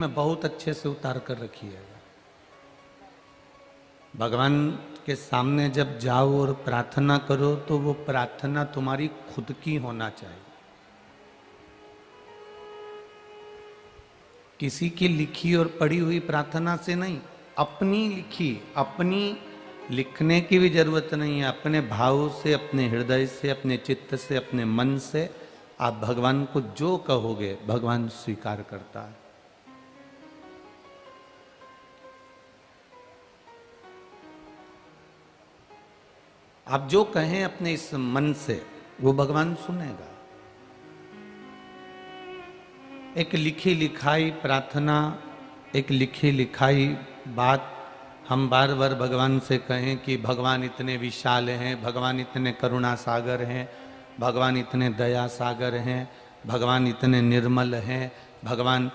में बहुत अच्छे से उतार कर रखी है। भगवान के सामने जब जाओ और प्रार्थना करो तो वो प्रार्थना तुम्हारी खुद की होना चाहिए, किसी की लिखी और पढ़ी हुई प्रार्थना से नहीं। अपनी लिखी, अपनी लिखने की भी जरूरत नहीं है। अपने भाव से, अपने हृदय से, अपने चित्त से, अपने मन से आप भगवान को जो कहोगे भगवान स्वीकार करता है। आप जो कहें अपने इस मन से वो भगवान सुनेगा। एक लिखी लिखाई प्रार्थना, एक लिखी लिखाई बात हम बार बार भगवान से कहें कि भगवान इतने विशाल हैं, भगवान इतने करुणा सागर हैं, भगवान इतने दया सागर हैं, भगवान इतने निर्मल हैं, भगवान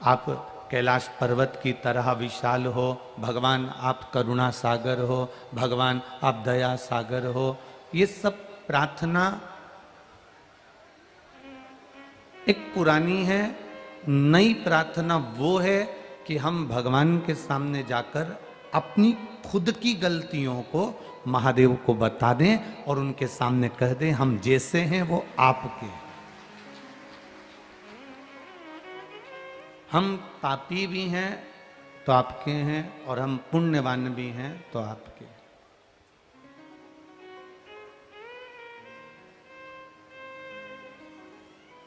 आप कैलाश पर्वत की तरह विशाल हो, भगवान आप करुणा सागर हो, भगवान आप दया सागर हो। ये सब प्रार्थना एक पुरानी है। नई प्रार्थना वो है कि हम भगवान के सामने जाकर अपनी खुद की गलतियों को महादेव को बता दें और उनके सामने कह दें हम जैसे हैं वो आपके हैं। हम पापी भी हैं तो आपके हैं और हम पुण्यवान भी हैं तो आपके।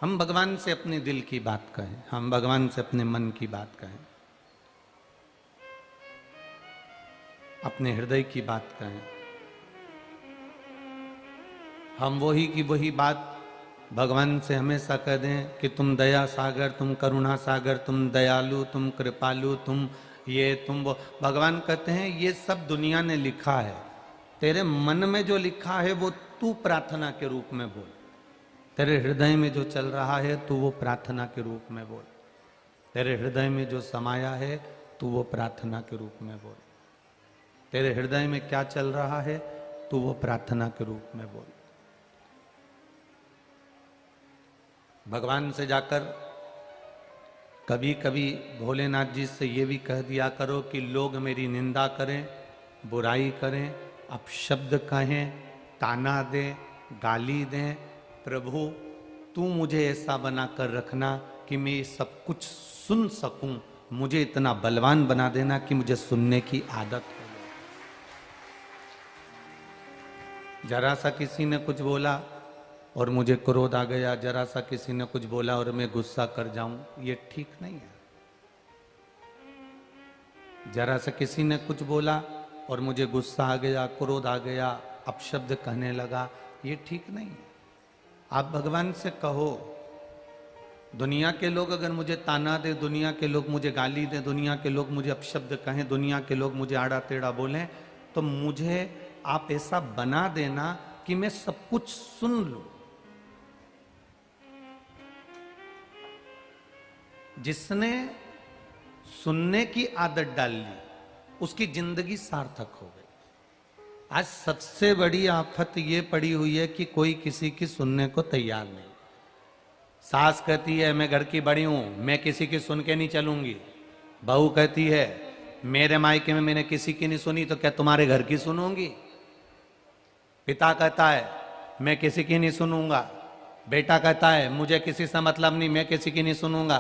हम भगवान से अपने दिल की बात कहें, हम भगवान से अपने मन की बात कहें, अपने हृदय की बात कहें। हम वही की वही बात भगवान से हमेशा कह दें कि तुम दया सागर, तुम करुणा सागर, तुम दयालु, तुम कृपालु, तुम ये तुम वो। भगवान कहते हैं ये सब दुनिया ने लिखा है, तेरे मन में जो लिखा है वो तू प्रार्थना के रूप में बोल। तेरे हृदय में जो चल रहा है तू वो प्रार्थना के रूप में बोल। तेरे हृदय में जो समाया है तू वो प्रार्थना के रूप में बोल। तेरे हृदय में क्या चल रहा है तू वो प्रार्थना के रूप में बोल। भगवान से जाकर कभी कभी भोलेनाथ जी से ये भी कह दिया करो कि लोग मेरी निंदा करें, बुराई करें, अपशब्द कहें, ताना दें, गाली दें, प्रभु तू मुझे ऐसा बना कर रखना कि मैं सब कुछ सुन सकूं। मुझे इतना बलवान बना देना कि मुझे सुनने की आदत हो जाए। जरा सा किसी ने कुछ बोला और मुझे क्रोध आ गया, जरा सा किसी ने कुछ बोला और मैं गुस्सा कर जाऊं, ये ठीक नहीं है। जरा सा किसी ने कुछ बोला और मुझे गुस्सा आ गया, क्रोध आ गया, अपशब्द कहने लगा, ये ठीक नहीं है। आप भगवान से कहो, दुनिया के लोग अगर मुझे ताना दे, दुनिया के लोग मुझे गाली दे, दुनिया के लोग मुझे अपशब्द कहें, दुनिया के लोग मुझे आड़ा टेढ़ा बोलें, तो मुझे आप ऐसा बना देना कि मैं सब कुछ सुन लूं। जिसने सुनने की आदत डाल ली उसकी जिंदगी सार्थक हो गई। आज सबसे बड़ी आफत ये पड़ी हुई है कि कोई किसी की सुनने को तैयार नहीं। सास कहती है मैं घर की बड़ी हूं, मैं किसी की सुन के नहीं चलूंगी। बहू कहती है मेरे मायके में मैंने किसी की नहीं सुनी तो क्या तुम्हारे घर की सुनूंगी। पिता कहता है मैं किसी की नहीं सुनूंगा। बेटा कहता है मुझे किसी से मतलब नहीं, मैं किसी की नहीं सुनूंगा।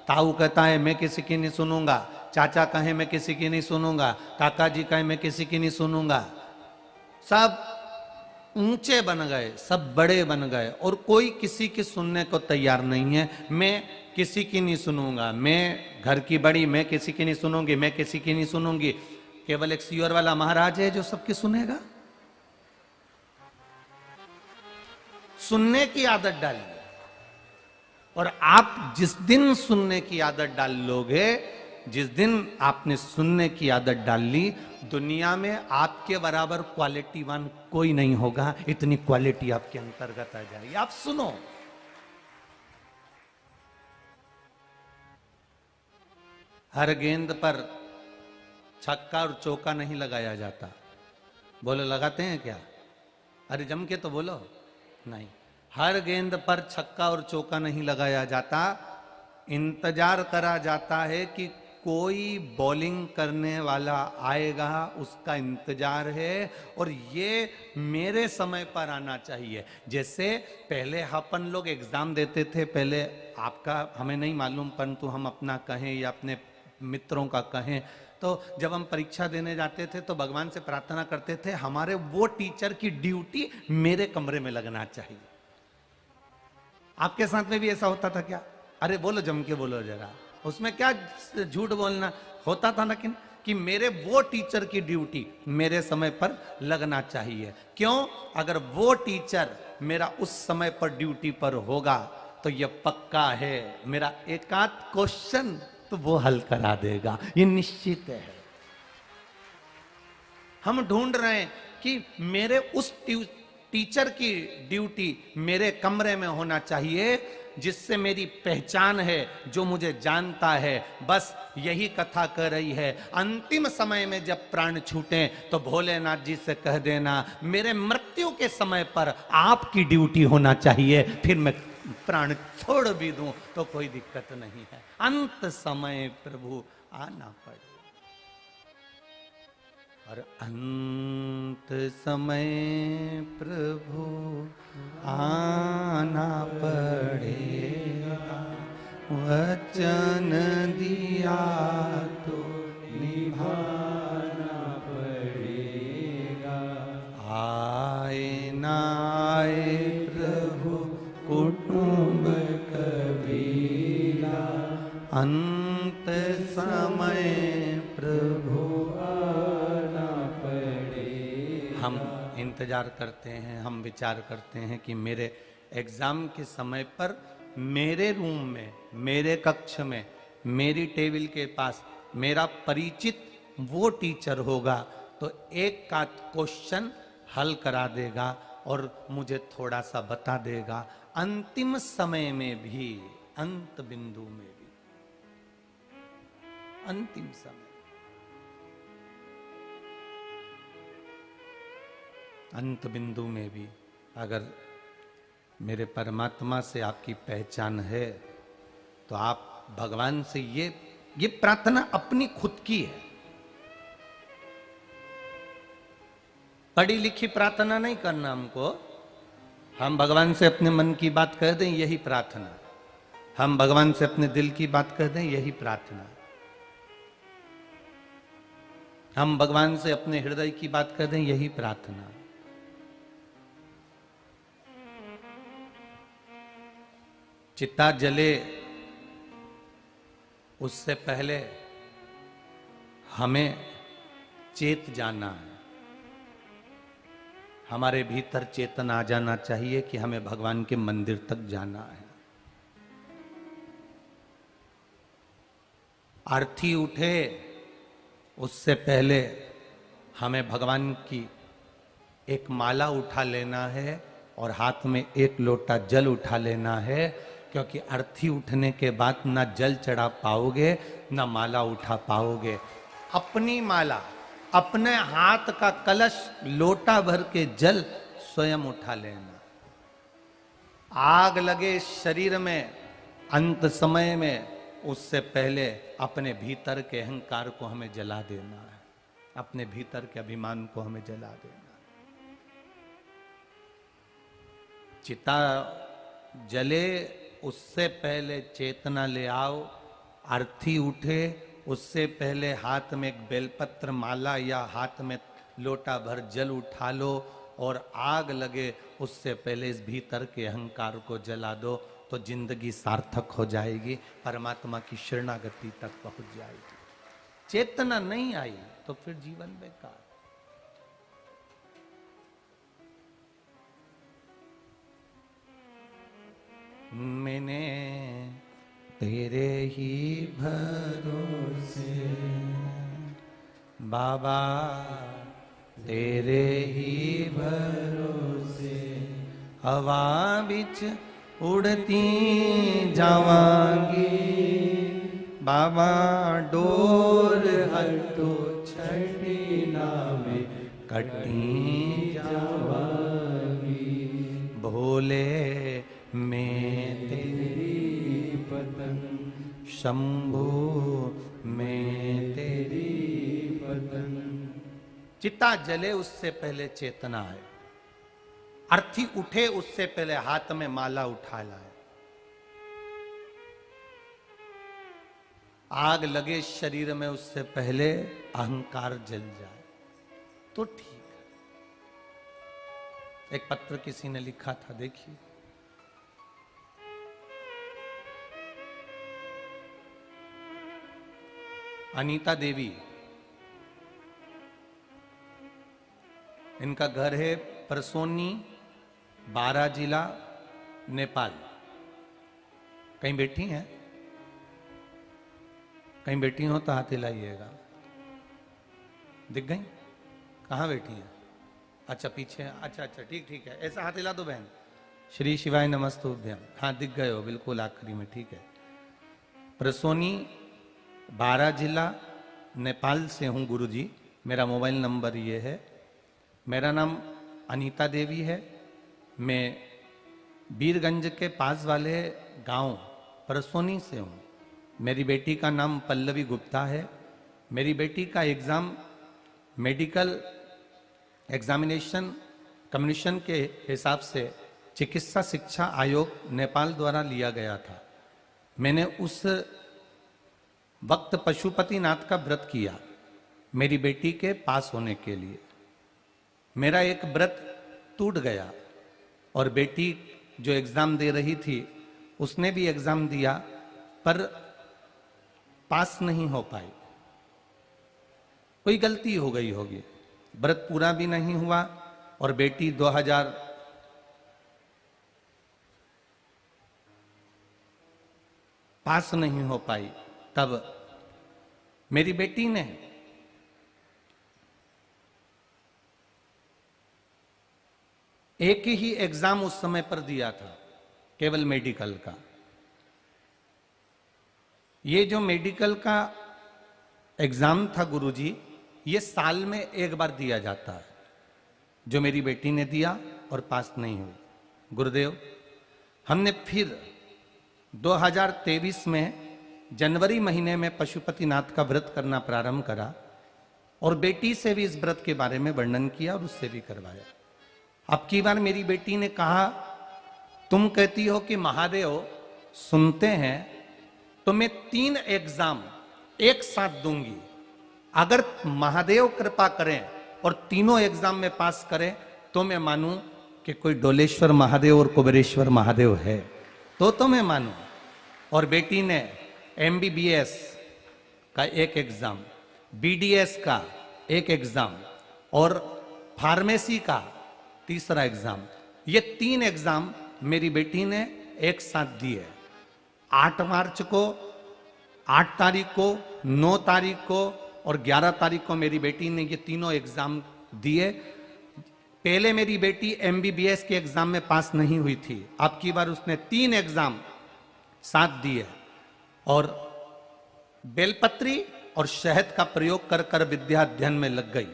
ताऊ कहता है मैं किसी की नहीं सुनूंगा। चाचा कहे मैं किसी की नहीं सुनूंगा। काका जी कहे मैं किसी की नहीं सुनूंगा। सब ऊंचे बन गए, सब बड़े बन गए और कोई किसी की सुनने को तैयार नहीं है। मैं किसी की नहीं सुनूंगा, मैं घर की बड़ी, मैं किसी की नहीं सुनूंगी, मैं किसी की नहीं सुनूंगी। केवल एक सियोर वाला महाराज है जो सबकी सुनेगा। सुनने की आदत डालिए और आप जिस दिन सुनने की आदत डाल लोगे, जिस दिन आपने सुनने की आदत डाल ली, दुनिया में आपके बराबर क्वालिटीवान कोई नहीं होगा। इतनी क्वालिटी आपके अंतर्गत आ जाएगी। आप सुनो। हर गेंद पर छक्का और चौका नहीं लगाया जाता। बोलो लगाते हैं क्या? अरे जम के तो बोलो। नहीं, हर गेंद पर छक्का और चौका नहीं लगाया जाता। इंतजार करा जाता है कि कोई बॉलिंग करने वाला आएगा, उसका इंतजार है, और ये मेरे समय पर आना चाहिए। जैसे पहले अपन लोग एग्जाम देते थे, पहले आपका हमें नहीं मालूम, परंतु हम अपना कहें या अपने मित्रों का कहें, तो जब हम परीक्षा देने जाते थे तो भगवान से प्रार्थना करते थे हमारे वो टीचर की ड्यूटी मेरे कमरे में लगना चाहिए। आपके साथ में भी ऐसा होता था क्या? अरे बोलो, जम के बोलो जरा, उसमें क्या झूठ बोलना होता था ना कि मेरे वो टीचर की ड्यूटी मेरे समय पर लगना चाहिए। क्यों? अगर वो टीचर मेरा उस समय पर ड्यूटी पर होगा तो यह पक्का है मेरा एक आध क्वेश्चन तो वो हल करा देगा, ये निश्चित है। हम ढूंढ रहे हैं कि मेरे उस टीचर की ड्यूटी मेरे कमरे में होना चाहिए जिससे मेरी पहचान है, जो मुझे जानता है। बस यही कथा कर रही है। अंतिम समय में जब प्राण छूटे तो भोलेनाथ जी से कह देना मेरे मृत्यु के समय पर आपकी ड्यूटी होना चाहिए, फिर मैं प्राण छोड़ भी दूं तो कोई दिक्कत नहीं है। अंत समय प्रभु आना पड़े, और अंत समय प्रभु आना पड़ेगा, वचन दिया तो निभाना पड़ेगा। आए ना आए प्रभु कुटुंब कबीला, अंत समय प्रभु आना पड़े। हम इंतजार करते हैं, हम विचार करते हैं कि मेरे एग्जाम के समय पर मेरे रूम में, मेरे कक्ष में, मेरी टेबल के पास मेरा परिचित वो टीचर होगा तो एक का क्वेश्चन हल करा देगा और मुझे थोड़ा सा बता देगा। अंतिम समय में भी, अंत बिंदु में भी, अंतिम समय, अंत बिंदु में भी अगर मेरे परमात्मा से आपकी पहचान है तो आप भगवान से ये प्रार्थना अपनी खुद की है। पढ़ी लिखी प्रार्थना नहीं करना हमको। हम भगवान से अपने मन की बात कह दें, यही प्रार्थना। हम भगवान से अपने दिल की बात कह दें, यही प्रार्थना। हम भगवान से अपने हृदय की बात कह दें, यही प्रार्थना। चिता जले उससे पहले हमें चेत जाना है। हमारे भीतर चेतन आ जाना चाहिए कि हमें भगवान के मंदिर तक जाना है। आरती उठे उससे पहले हमें भगवान की एक माला उठा लेना है और हाथ में एक लोटा जल उठा लेना है, क्योंकि आरती उठने के बाद ना जल चढ़ा पाओगे ना माला उठा पाओगे। अपनी माला, अपने हाथ का कलश, लोटा भर के जल स्वयं उठा लेना। आग लगे शरीर में अंत समय में, उससे पहले अपने भीतर के अहंकार को हमें जला देना है, अपने भीतर के अभिमान को हमें जला देना। चिता जले उससे पहले चेतना ले आओ। आरती उठे उससे पहले हाथ में एक बेलपत्र माला या हाथ में लोटा भर जल उठा लो, और आग लगे उससे पहले इस भीतर के अहंकार को जला दो, तो जिंदगी सार्थक हो जाएगी, परमात्मा की शरणागति तक पहुंच जाएगी। चेतना नहीं आई तो फिर जीवन बेकार। मैंने तेरे ही भरोसे बाबा, तेरे ही भरोसे हवा बिच उड़ती जावांगी। बाबा डोर हटो छठी नामे कटी जावांगी। भोले मैं तेरी पतंग शंभो में तेरी बदन। चिता जले उससे पहले चेतना है, अर्थी उठे उससे पहले हाथ में माला उठा लाए, आग लगे शरीर में उससे पहले अहंकार जल जाए तो ठीक है। एक पत्र किसी ने लिखा था, देखिए, अनीता देवी, इनका घर है परसोनी, बारा जिला, नेपाल। कहीं बैठी हैं? कहीं बैठी हो तो हाथ हिलाइएगा। दिख गई? कहाँ बैठी है? अच्छा पीछे। अच्छा अच्छा, ठीक ठीक है, ऐसा हाथ हिला दो बहन। श्री शिवाय नमस्तुभ्यम। हाँ दिख गए हो बिल्कुल आखिरी में, ठीक है। परसोनी, बारा जिला, नेपाल से हूँ गुरुजी। मेरा मोबाइल नंबर ये है। मेरा नाम अनीता देवी है। मैं बीरगंज के पास वाले गांव परसोनी से हूँ। मेरी बेटी का नाम पल्लवी गुप्ता है। मेरी बेटी का एग्ज़ाम मेडिकल एग्जामिनेशन कमीशन के हिसाब से चिकित्सा शिक्षा आयोग नेपाल द्वारा लिया गया था। मैंने उस वक्त पशुपतिनाथ का व्रत किया मेरी बेटी के पास होने के लिए। मेरा एक व्रत टूट गया और बेटी जो एग्ज़ाम दे रही थी उसने भी एग्ज़ाम दिया पर पास नहीं हो पाई। कोई गलती हो गई होगी, व्रत पूरा भी नहीं हुआ और बेटी 2000 पास नहीं हो पाई। तब मेरी बेटी ने एक ही एग्जाम उस समय पर दिया था, केवल मेडिकल का। ये जो मेडिकल का एग्जाम था गुरुजी, ये साल में एक बार दिया जाता है, जो मेरी बेटी ने दिया और पास नहीं हुई। गुरुदेव, हमने फिर 2023 में जनवरी महीने में पशुपतिनाथ का व्रत करना प्रारंभ करा और बेटी से भी इस व्रत के बारे में वर्णन किया और उससे भी करवाया। अब की बार मेरी बेटी ने कहा, तुम कहती हो कि महादेव सुनते हैं तो मैं 3 एग्जाम एक साथ दूंगी। अगर महादेव कृपा करें और तीनों एग्जाम में पास करें तो मैं मानूं कि कोई डोलेश्वर महादेव और कुबेरेश्वर महादेव है, तो मैं मानूं। और बेटी ने MBBS का एक एग्जाम, BDS का एक एग्जाम और फार्मेसी का तीसरा एग्जाम, ये 3 एग्जाम मेरी बेटी ने एक साथ दिए। 8 मार्च को, 8 तारीख को, 9 तारीख को और 11 तारीख को मेरी बेटी ने ये तीनों एग्जाम दिए। पहले मेरी बेटी MBBS के एग्जाम में पास नहीं हुई थी, अब की बार उसने 3 एग्जाम साथ दिए और बेलपत्री और शहद का प्रयोग कर कर विद्या अध्ययन में लग गई।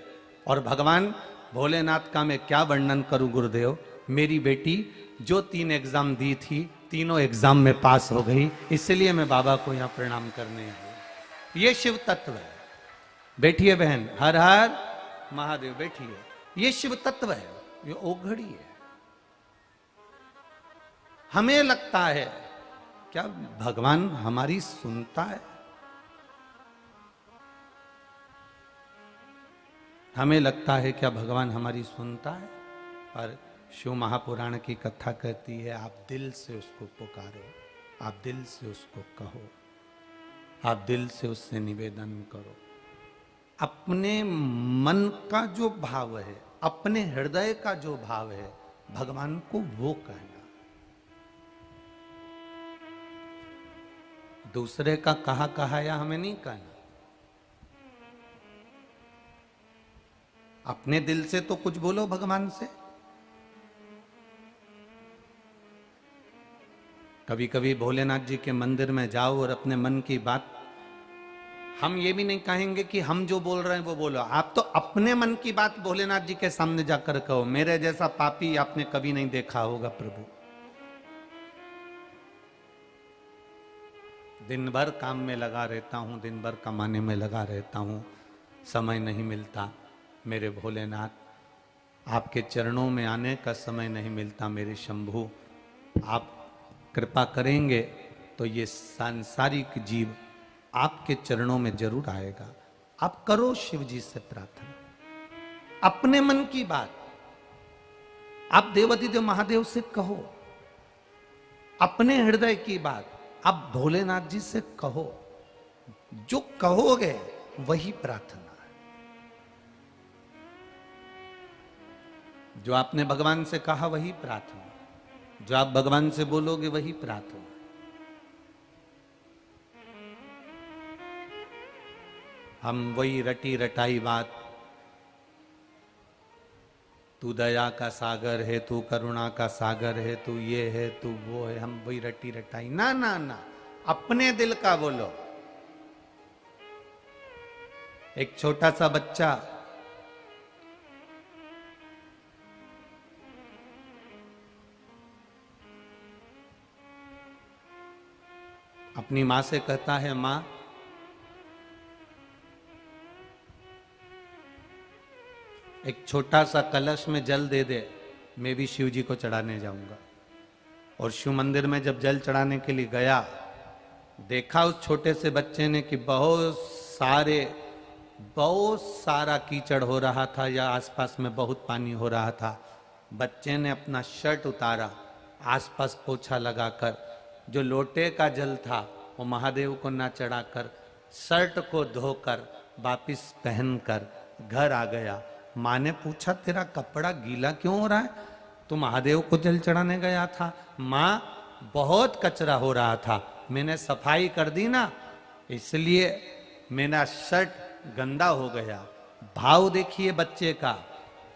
और भगवान भोलेनाथ का मैं क्या वर्णन करूं गुरुदेव, मेरी बेटी जो 3 एग्जाम दी थी तीनों एग्जाम में पास हो गई। इसलिए मैं बाबा को यहां प्रणाम करने आया। ये शिव तत्व है। बैठिए बहन, हर हर महादेव, बैठिए। ये शिव तत्व है, ये ओघड़ी है। हमें लगता है क्या भगवान हमारी सुनता है? हमें लगता है क्या भगवान हमारी सुनता है? और शिव महापुराण की कथा कहती है, आप दिल से उसको पुकारो, आप दिल से उसको कहो, आप दिल से उससे निवेदन करो। अपने मन का जो भाव है, अपने हृदय का जो भाव है, भगवान को वो कहना। दूसरे का कहा या हमें नहीं कहना। अपने दिल से तो कुछ बोलो भगवान से। कभी कभी भोलेनाथ जी के मंदिर में जाओ और अपने मन की बात, हम ये भी नहीं कहेंगे कि हम जो बोल रहे हैं वो बोलो, आप तो अपने मन की बात भोलेनाथ जी के सामने जाकर कहो। मेरे जैसा पापी आपने कभी नहीं देखा होगा प्रभु। दिन भर काम में लगा रहता हूँ, दिन भर कमाने में लगा रहता हूँ, समय नहीं मिलता मेरे भोलेनाथ, आपके चरणों में आने का समय नहीं मिलता मेरे शंभू। आप कृपा करेंगे तो ये सांसारिक जीव आपके चरणों में जरूर आएगा। आप करो शिव जी से प्रार्थना, अपने मन की बात आप देवाधिदेव महादेव से कहो, अपने हृदय की बात आप भोलेनाथ जी से कहो। जो कहोगे वही प्रार्थना है। जो आपने भगवान से कहा वही प्रार्थना, जो आप भगवान से बोलोगे वही प्रार्थना। हम वही रटी रटाई बात, तू दया का सागर है, तू करुणा का सागर है, तू ये है, तू वो है, हम वही रटी रटाई ना ना ना, अपने दिल का बोलो। एक छोटा सा बच्चा अपनी मां से कहता है, मां एक छोटा सा कलश में जल दे दे, मैं भी शिव जी को चढ़ाने जाऊंगा। और शिव मंदिर में जब जल चढ़ाने के लिए गया, देखा उस छोटे से बच्चे ने कि बहुत सारा कीचड़ हो रहा था या आसपास में बहुत पानी हो रहा था। बच्चे ने अपना शर्ट उतारा, आसपास पोछा लगाकर जो लोटे का जल था वो महादेव को ना चढ़ाकर शर्ट को धोकर वापिस पहनकर घर आ गया। माँ ने पूछा, तेरा कपड़ा गीला क्यों हो रहा है? तू महादेव को जल चढ़ाने गया था। माँ, बहुत कचरा हो रहा था, मैंने सफाई कर दी ना, इसलिए मेरा शर्ट गंदा हो गया। भाव देखिए बच्चे का।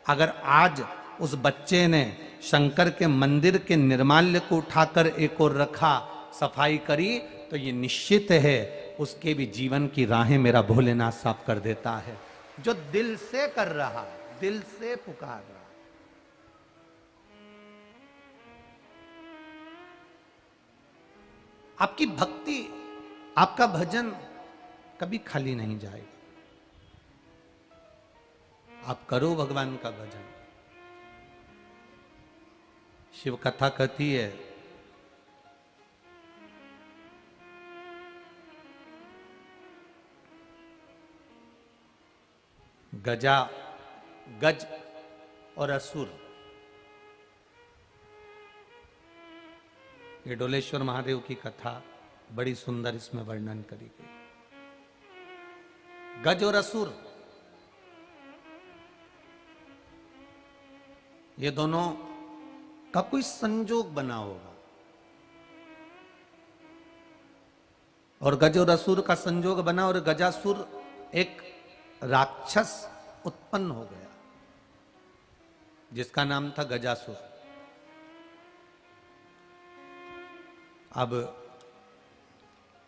अगर आज उस बच्चे ने शंकर के मंदिर के निर्माल्य को उठाकर एक और रखा, सफाई करी, तो ये निश्चित है उसके भी जीवन की राहें मेरा भोलेनाथ साफ कर देता है। जो दिल से कर रहा, दिल से पुकार रहा। आपकी भक्ति, आपका भजन कभी खाली नहीं जाएगा। आप करो भगवान का भजन। शिव कथा कहती है, गज और असुर, ये डोलेश्वर महादेव की कथा बड़ी सुंदर इसमें वर्णन करी गई। गज और असुर ये दोनों का कोई संजोग बना होगा, और गज और असुर का संजोग बना और गजासुर एक राक्षस उत्पन्न हो गया जिसका नाम था गजासुर। अब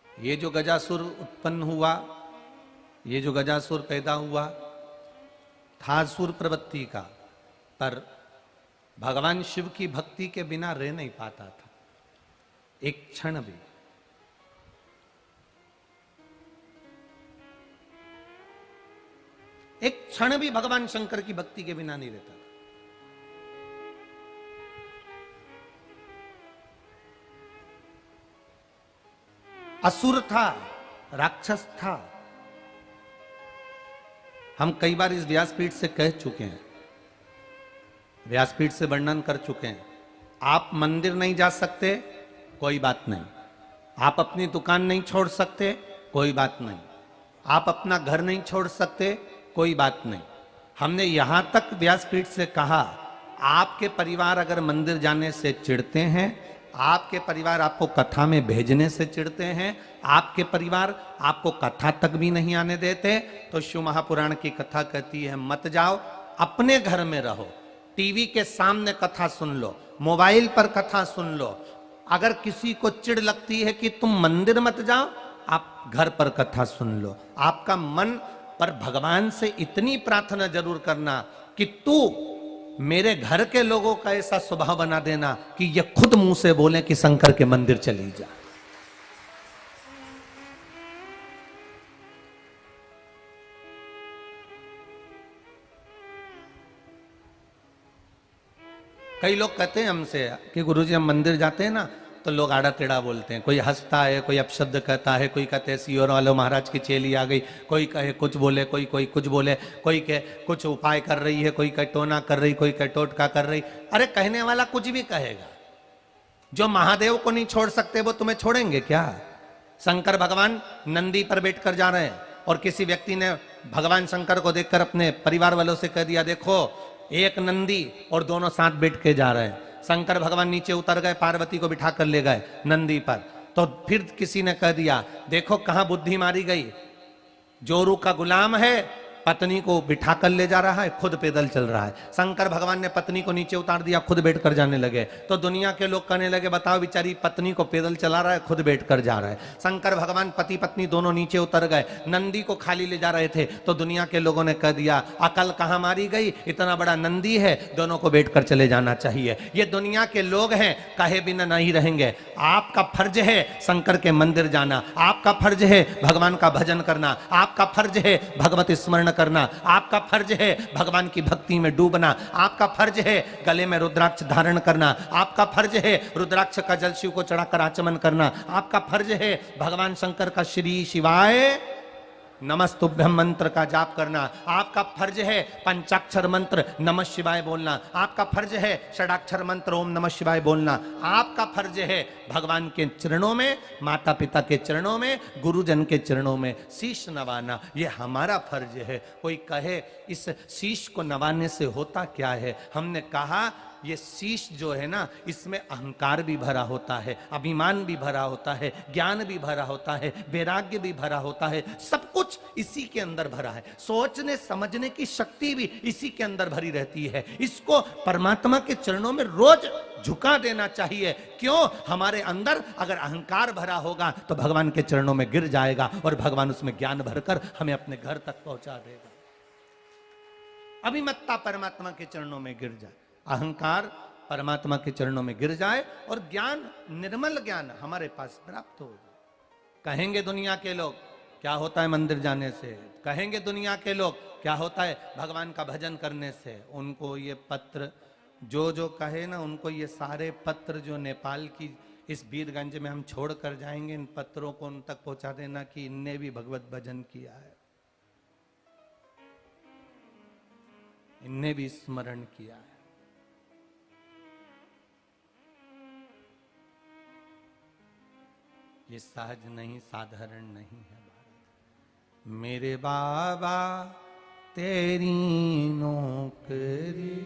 ये जो गजासुर उत्पन्न हुआ, ये जो गजासुर पैदा हुआ था असुर प्रवृत्ति का, पर भगवान शिव की भक्ति के बिना रह नहीं पाता था एक क्षण भी। एक क्षण भी भगवान शंकर की भक्ति के बिना नहीं रहता। असुर था, राक्षस था। हम कई बार इस व्यासपीठ से कह चुके हैं, व्यासपीठ से वर्णन कर चुके हैं। आप मंदिर नहीं जा सकते, कोई बात नहीं। आप अपनी दुकान नहीं छोड़ सकते, कोई बात नहीं। आप अपना घर नहीं छोड़ सकते, कोई बात नहीं। हमने यहां तक व्यासपीठ से कहा, आपके परिवार अगर मंदिर जाने से चिढ़ते हैं, आपके परिवार आपको कथा में भेजने से चिढ़ते हैं, आपके परिवार आपको कथा तक भी नहीं आने देते, तो शिव महापुराण की कथा कहती है मत जाओ, अपने घर में रहो। टीवी के सामने कथा सुन लो, मोबाइल पर कथा सुन लो। अगर किसी को चिढ़ लगती है कि तुम मंदिर मत जाओ, आप घर पर कथा सुन लो। आपका मन पर भगवान से इतनी प्रार्थना जरूर करना कि तू मेरे घर के लोगों का ऐसा स्वभाव बना देना कि ये खुद मुंह से बोले कि शंकर के मंदिर चली जा। कई लोग कहते हैं हमसे कि गुरुजी हम मंदिर जाते हैं ना तो लोग आड़ा टेढ़ा बोलते हैं, कोई हंसता है, कोई अपशब्द कहता है, कोई कहते हैं सियोर वालों महाराज की चेली आ गई, कोई कहे कुछ बोले, कोई कुछ बोले, कोई कहे कुछ उपाय कर रही है, कोई कहे टोना कर रही, कोई कहे टोटका कर रही। अरे कहने वाला कुछ भी कहेगा, जो महादेव को नहीं छोड़ सकते वो तुम्हें छोड़ेंगे क्या? शंकर भगवान नंदी पर बैठकर जा रहे हैं और किसी व्यक्ति ने भगवान शंकर को देखकर अपने परिवार वालों से कह दिया, देखो एक नंदी और दोनों साथ बैठ के जा रहे हैं। शंकर भगवान नीचे उतर गए, पार्वती को बिठा कर ले गए नंदी पर। तो फिर किसी ने कह दिया, देखो कहां बुद्धि मारी गई, जोरू का गुलाम है, पत्नी को बिठा कर ले जा रहा है, खुद पैदल चल रहा है। शंकर भगवान ने पत्नी को नीचे उतार दिया, खुद बैठ कर जाने लगे। तो दुनिया के लोग कहने लगे, बताओ बेचारी पत्नी को पैदल चला रहा है, खुद बैठ कर जा रहा है। शंकर भगवान पति पत्नी दोनों नीचे उतर गए, नंदी को खाली ले जा रहे थे। तो दुनिया के लोगों ने कह दिया, अकल कहां मारी गई, इतना बड़ा नंदी है, दोनों को बैठ कर चले जाना चाहिए। ये दुनिया के लोग हैं, कहे बिना नहीं रहेंगे। आपका फर्ज है शंकर के मंदिर जाना, आपका फर्ज है भगवान का भजन करना, आपका फर्ज है भगवत स्मरण करना, आपका फर्ज है भगवान की भक्ति में डूबना, आपका फर्ज है गले में रुद्राक्ष धारण करना, आपका फर्ज है रुद्राक्ष का जल शिव को चढ़ाकर आचमन करना, आपका फर्ज है भगवान शंकर का श्री शिवाय नमस्तुभ्यम मंत्र का जाप करना, आपका फर्ज है पंचाक्षर मंत्र नमः शिवाय बोलना, आपका फर्ज है षडाक्षर मंत्र ओम नमः शिवाय बोलना, आपका फर्ज है भगवान के चरणों में, माता पिता के चरणों में, गुरुजन के चरणों में शीश नवाना, ये हमारा फर्ज है। कोई कहे इस शीश को नवाने से होता क्या है? हमने कहा ये शीश जो है ना, इसमें अहंकार भी भरा होता है, अभिमान भी भरा होता है, ज्ञान भी भरा होता है, वैराग्य भी भरा होता है, सब कुछ इसी के अंदर भरा है। सोचने समझने की शक्ति भी इसी के अंदर भरी रहती है। इसको परमात्मा के चरणों में रोज झुका देना चाहिए। क्यों? हमारे अंदर अगर अहंकार भरा होगा तो भगवान के चरणों में गिर जाएगा और भगवान उसमें ज्ञान भरकर हमें अपने घर तक पहुंचा देगा। अभिमत्ता परमात्मा के चरणों में गिर जाए, अहंकार परमात्मा के चरणों में गिर जाए और ज्ञान, निर्मल ज्ञान हमारे पास प्राप्त हो जाए। कहेंगे दुनिया के लोग क्या होता है मंदिर जाने से, कहेंगे दुनिया के लोग क्या होता है भगवान का भजन करने से। उनको ये पत्र जो कहे ना, उनको ये सारे पत्र जो नेपाल की इस वीरगंज में हम छोड़ कर जाएंगे, इन पत्रों को उन तक पहुंचा देना कि इनने भी भगवत भजन किया है, इनने भी स्मरण किया है। ये सहज नहीं, साधारण नहीं है भारत। मेरे बाबा तेरी नौकरी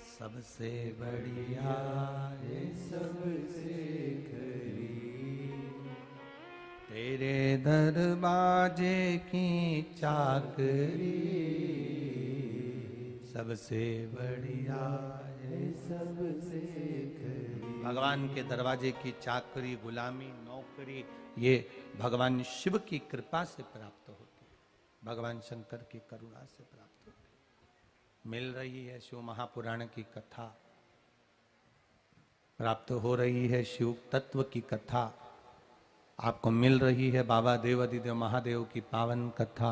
सबसे बढ़िया है, सबसे खरी, तेरे दरवाजे की चाकरी सबसे बढ़िया है, सबसे खरी। भगवान के दरवाजे की चाकरी, गुलामी, नौकरी, ये भगवान शिव की कृपा से प्राप्त होती है, भगवान शंकर की करुणा से प्राप्त होती है। मिल रही है शिव महापुराण की कथा, प्राप्त हो रही है शिव तत्व की कथा, आपको मिल रही है बाबा देवाधिदेव महादेव की पावन कथा।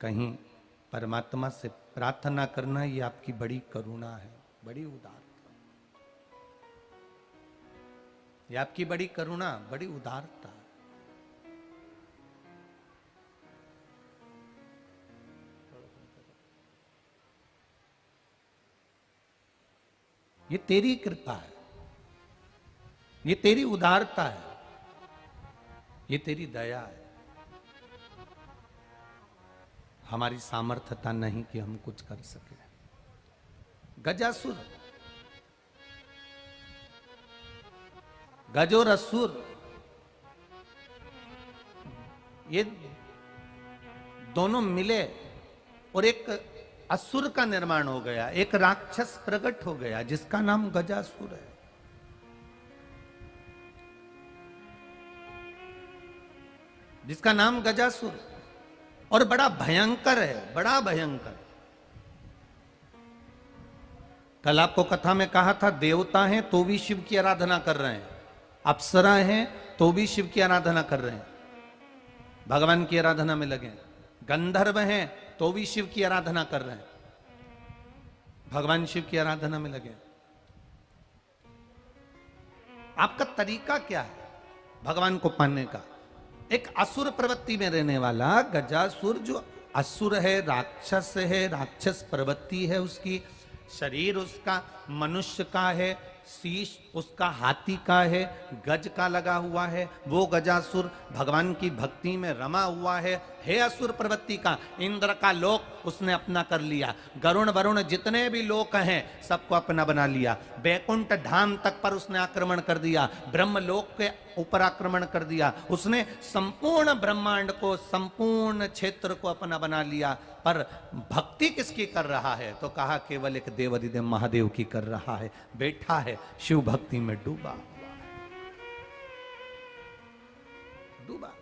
कहीं परमात्मा से प्रार्थना करना ये आपकी बड़ी करुणा है, बड़ी उदारता, ये आपकी बड़ी करुणा, बड़ी उदारता। ये तेरी कृपा है, ये तेरी उदारता है, ये तेरी दया है। हमारी सामर्थ्यता नहीं कि हम कुछ कर सके। गजासुर, गज और असुर, ये दोनों मिले और एक असुर का निर्माण हो गया, एक राक्षस प्रकट हो गया जिसका नाम गजासुर है। जिसका नाम गजासुर, और बड़ा भयंकर है, बड़ा भयंकर। कल आपको कथा में कहा था, देवता हैं तो भी शिव की आराधना कर रहे हैं, अप्सरा हैं तो भी शिव की आराधना कर रहे हैं, भगवान की आराधना में लगे। गंधर्व हैं तो भी शिव की आराधना कर रहे हैं, भगवान शिव की आराधना में लगे। आपका तरीका क्या है भगवान को पाने का? एक असुर प्रवृत्ति में रहने वाला गजासुर, जो असुर है, राक्षस प्रवृत्ति है उसकी, शरीर उसका मनुष्य का है, शीश उसका हाथी का है, गज का लगा हुआ है, वो गजासुर भगवान की भक्ति में रमा हुआ है असुर प्रवृत्ति का। इंद्र का लोक उसने अपना कर लिया, गरुण वरुण जितने भी लोक हैं सबको अपना बना लिया, बैकुंठ धाम तक पर उसने आक्रमण कर दिया, ब्रह्म लोक के ऊपर आक्रमण कर दिया उसने, संपूर्ण ब्रह्मांड को, संपूर्ण क्षेत्र को अपना बना लिया। पर भक्ति किसकी कर रहा है? तो कहा केवल एक देवाधिदेव महादेव की कर रहा है, बैठा है शिव भक्ति में डूबा हुआ है, डूबा।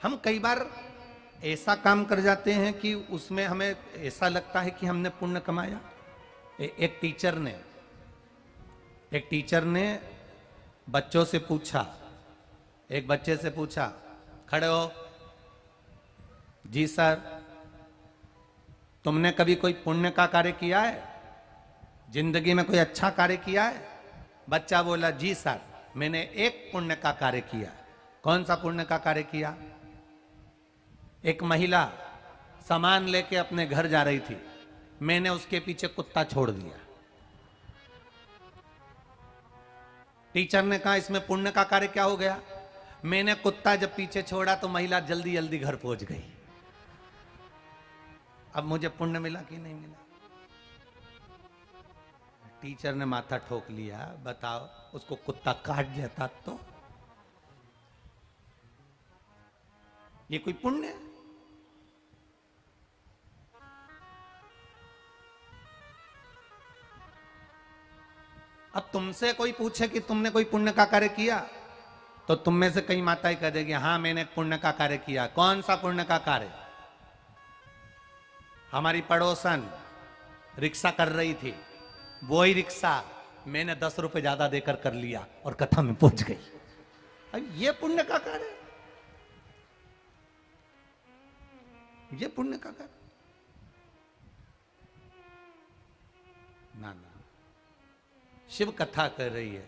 हम कई बार ऐसा काम कर जाते हैं कि उसमें हमें ऐसा लगता है कि हमने पुण्य कमाया। एक टीचर ने बच्चों से पूछा, एक बच्चे से पूछा, खड़े हो जी सर, तुमने कभी कोई पुण्य का कार्य किया है? जिंदगी में कोई अच्छा कार्य किया है? बच्चा बोला जी सर, मैंने एक पुण्य का कार्य किया। कौन सा पुण्य का कार्य किया? एक महिला सामान लेके अपने घर जा रही थी, मैंने उसके पीछे कुत्ता छोड़ दिया। टीचर ने कहा इसमें पुण्य का कार्य क्या हो गया? मैंने कुत्ता जब पीछे छोड़ा तो महिला जल्दी जल्दी घर पहुंच गई। अब मुझे पुण्य मिला कि नहीं मिला? टीचर ने माथा ठोक लिया, बताओ उसको कुत्ता काट देता तो ये कोई पुण्य है? अब तुमसे कोई पूछे कि तुमने कोई पुण्य का कार्य किया, तो तुम में से कई माताएं कह देगी हाँ मैंने पुण्य का कार्य किया। कौन सा पुण्य का कार्य? हमारी पड़ोसन रिक्शा कर रही थी, वही रिक्शा मैंने 10 रुपए ज्यादा देकर कर लिया और कथा में पहुंच गई। अब ये पुण्य का कार्य? ये पुण्य का कार्य? ना ना, शिव कथा कर रही है।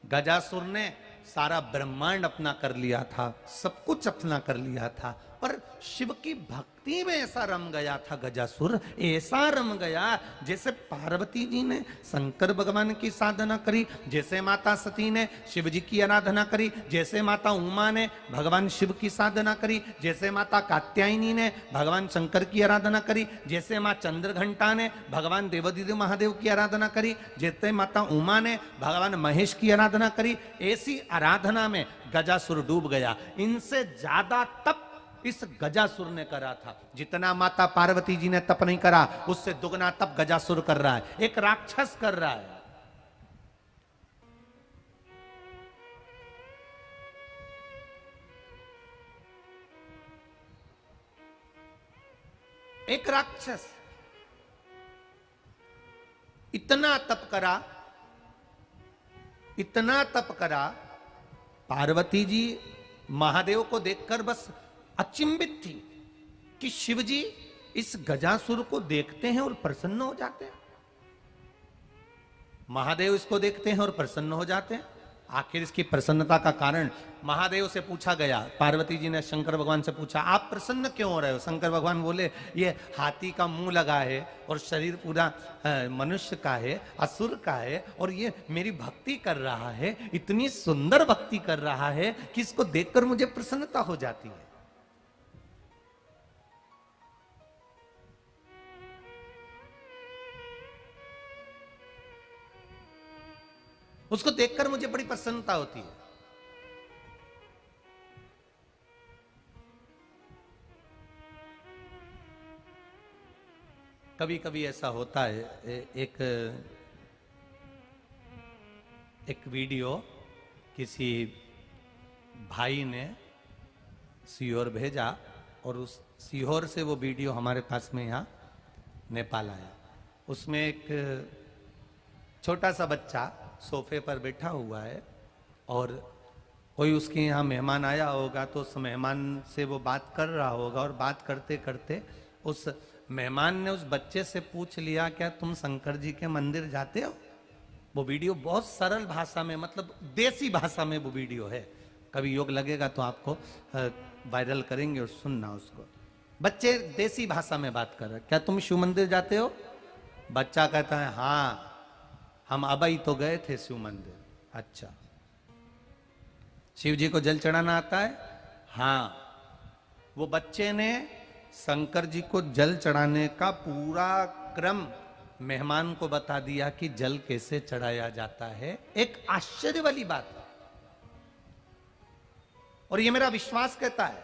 गजासुर ने सारा ब्रह्मांड अपना कर लिया था, सब कुछ अपना कर लिया था, पर शिव की भक्ति में ऐसा रम गया था गजासुर, ऐसा रम गया जैसे पार्वती जी ने शंकर भगवान की साधना करी, जैसे माता सती ने शिव जी की आराधना करी, जैसे माता उमा ने भगवान शिव की साधना करी, जैसे माता कात्यायनी ने भगवान शंकर की आराधना करी, जैसे माँ चंद्रघंटा ने भगवान देवाधिदेव महादेव की आराधना करी, जैसे माता उमा ने भगवान महेश की आराधना करी, ऐसी आराधना में गजासुर डूब गया। इनसे ज्यादा तप इस गजासुर ने करा था। जितना माता पार्वती जी ने तप नहीं करा, उससे दुगना तप गजासुर कर रहा है, एक राक्षस कर रहा है। एक राक्षस इतना तप करा, इतना तप करा, पार्वती जी महादेव को देखकर बस अचिंभित थी कि शिव जी इस गजासुर को देखते हैं और प्रसन्न हो जाते हैं। महादेव इसको देखते हैं और प्रसन्न हो जाते हैं। आखिर इसकी प्रसन्नता का कारण महादेव से पूछा गया। पार्वती जी ने शंकर भगवान से पूछा आप प्रसन्न क्यों हो रहे हो? शंकर भगवान बोले ये हाथी का मुंह लगा है और शरीर पूरा मनुष्य का है, असुर का है, और ये मेरी भक्ति कर रहा है, इतनी सुंदर भक्ति कर रहा है कि इसको देखकर मुझे प्रसन्नता हो जाती है। उसको देखकर मुझे बड़ी प्रसन्नता होती है। कभी कभी ऐसा होता है, एक वीडियो किसी भाई ने सीहोर भेजा और उस सीहोर से वो वीडियो हमारे पास में यहाँ नेपाल आया। उसमें एक छोटा सा बच्चा सोफे पर बैठा हुआ है और कोई उसके यहाँ मेहमान आया होगा तो उस मेहमान से वो बात कर रहा होगा, और बात करते करते उस मेहमान ने उस बच्चे से पूछ लिया, क्या तुम शंकर जी के मंदिर जाते हो? वो वीडियो बहुत सरल भाषा में, मतलब देसी भाषा में वो वीडियो है, कभी योग लगेगा तो आपको वायरल करेंगे और सुनना उसको। बच्चे देसी भाषा में बात कर रहे, क्या तुम शिव मंदिर जाते हो? बच्चा कहता है हाँ, हम अबई तो गए थे शिव मंदिर। अच्छा, शिव जी को जल चढ़ाना आता है? हाँ। वो बच्चे ने शंकर जी को जल चढ़ाने का पूरा क्रम मेहमान को बता दिया कि जल कैसे चढ़ाया जाता है। एक आश्चर्य वाली बात है, और ये मेरा विश्वास कहता है,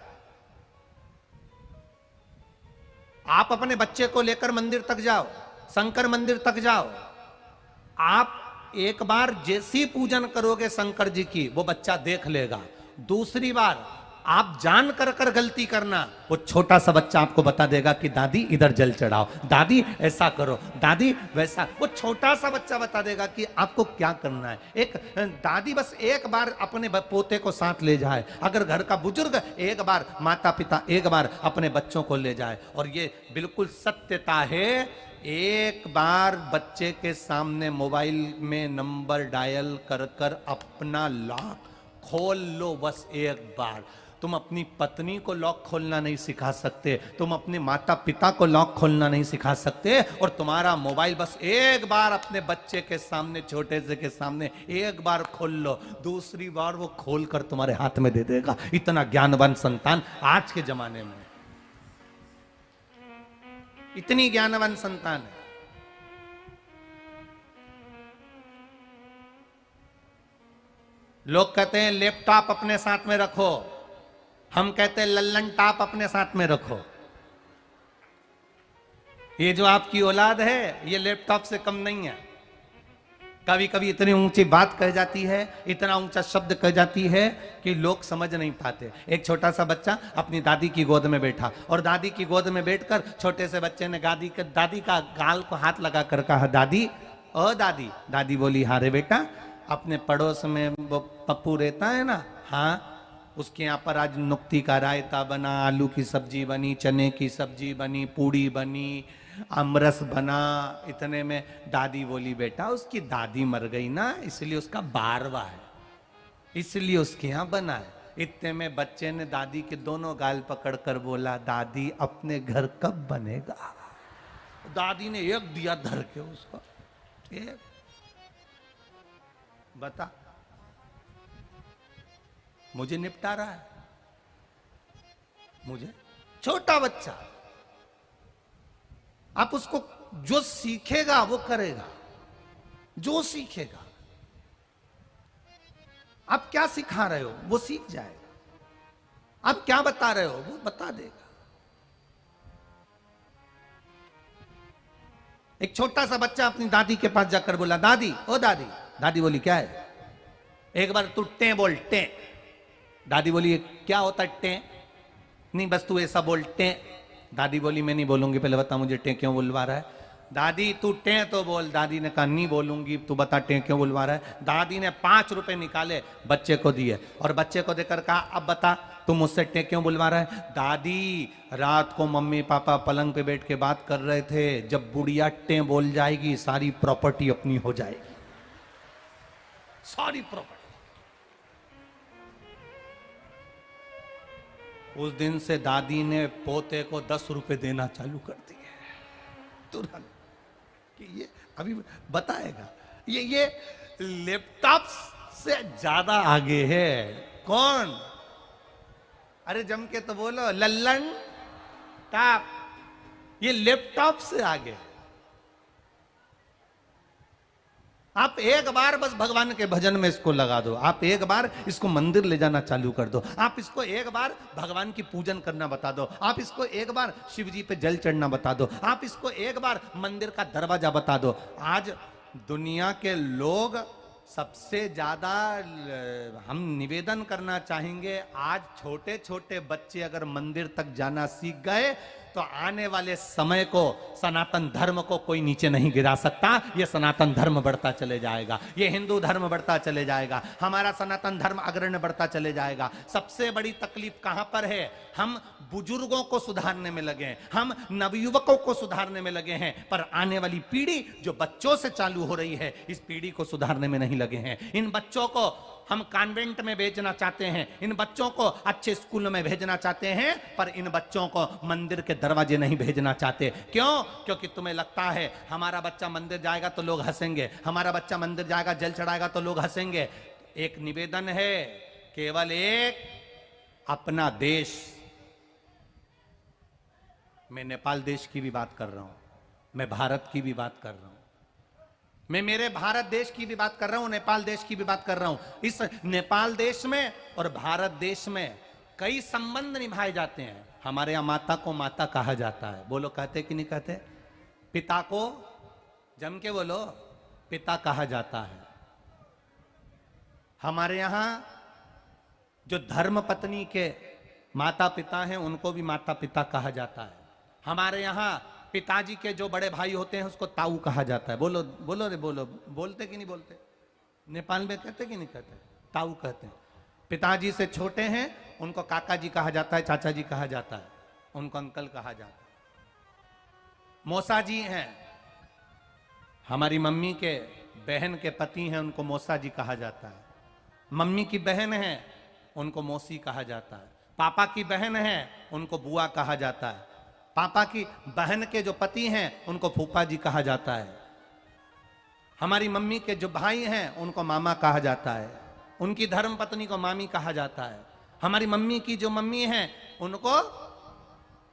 आप अपने बच्चे को लेकर मंदिर तक जाओ, शंकर मंदिर तक जाओ, आप एक बार जैसी पूजन करोगे शंकर जी की, वो बच्चा देख लेगा। दूसरी बार आप जान कर कर गलती करना, वो छोटा सा बच्चा आपको बता देगा कि दादी इधर जल चढ़ाओ, दादी ऐसा करो, दादी वैसा। वो छोटा सा बच्चा बता देगा कि आपको क्या करना है। एक दादी बस एक बार अपने पोते को साथ ले जाए, अगर घर का बुजुर्ग एक बार, माता पिता एक बार अपने बच्चों को ले जाए। और ये बिल्कुल सत्यता है, एक बार बच्चे के सामने मोबाइल में नंबर डायल कर कर अपना लॉक खोल लो, बस एक बार। तुम अपनी पत्नी को लॉक खोलना नहीं सिखा सकते, तुम अपने माता पिता को लॉक खोलना नहीं सिखा सकते, और तुम्हारा मोबाइल बस एक बार अपने बच्चे के सामने, छोटे से के सामने एक बार खोल लो, दूसरी बार वो खोल कर तुम्हारे हाथ में दे देगा। इतना ज्ञानवान संतान आज के जमाने में, इतनी ज्ञानवान संतान है। लोग कहते हैं लैपटॉप अपने साथ में रखो, हम कहते हैं लल्लन टॉप अपने साथ में रखो। ये जो आपकी औलाद है ये लैपटॉप से कम नहीं है। कभी कभी इतनी ऊंची बात कह जाती है, इतना ऊंचा शब्द कह जाती है कि लोग समझ नहीं पाते। एक छोटा सा बच्चा अपनी दादी की गोद में बैठा, और दादी की गोद में बैठकर छोटे से बच्चे ने दादी का गाल को हाथ लगा कर कहा, दादी ओ दादी। दादी बोली, हाँ रे बेटा, अपने पड़ोस में वो पप्पू रहता है ना, हाँ, उसके यहाँ पर आज नुक्ती का रायता बना, आलू की सब्जी बनी, चने की सब्जी बनी, पूड़ी बनी, अमरस बना। इतने में दादी बोली, बेटा उसकी दादी मर गई ना, इसलिए उसका बारवा है, इसलिए उसके यहाँ बना है। इतने में बच्चे ने दादी के दोनों गाल पकड़कर बोला, दादी अपने घर कब बनेगा? दादी ने एक दिया धर के उसको, एक बता, मुझे निपटा रहा है, मुझे। छोटा बच्चा, आप उसको जो सीखेगा वो करेगा, जो सीखेगा। आप क्या सिखा रहे हो वो सीख जाएगा, आप क्या बता रहे हो वो बता देगा। एक छोटा सा बच्चा अपनी दादी के पास जाकर बोला, दादी ओ दादी। दादी बोली, क्या है? एक बार तू टे बोल, टे। दादी बोली, क्या होता है टे? नहीं बस तू ऐसा बोल, टे। दादी बोली, मैं नहीं बोलूंगी, पहले बता मुझे टे क्यों बुलवा रहा है। दादी तू टे तो बोल। दादी ने कहा, नहीं बोलूंगी, तू बता टे क्यों बुलवा रहा है। दादी ने 5 रुपए निकाले, बच्चे को दिए, और बच्चे को देकर कहा, अब बता तू मुझसे टे क्यों बुलवा रहा है। दादी, रात को मम्मी पापा पलंग पे बैठ के बात कर रहे थे, जब बुढ़िया टे बोल जाएगी सारी प्रॉपर्टी अपनी हो जाएगी, सारी प्रॉपर्टी। उस दिन से दादी ने पोते को 10 रुपए देना चालू कर दिए तुरंत, कि ये अभी बताएगा। ये लैपटॉप से ज्यादा आगे है। कौन? अरे जम के तो बोलो, लल्लन टॉप। ये लैपटॉप से आगे। आप एक बार बस भगवान के भजन में इसको लगा दो, आप एक बार इसको मंदिर ले जाना चालू कर दो, आप इसको एक बार भगवान की पूजन करना बता दो, आप इसको एक बार शिव जी पे जल चढ़ना बता दो, आप इसको एक बार मंदिर का दरवाजा बता दो। आज दुनिया के लोग सबसे ज्यादा, हम निवेदन करना चाहेंगे, आज छोटे छोटे बच्चे अगर मंदिर तक जाना सीख गए तो आने वाले समय को, सनातन धर्म को कोई नीचे नहीं गिरा सकता। ये सनातन धर्म बढ़ता चले जाएगा, ये हिंदू धर्म बढ़ता चले जाएगा, हमारा सनातन धर्म अग्रणी बढ़ता चले जाएगा। सबसे बड़ी तकलीफ कहां पर है? हम बुजुर्गों को सुधारने में लगे हैं, हम नवयुवकों को सुधारने में लगे हैं, पर आने वाली पीढ़ी जो बच्चों से चालू हो रही है, इस पीढ़ी को सुधारने में नहीं लगे हैं। इन बच्चों को हम कॉन्वेंट में भेजना चाहते हैं, इन बच्चों को अच्छे स्कूल में भेजना चाहते हैं, पर इन बच्चों को मंदिर के दरवाजे नहीं भेजना चाहते। क्यों? क्योंकि तुम्हें लगता है हमारा बच्चा मंदिर जाएगा तो लोग हंसेंगे, हमारा बच्चा मंदिर जाएगा, जल चढ़ाएगा तो लोग हंसेंगे। एक निवेदन है, केवल एक अपना देश, मैं नेपाल देश की भी बात कर रहा हूं, मैं भारत की भी बात कर रहा हूं, मैं मेरे भारत देश की भी बात कर रहा हूं, नेपाल देश की भी बात कर रहा हूं। इस नेपाल देश में और भारत देश में कई संबंध निभाए जाते हैं। हमारे यहां माता को माता कहा जाता है, बोलो कहते कि नहीं कहते? पिता को जम के बोलो, पिता कहा जाता है। हमारे यहां जो धर्म पत्नी के माता पिता हैं उनको भी माता पिता कहा जाता है। हमारे यहां पिताजी के जो बड़े भाई होते हैं उसको ताऊ कहा जाता है। बोलो बोलो रे बोलो, बोलते कि नहीं बोलते? नेपाल में कहते कि नहीं कहते? ताऊ कहते हैं। पिताजी से छोटे हैं उनको काका जी कहा जाता है, चाचा जी कहा जाता है, उनको अंकल कहा जाता है। मौसा जी हैं, हमारी मम्मी के बहन के पति हैं, उनको मौसा जी कहा जाता है। मम्मी की बहन है उनको मौसी कहा जाता है। पापा की बहन है उनको बुआ कहा जाता है। पापा की बहन के जो पति हैं उनको फूफा जी कहा जाता है। हमारी मम्मी के जो भाई हैं उनको मामा कहा जाता है। उनकी धर्म पत्नी को मामी कहा जाता है। हमारी मम्मी की जो मम्मी हैं उनको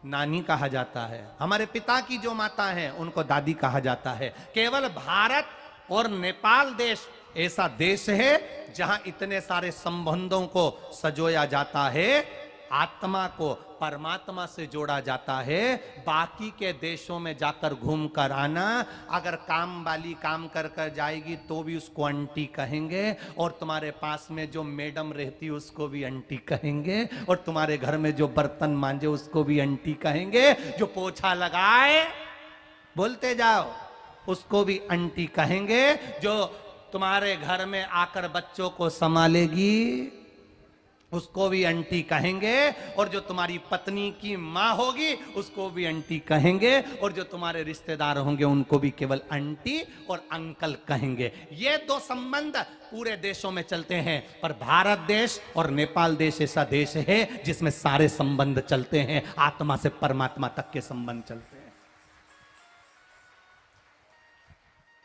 नानी कहा जाता है। हमारे पिता की जो माता हैं उनको दादी कहा जाता है। केवल भारत और नेपाल देश ऐसा देश है जहां इतने सारे संबंधों को सजोया जाता है, आत्मा को परमात्मा से जोड़ा जाता है। बाकी के देशों में जाकर घूम कर आना, अगर काम वाली काम कर कर जाएगी तो भी उसको आंटी कहेंगे, और तुम्हारे पास में जो मैडम रहती उसको भी आंटी कहेंगे, और तुम्हारे घर में जो बर्तन मांजे उसको भी आंटी कहेंगे, जो पोछा लगाए, बोलते जाओ, उसको भी आंटी कहेंगे, जो तुम्हारे घर में आकर बच्चों को संभालेगी उसको भी आंटी कहेंगे, और जो तुम्हारी पत्नी की माँ होगी उसको भी आंटी कहेंगे, और जो तुम्हारे रिश्तेदार होंगे उनको भी केवल आंटी और अंकल कहेंगे। ये दो संबंध पूरे देशों में चलते हैं, पर भारत देश और नेपाल देश ऐसा देश है जिसमें सारे संबंध चलते हैं, आत्मा से परमात्मा तक के संबंध चलते हैं।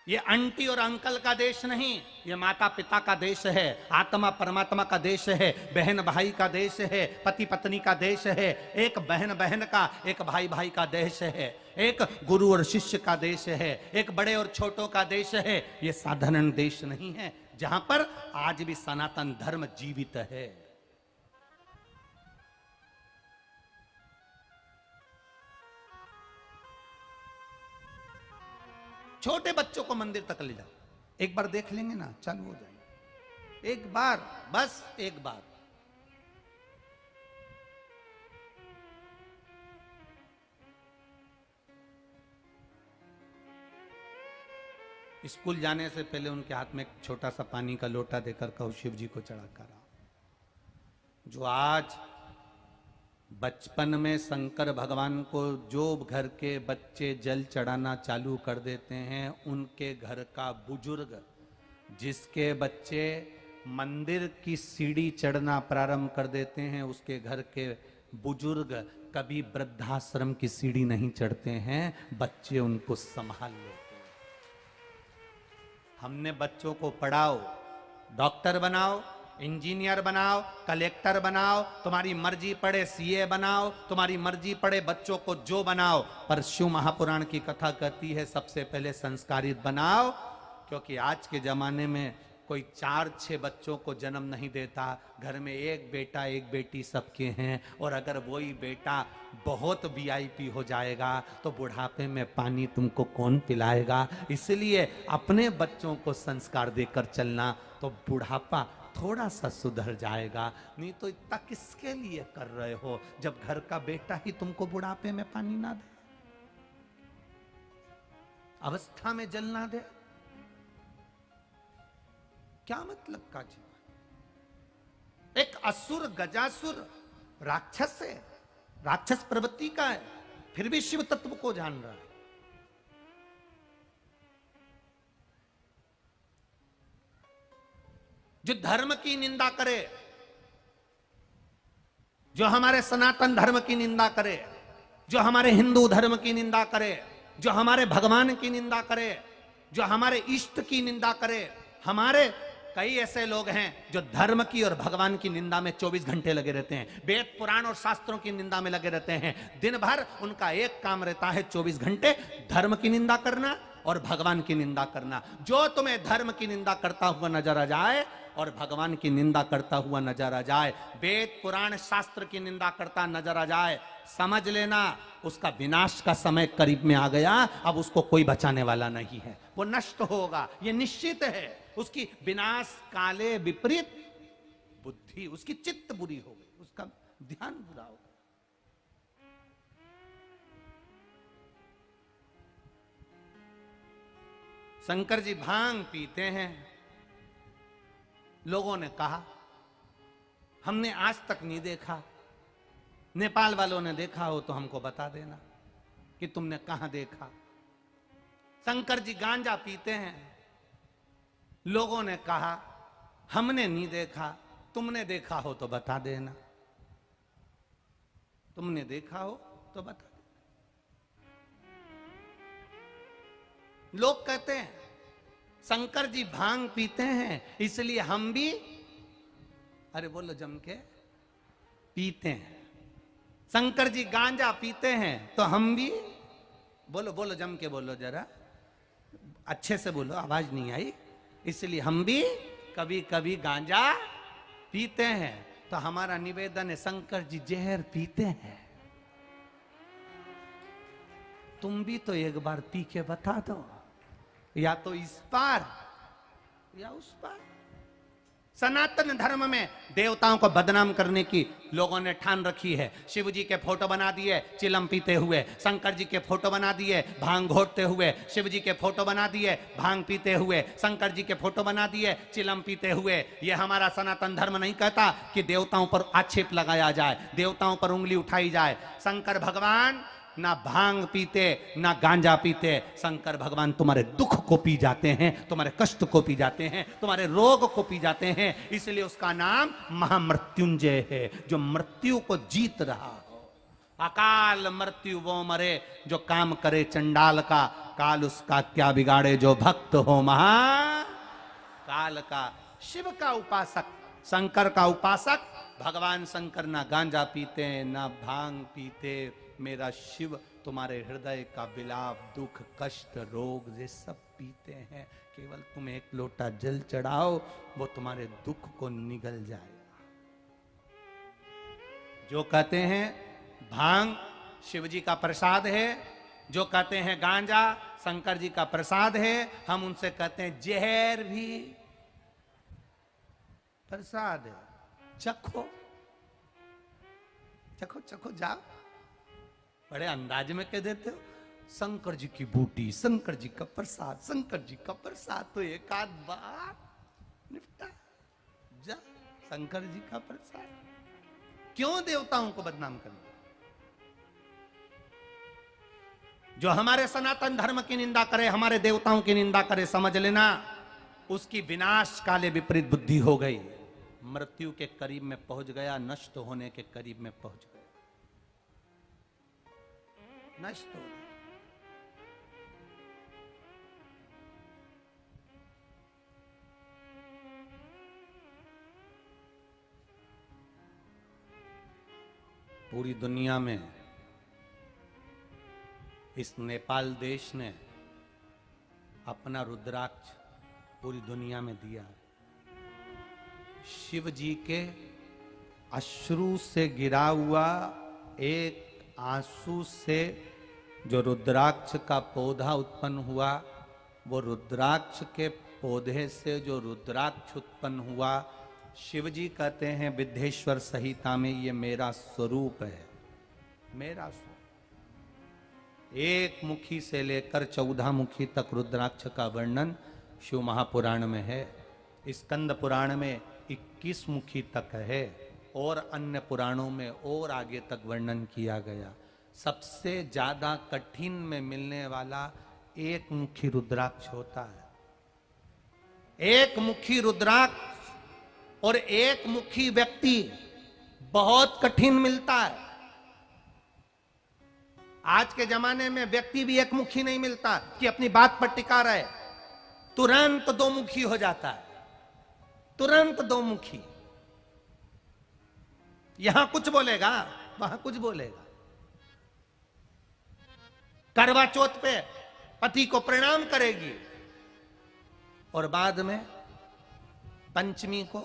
ये आंटी और अंकल का देश नहीं, ये माता पिता का देश है, आत्मा परमात्मा का देश है, बहन भाई का देश है, पति पत्नी का देश है, एक बहन बहन का, एक भाई भाई का देश है, एक गुरु और शिष्य का देश है, एक बड़े और छोटों का देश है। ये साधारण देश नहीं है, जहां पर आज भी सनातन धर्म जीवित है। छोटे बच्चों को मंदिर तक ले जाओ, एक बार देख लेंगे ना, चालू हो जाएगा। एक बार, बस एक बार। स्कूल जाने से पहले उनके हाथ में एक छोटा सा पानी का लोटा देकर कहो शिव जी को चढ़ा कर आओ। जो आज बचपन में शंकर भगवान को जो घर के बच्चे जल चढ़ाना चालू कर देते हैं, उनके घर का बुजुर्ग, जिसके बच्चे मंदिर की सीढ़ी चढ़ना प्रारंभ कर देते हैं, उसके घर के बुजुर्ग कभी वृद्धाश्रम की सीढ़ी नहीं चढ़ते हैं, बच्चे उनको संभाल लेते हैं। हमने बच्चों को पढ़ाओ, डॉक्टर बनाओ, इंजीनियर बनाओ, कलेक्टर बनाओ, तुम्हारी मर्जी पड़े सीए बनाओ, तुम्हारी मर्जी पड़े बच्चों को जो बनाओ, पर शिव महापुराण की कथा कहती है सबसे पहले संस्कारित बनाओ, क्योंकि आज के जमाने में कोई 4-6 बच्चों को जन्म नहीं देता, घर में एक बेटा एक बेटी सबके हैं, और अगर वही बेटा बहुत वीआईपी हो जाएगा तो बुढ़ापे में पानी तुमको कौन पिलाएगा। इसलिए अपने बच्चों को संस्कार देकर चलना, तो बुढ़ापा थोड़ा सा सुधर जाएगा। नहीं तो इतना किसके लिए कर रहे हो जब घर का बेटा ही तुमको बुढ़ापे में पानी ना दे, अवस्था में जल ना दे, क्या मतलब का जीवन। एक असुर गजासुर राक्षस है, राक्षस प्रवृत्ति का है, फिर भी शिव तत्व को जान रहा है। जो धर्म की निंदा करे, जो हमारे सनातन धर्म की निंदा करे, जो हमारे हिंदू धर्म की निंदा करे, जो हमारे भगवान की निंदा करे, जो हमारे इष्ट की निंदा करे। हमारे कई ऐसे लोग हैं जो धर्म की और भगवान की निंदा में 24 घंटे लगे रहते हैं, वेद पुराण और शास्त्रों की निंदा में लगे रहते हैं। दिन भर उनका एक काम रहता है 24 घंटे धर्म की निंदा करना और भगवान की निंदा करना। जो तुम्हें धर्म की निंदा करता हुआ नजर आ जाए और भगवान की निंदा करता हुआ नजर आ जाए, वेद पुराण शास्त्र की निंदा करता नजर आ जाए, समझ लेना उसका विनाश का समय करीब में आ गया। अब उसको कोई बचाने वाला नहीं है, वो नष्ट होगा, ये निश्चित है। उसकी विनाश काले विपरीत बुद्धि, उसकी चित्त बुरी हो गई, उसका ध्यान बुरा हो गया। शंकर जी भांग पीते हैं। लोगों ने कहा हमने आज तक नहीं देखा, नेपाल वालों ने देखा हो तो हमको बता देना कि तुमने कहां देखा। शंकर जी गांजा पीते हैं। लोगों ने कहा हमने नहीं देखा, तुमने देखा हो तो बता देना, तुमने देखा हो तो बता देना। लोग कहते हैं शंकर जी भांग पीते हैं इसलिए हम भी, अरे बोलो जम के, पीते हैं। शंकर जी गांजा पीते हैं तो हम भी, बोलो बोलो जम के बोलो, जरा अच्छे से बोलो, आवाज नहीं आई। इसलिए हम भी कभी कभी गांजा पीते हैं। तो हमारा निवेदन है, शंकर जी जहर पीते हैं, तुम भी तो एक बार पी के बता दो, या तो इस पार या उस पार। सनातन धर्म में देवताओं को बदनाम करने की लोगों ने ठान रखी है। शिव जी के फोटो बना दिए चिलम पीते हुए, शंकर जी के फोटो बना दिए भांग घोटते हुए, शिव जी के फोटो बना दिए भांग पीते हुए, शंकर जी के फोटो बना दिए चिलम पीते हुए। यह हमारा सनातन धर्म नहीं कहता कि देवताओं पर आक्षेप लगाया जाए, देवताओं पर उंगली उठाई जाए। शंकर भगवान ना भांग पीते ना गांजा पीते। शंकर भगवान तुम्हारे दुख को पी जाते हैं, तुम्हारे कष्ट को पी जाते हैं, तुम्हारे रोग को पी जाते हैं। इसलिए उसका नाम महामृत्युंजय है, जो मृत्यु को जीत रहा हो। अकाल मृत्यु वो मरे जो काम करे चंडाल का, काल उसका क्या बिगाड़े जो भक्त हो महा काल का। शिव का उपासक, शंकर का उपासक, भगवान शंकर ना गांजा पीते ना भांग पीते। मेरा शिव तुम्हारे हृदय का विलाप, दुख, कष्ट, रोग ये सब पीते हैं। केवल तुम एक लोटा जल चढ़ाओ, वो तुम्हारे दुख को निगल जाएगा। जो कहते हैं भांग शिव जी का प्रसाद है, जो कहते हैं गांजा शंकर जी का प्रसाद है, हम उनसे कहते हैं जहर भी प्रसाद है, चखो चखो चखो जाओ। बड़े अंदाज में कह देते हो शंकर जी की बूटी, शंकर जी का प्रसाद, शंकर जी का प्रसाद। तो एक आध बार निपटा जा, शंकर जी का प्रसाद। क्यों देवताओं को बदनाम करना? जो हमारे सनातन धर्म की निंदा करे, हमारे देवताओं की निंदा करे, समझ लेना उसकी विनाश काले विपरीत बुद्धि हो गई, मृत्यु के करीब में पहुंच गया, नष्ट होने के करीब में पहुंच गया, नष्ट हो गया। पूरी दुनिया में इस नेपाल देश ने अपना रुद्राक्ष पूरी दुनिया में दिया है। शिव जी के अश्रु से गिरा हुआ एक आंसू से जो रुद्राक्ष का पौधा उत्पन्न हुआ, वो रुद्राक्ष के पौधे से जो रुद्राक्ष उत्पन्न हुआ, शिव जी कहते हैं विद्येश्वर संहिता में, ये मेरा स्वरूप है, मेरा स्वरूप। एक मुखी से लेकर 14 मुखी तक रुद्राक्ष का वर्णन शिव महापुराण में है। स्कंद पुराण में 21 मुखी तक है और अन्य पुराणों में और आगे तक वर्णन किया गया। सबसे ज्यादा कठिन में मिलने वाला एक मुखी रुद्राक्ष होता है। एक मुखी रुद्राक्ष और एक मुखी व्यक्ति बहुत कठिन मिलता है। आज के जमाने में व्यक्ति भी एक मुखी नहीं मिलता कि अपनी बात पर टिका रहे, तुरंत दो मुखी हो जाता है, तुरंत दो मुखी। यहां कुछ बोलेगा, वहां कुछ बोलेगा। करवा चौथ पे पति को प्रणाम करेगी और बाद में पंचमी को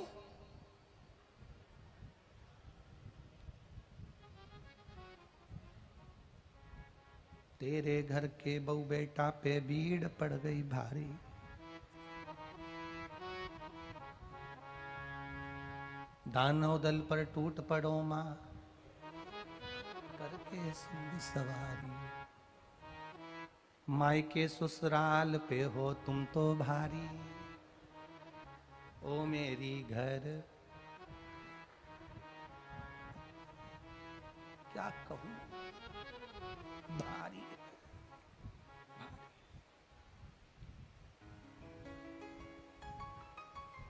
तेरे घर के बहू बेटा पे भीड़ पड़ गई भारी, दानव दल पर टूट पड़ो मां करके सिंह सवारी, मायके ससुराल पे हो तुम तो भारी, ओ मेरी घर। क्या कहूं, भारी।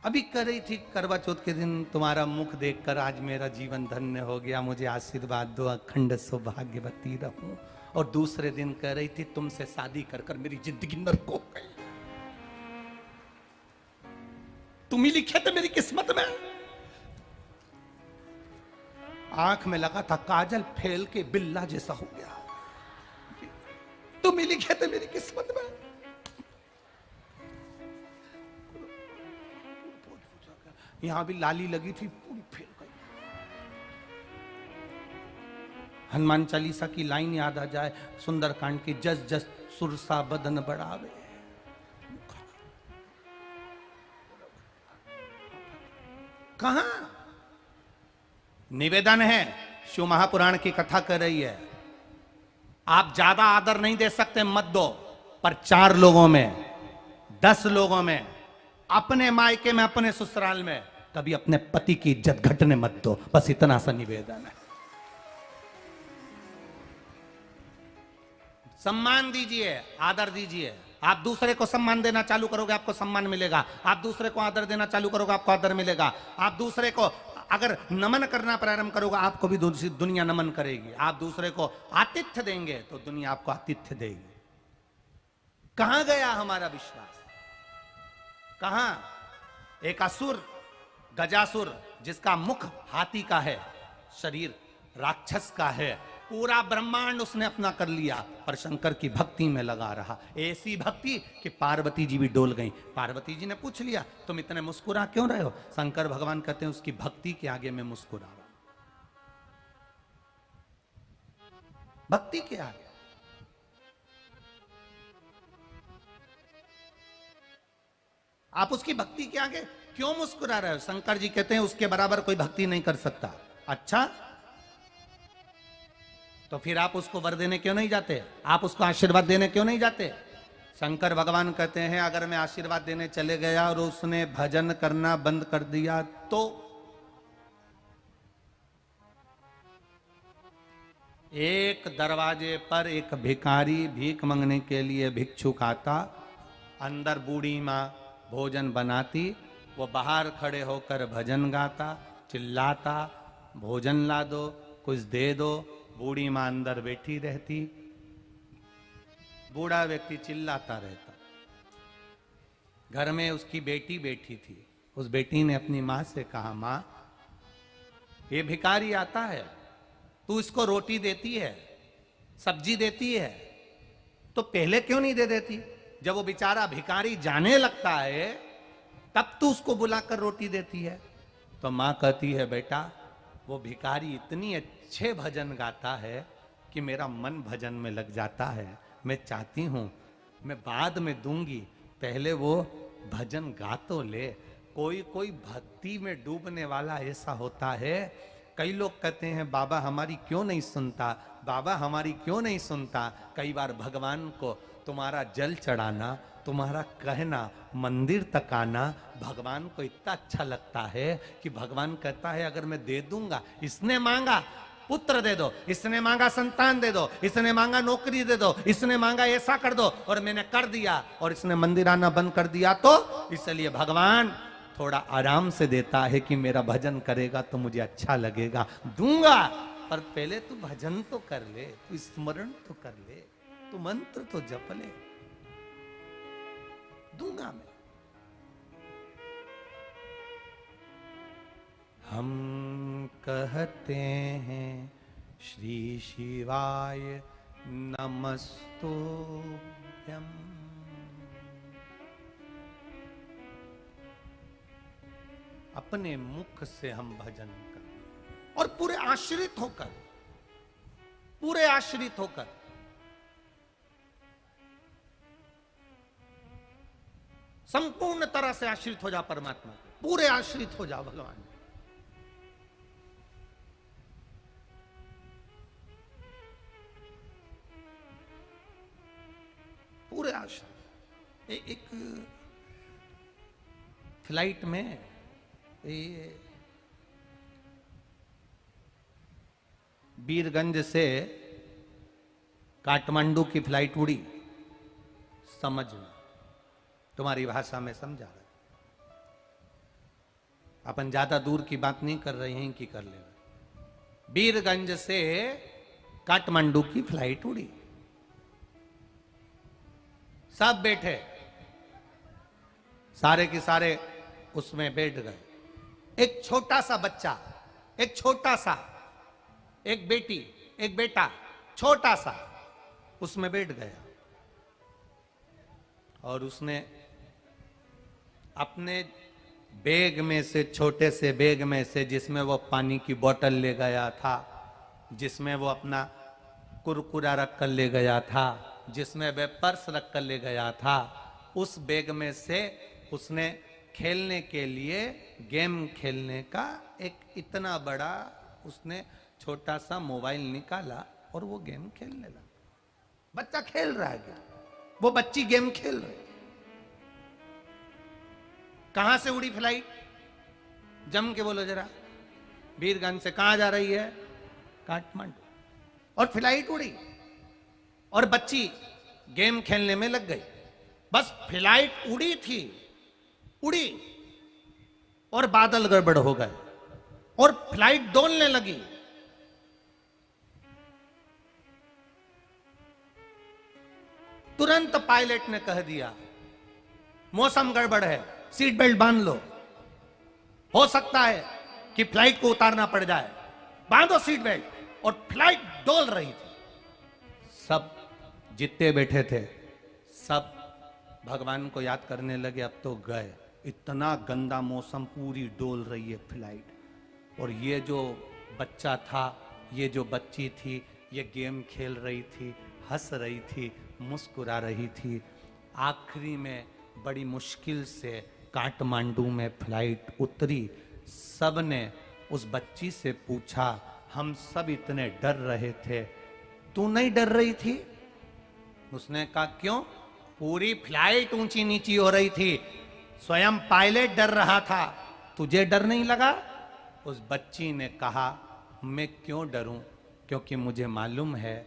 अभी कर रही थी करवा चौथ के दिन तुम्हारा मुख देखकर आज मेरा जीवन धन्य हो गया, मुझे आशीर्वाद दो, अखंड सौभाग्यवती रहूं। और दूसरे दिन कह रही थी तुमसे शादी कर कर मेरी जिंदगी नरक हो गई, तुम ही लिखे थे मेरी किस्मत में। आंख में लगा था काजल फैल के बिल्ला जैसा हो गया, तुम ही लिखे थे मेरी किस्मत में। यहां भी लाली लगी थी, पूरी फेल गई। हनुमान चालीसा की लाइन याद आ जाए, सुंदरकांड की, जस जस सुरसा बदन बढ़ावे। कहां निवेदन है, शिव महापुराण की कथा कर रही है। आप ज्यादा आदर नहीं दे सकते, मत दो, पर 4 लोगों में, 10 लोगों में, अपने मायके में, अपने ससुराल में कभी अपने पति की इज्जत घटने मत दो। बस इतना सा निवेदन है। सम्मान दीजिए, आदर दीजिए। आप दूसरे को सम्मान देना चालू करोगे, आपको सम्मान मिलेगा। आप दूसरे को आदर देना चालू करोगे, आपको आदर मिलेगा। आप दूसरे को अगर नमन करना प्रारंभ करोगे, आपको भी दुनिया नमन करेगी। आप दूसरे को आतिथ्य देंगे तो दुनिया आपको आतिथ्य देगी। कहां गया हमारा विश्वास? कहां? एक असुर, गजासुर, जिसका मुख हाथी का है, शरीर राक्षस का है, पूरा ब्रह्मांड उसने अपना कर लिया, पर शंकर की भक्ति में लगा रहा। ऐसी भक्ति कि पार्वती जी भी डोल गई। पार्वती जी ने पूछ लिया तुम इतने मुस्कुरा क्यों रहे हो? शंकर भगवान कहते हैं उसकी भक्ति के आगे मैं मुस्कुरा रहा। भक्ति के आगे। आप उसकी भक्ति के आगे क्यों मुस्कुरा रहे हो? शंकर जी कहते हैं उसके बराबर कोई भक्ति नहीं कर सकता। अच्छा, तो फिर आप उसको वर देने क्यों नहीं जाते? आप उसको आशीर्वाद देने क्यों नहीं जाते? शंकर भगवान कहते हैं अगर मैं आशीर्वाद देने चले गया और उसने भजन करना बंद कर दिया तो? एक दरवाजे पर एक भिखारी भीख मांगने के लिए भिक्षुक आता, अंदर बूढ़ी माँ भोजन बनाती, वो बाहर खड़े होकर भजन गाता, चिल्लाता, भोजन ला दो, कुछ दे दो। बूढ़ी मां अंदर बैठी रहती, बूढ़ा व्यक्ति चिल्लाता रहता। घर में उसकी बेटी बैठी थी। उस बेटी ने अपनी मां से कहा, मां ये भिखारी आता है, तू इसको रोटी देती है, सब्जी देती है, तो पहले क्यों नहीं दे देती? जब वो बेचारा भिखारी जाने लगता है तब तू उसको बुलाकर रोटी देती है। तो माँ कहती है बेटा वो भिखारी इतनी अच्छे भजन गाता है कि मेरा मन भजन में लग जाता है। मैं चाहती हूँ मैं बाद में दूंगी, पहले वो भजन गा तो ले। कोई कोई भक्ति में डूबने वाला ऐसा होता है। कई लोग कहते हैं बाबा हमारी क्यों नहीं सुनता, बाबा हमारी क्यों नहीं सुनता। कई बार भगवान को तुम्हारा जल चढ़ाना, तुम्हारा कहना, मंदिर तक आना भगवान को इतना अच्छा लगता है कि भगवान कहता है अगर मैं दे दूंगा, इसने मांगा पुत्र दे दो, इसने मांगा संतान दे दो, इसने मांगा नौकरी दे दो, इसने मांगा ऐसा कर दो, और मैंने कर दिया, और इसने मंदिर आना बंद कर दिया, तो इसलिए भगवान थोड़ा आराम से देता है कि मेरा भजन करेगा तो मुझे अच्छा लगेगा, दूंगा। पर पहले तू भजन तो कर ले, तू स्मरण तो कर ले, तू मंत्र तो जप ले, दूंगा मैं। हम कहते हैं श्री शिवाय नमस्तुभ्यं। अपने मुख से हम भजन करें और पूरे आश्रित होकर, पूरे आश्रित होकर। संपूर्ण तरह से आश्रित हो जा परमात्मा पे, पूरे आश्रित हो जा भगवान पे। पूरे आश्रित। एक फ्लाइट में बीरगंज से काठमांडू की फ्लाइट उड़ी, समझना तुम्हारी भाषा में समझा रहा। अपन ज्यादा दूर की बात नहीं कर रहे हैं कि कर ले रहे। बीरगंज से काठमांडू की फ्लाइट उड़ी, सब बैठे, सारे के सारे उसमें बैठ गए। एक छोटा सा बच्चा, एक छोटा सा, एक बेटी, एक बेटा, छोटा सा उसमें बैठ गया और उसने अपने बैग में से, छोटे से बैग में से, जिसमें वो पानी की बोतल ले गया था, जिसमें वो अपना कुरकुरा रख कर ले गया था, जिसमें वह पर्स रख कर ले गया था, उस बैग में से उसने खेलने के लिए, गेम खेलने का एक इतना बड़ा उसने छोटा सा मोबाइल निकाला और वो गेम खेलने लगा। बच्चा खेल रहा है गेम, वो बच्ची गेम खेल रही। कहां से उड़ी फ्लाइट? जम के बोलो जरा। बीरगंज से कहां जा रही है? काठमांडू। और फ्लाइट उड़ी और बच्ची गेम खेलने में लग गई। बस फ्लाइट उड़ी थी, उड़ी और बादल गड़बड़ हो गए और फ्लाइट डोलने लगी। तुरंत पायलट ने कह दिया मौसम गड़बड़ है, सीट बेल्ट बांध लो, हो सकता है कि फ्लाइट को उतारना पड़ जाए, बांधो सीट बेल्ट। और फ्लाइट डोल रही थी। सब जितने बैठे थे सब भगवान को याद करने लगे, अब तो गए, इतना गंदा मौसम, पूरी डोल रही है फ्लाइट। और ये जो बच्चा था, ये जो बच्ची थी, ये गेम खेल रही थी, हंस रही थी, मुस्कुरा रही थी। आखिरी में बड़ी मुश्किल से काठमांडू में फ्लाइट उतरी। सब ने उस बच्ची से पूछा, हम सब इतने डर रहे थे, तू नहीं डर रही थी? उसने कहा क्यों? पूरी फ्लाइट ऊंची नीची हो रही थी, स्वयं पायलट डर रहा था, तुझे डर नहीं लगा? उस बच्ची ने कहा मैं क्यों डरूं, क्योंकि मुझे मालूम है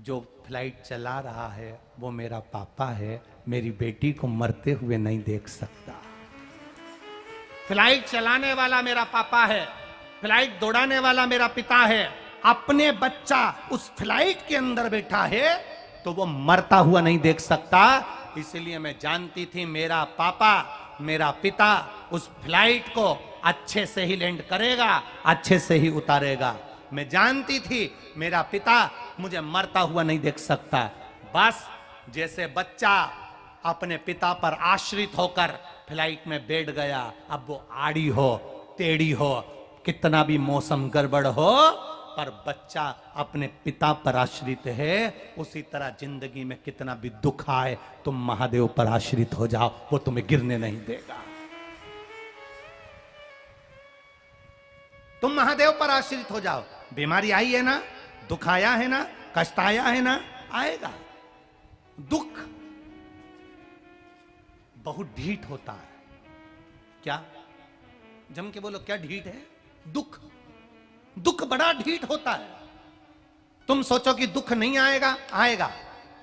जो फ्लाइट चला रहा है वो मेरा पापा है, मेरी बेटी को मरते हुए नहीं देख सकता। फ्लाइट चलाने वाला मेरा पापा है, फ्लाइट दौड़ाने वाला मेरा पिता है। अपने बच्चा उस फ्लाइट के अंदर बैठा है तो वो मरता हुआ नहीं देख सकता। इसलिए मैं जानती थी मेरा पापा, मेरा पिता उस फ्लाइट को अच्छे से ही लैंड करेगा, अच्छे से ही उतारेगा। मैं जानती थी मेरा पिता मुझे मरता हुआ नहीं देख सकता। बस जैसे बच्चा अपने पिता पर आश्रित होकर फ्लाइट में बैठ गया, अब वो आड़ी हो, टेढ़ी हो, कितना भी मौसम गड़बड़ हो, पर बच्चा अपने पिता पर आश्रित है। उसी तरह जिंदगी में कितना भी दुख आए, तुम महादेव पर आश्रित हो जाओ, वो तुम्हें गिरने नहीं देगा। तुम महादेव पर आश्रित हो जाओ। बीमारी आई है ना, दुख आया है ना, कष्ट आया है ना, आएगा। दुख बहुत ढीठ होता है। क्या जम के बोलो, क्या ढीठ है? दुख, दुख बड़ा ढीठ होता है। तुम सोचो कि दुख नहीं आएगा, आएगा।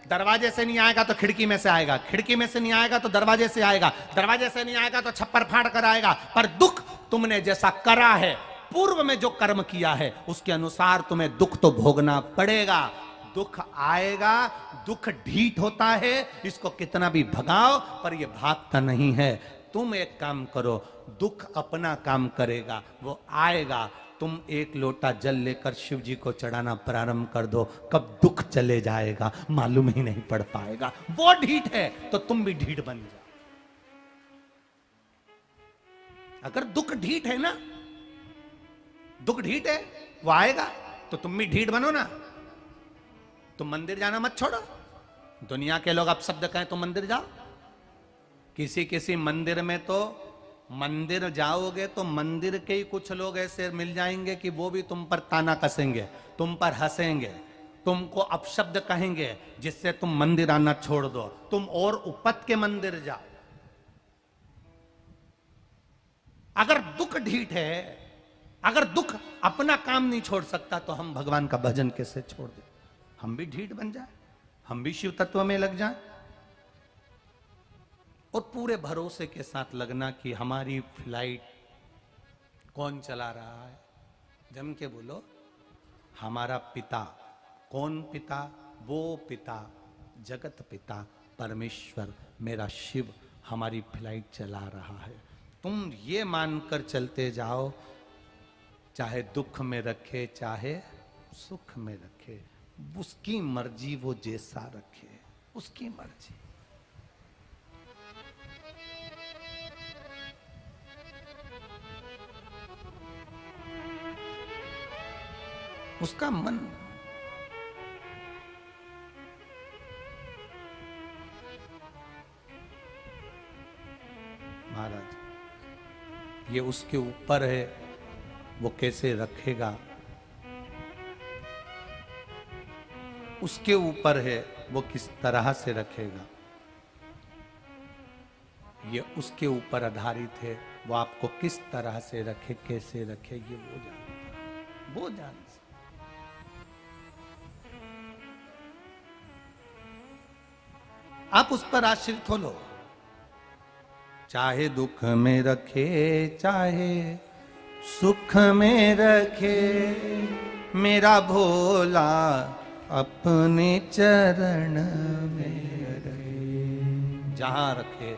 दरवाजे से नहीं आएगा तो खिड़की में से आएगा, खिड़की में से नहीं आएगा तो दरवाजे से आएगा, दरवाजे से नहीं आएगा तो छप्पर फाड़ कर आएगा। पर दुख तुमने जैसा करा है, पूर्व में जो कर्म किया है, उसके अनुसार तुम्हें दुख तो भोगना पड़ेगा। दुख आएगा, दुख ढीठ होता है, इसको कितना भी भगाओ पर यह भागता नहीं है। तुम एक काम करो, दुख अपना काम करेगा, वो आएगा। तुम एक लोटा जल लेकर शिव जी को चढ़ाना प्रारंभ कर दो, कब दुख चले जाएगा मालूम ही नहीं पड़ पाएगा। वो ढीठ है तो तुम भी ढीठ बन जाओ। अगर दुख ढीठ है ना, दुख ढीठ है, वो आएगा तो तुम भी ढीठ बनो ना। तुम मंदिर जाना मत छोड़ो। दुनिया के लोग अब शब्द कहें तो मंदिर जाओ। किसी किसी मंदिर में तो, मंदिर जाओगे तो मंदिर के ही कुछ लोग ऐसे मिल जाएंगे कि वो भी तुम पर ताना कसेंगे, तुम पर हंसेंगे, तुमको अपशब्द कहेंगे, जिससे तुम मंदिर आना छोड़ दो। तुम और उपत के मंदिर जाओ। अगर दुख ढीठ है, अगर दुख अपना काम नहीं छोड़ सकता, तो हम भगवान का भजन कैसे छोड़ दें? हम भी ढीठ बन जाए, हम भी शिव तत्व में लग जाए, और पूरे भरोसे के साथ लगना कि हमारी फ्लाइट कौन चला रहा है। जम के बोलो, हमारा पिता। कौन पिता? वो पिता, जगत पिता परमेश्वर, मेरा शिव हमारी फ्लाइट चला रहा है। तुम ये मानकर चलते जाओ, चाहे दुख में रखे चाहे सुख में रखे, उसकी मर्जी, वो जैसा रखे, उसकी मर्जी। उसका मन। महाराज, ये उसके ऊपर है, वो कैसे रखेगा, उसके ऊपर है, वो किस तरह से रखेगा, ये उसके ऊपर आधारित है। वो आपको किस तरह से रखे, कैसे रखे, ये वो जानता है, वो जानता। आप उस पर आश्रित हो लो। चाहे दुख में रखे चाहे सुख में रखे, मेरा भोला अपने चरण में रखे। जहां रखे,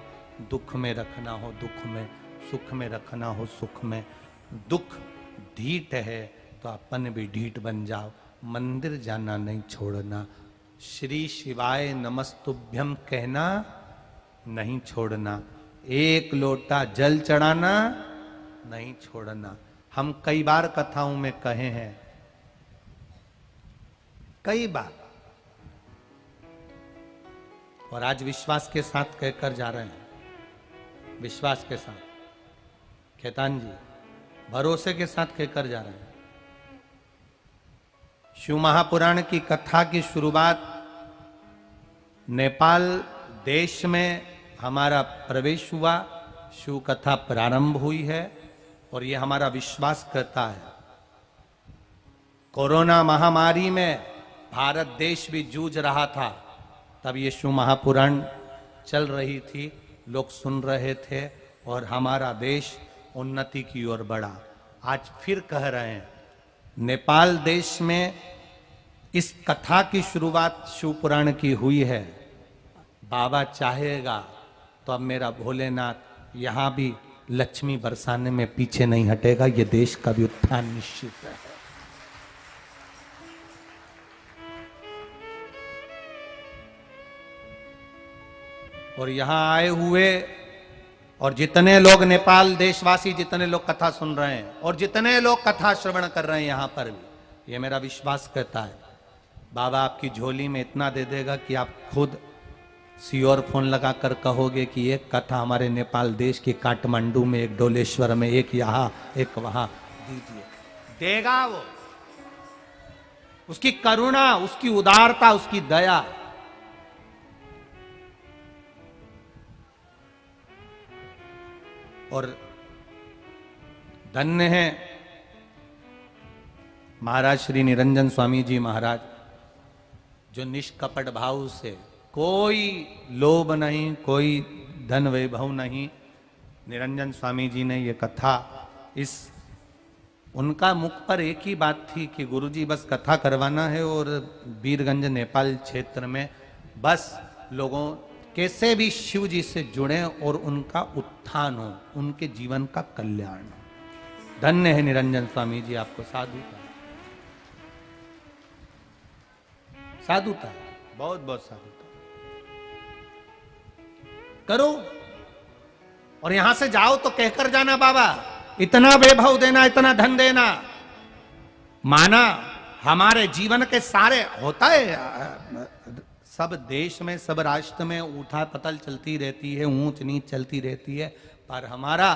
दुख में रखना हो दुख में, सुख में रखना हो सुख में। दुख ढीठ है तो अपन भी ढीठ बन जाओ। मंदिर जाना नहीं छोड़ना, श्री शिवाय नमस्तुभ्यम कहना नहीं छोड़ना, एक लोटा जल चढ़ाना नहीं छोड़ना। हम कई बार कथाओं में कहे हैं, कई बार, और आज विश्वास के साथ कहकर जा रहे हैं, विश्वास के साथ, खेतान जी भरोसे के साथ कहकर जा रहे हैं। शिव महापुराण की कथा की शुरुआत नेपाल देश में हमारा प्रवेश हुआ, शिव कथा प्रारंभ हुई है, और ये हमारा विश्वास करता है। कोरोना महामारी में भारत देश भी जूझ रहा था, तब ये शिव महापुराण चल रही थी, लोग सुन रहे थे, और हमारा देश उन्नति की ओर बढ़ा। आज फिर कह रहे हैं, नेपाल देश में इस कथा की शुरुआत शिव पुराण की हुई है। बाबा चाहेगा तो अब मेरा भोलेनाथ यहां भी लक्ष्मी बरसाने में पीछे नहीं हटेगा। ये देश का भी उत्थान निश्चित है। और यहां आए हुए और जितने लोग नेपाल देशवासी, जितने लोग कथा सुन रहे हैं और जितने लोग कथा श्रवण कर रहे हैं यहां पर भी, ये मेरा विश्वास कहता है बाबा आपकी झोली में इतना दे देगा कि आप खुद सियोर फोन लगाकर कहोगे कि एक कथा हमारे नेपाल देश के काठमांडू में, एक डोलेश्वर में, एक यहां, एक वहां दीजिए। देगा वो। उसकी करुणा, उसकी उदारता, उसकी दया। और धन्य है महाराज श्री निरंजन स्वामी जी महाराज, जो निष्कपट भाव से, कोई लोभ नहीं, कोई धन वैभव नहीं, निरंजन स्वामी जी ने ये कथा, इस उनका मुख पर एक ही बात थी कि गुरुजी बस कथा करवाना है और वीरगंज नेपाल क्षेत्र में बस लोगों कैसे भी शिव जी से जुड़े और उनका उत्थान हो, उनके जीवन का कल्याण हो। धन्य है निरंजन स्वामी जी, आपको साधुता, साधुता, बहुत बहुत साधुता। करो और यहां से जाओ तो कहकर जाना बाबा इतना वैभव देना, इतना धन देना। माना हमारे जीवन के सारे होता है, सब देश में, सब राष्ट्र में उठा पतल चलती रहती है, ऊंच नीच चलती रहती है, पर हमारा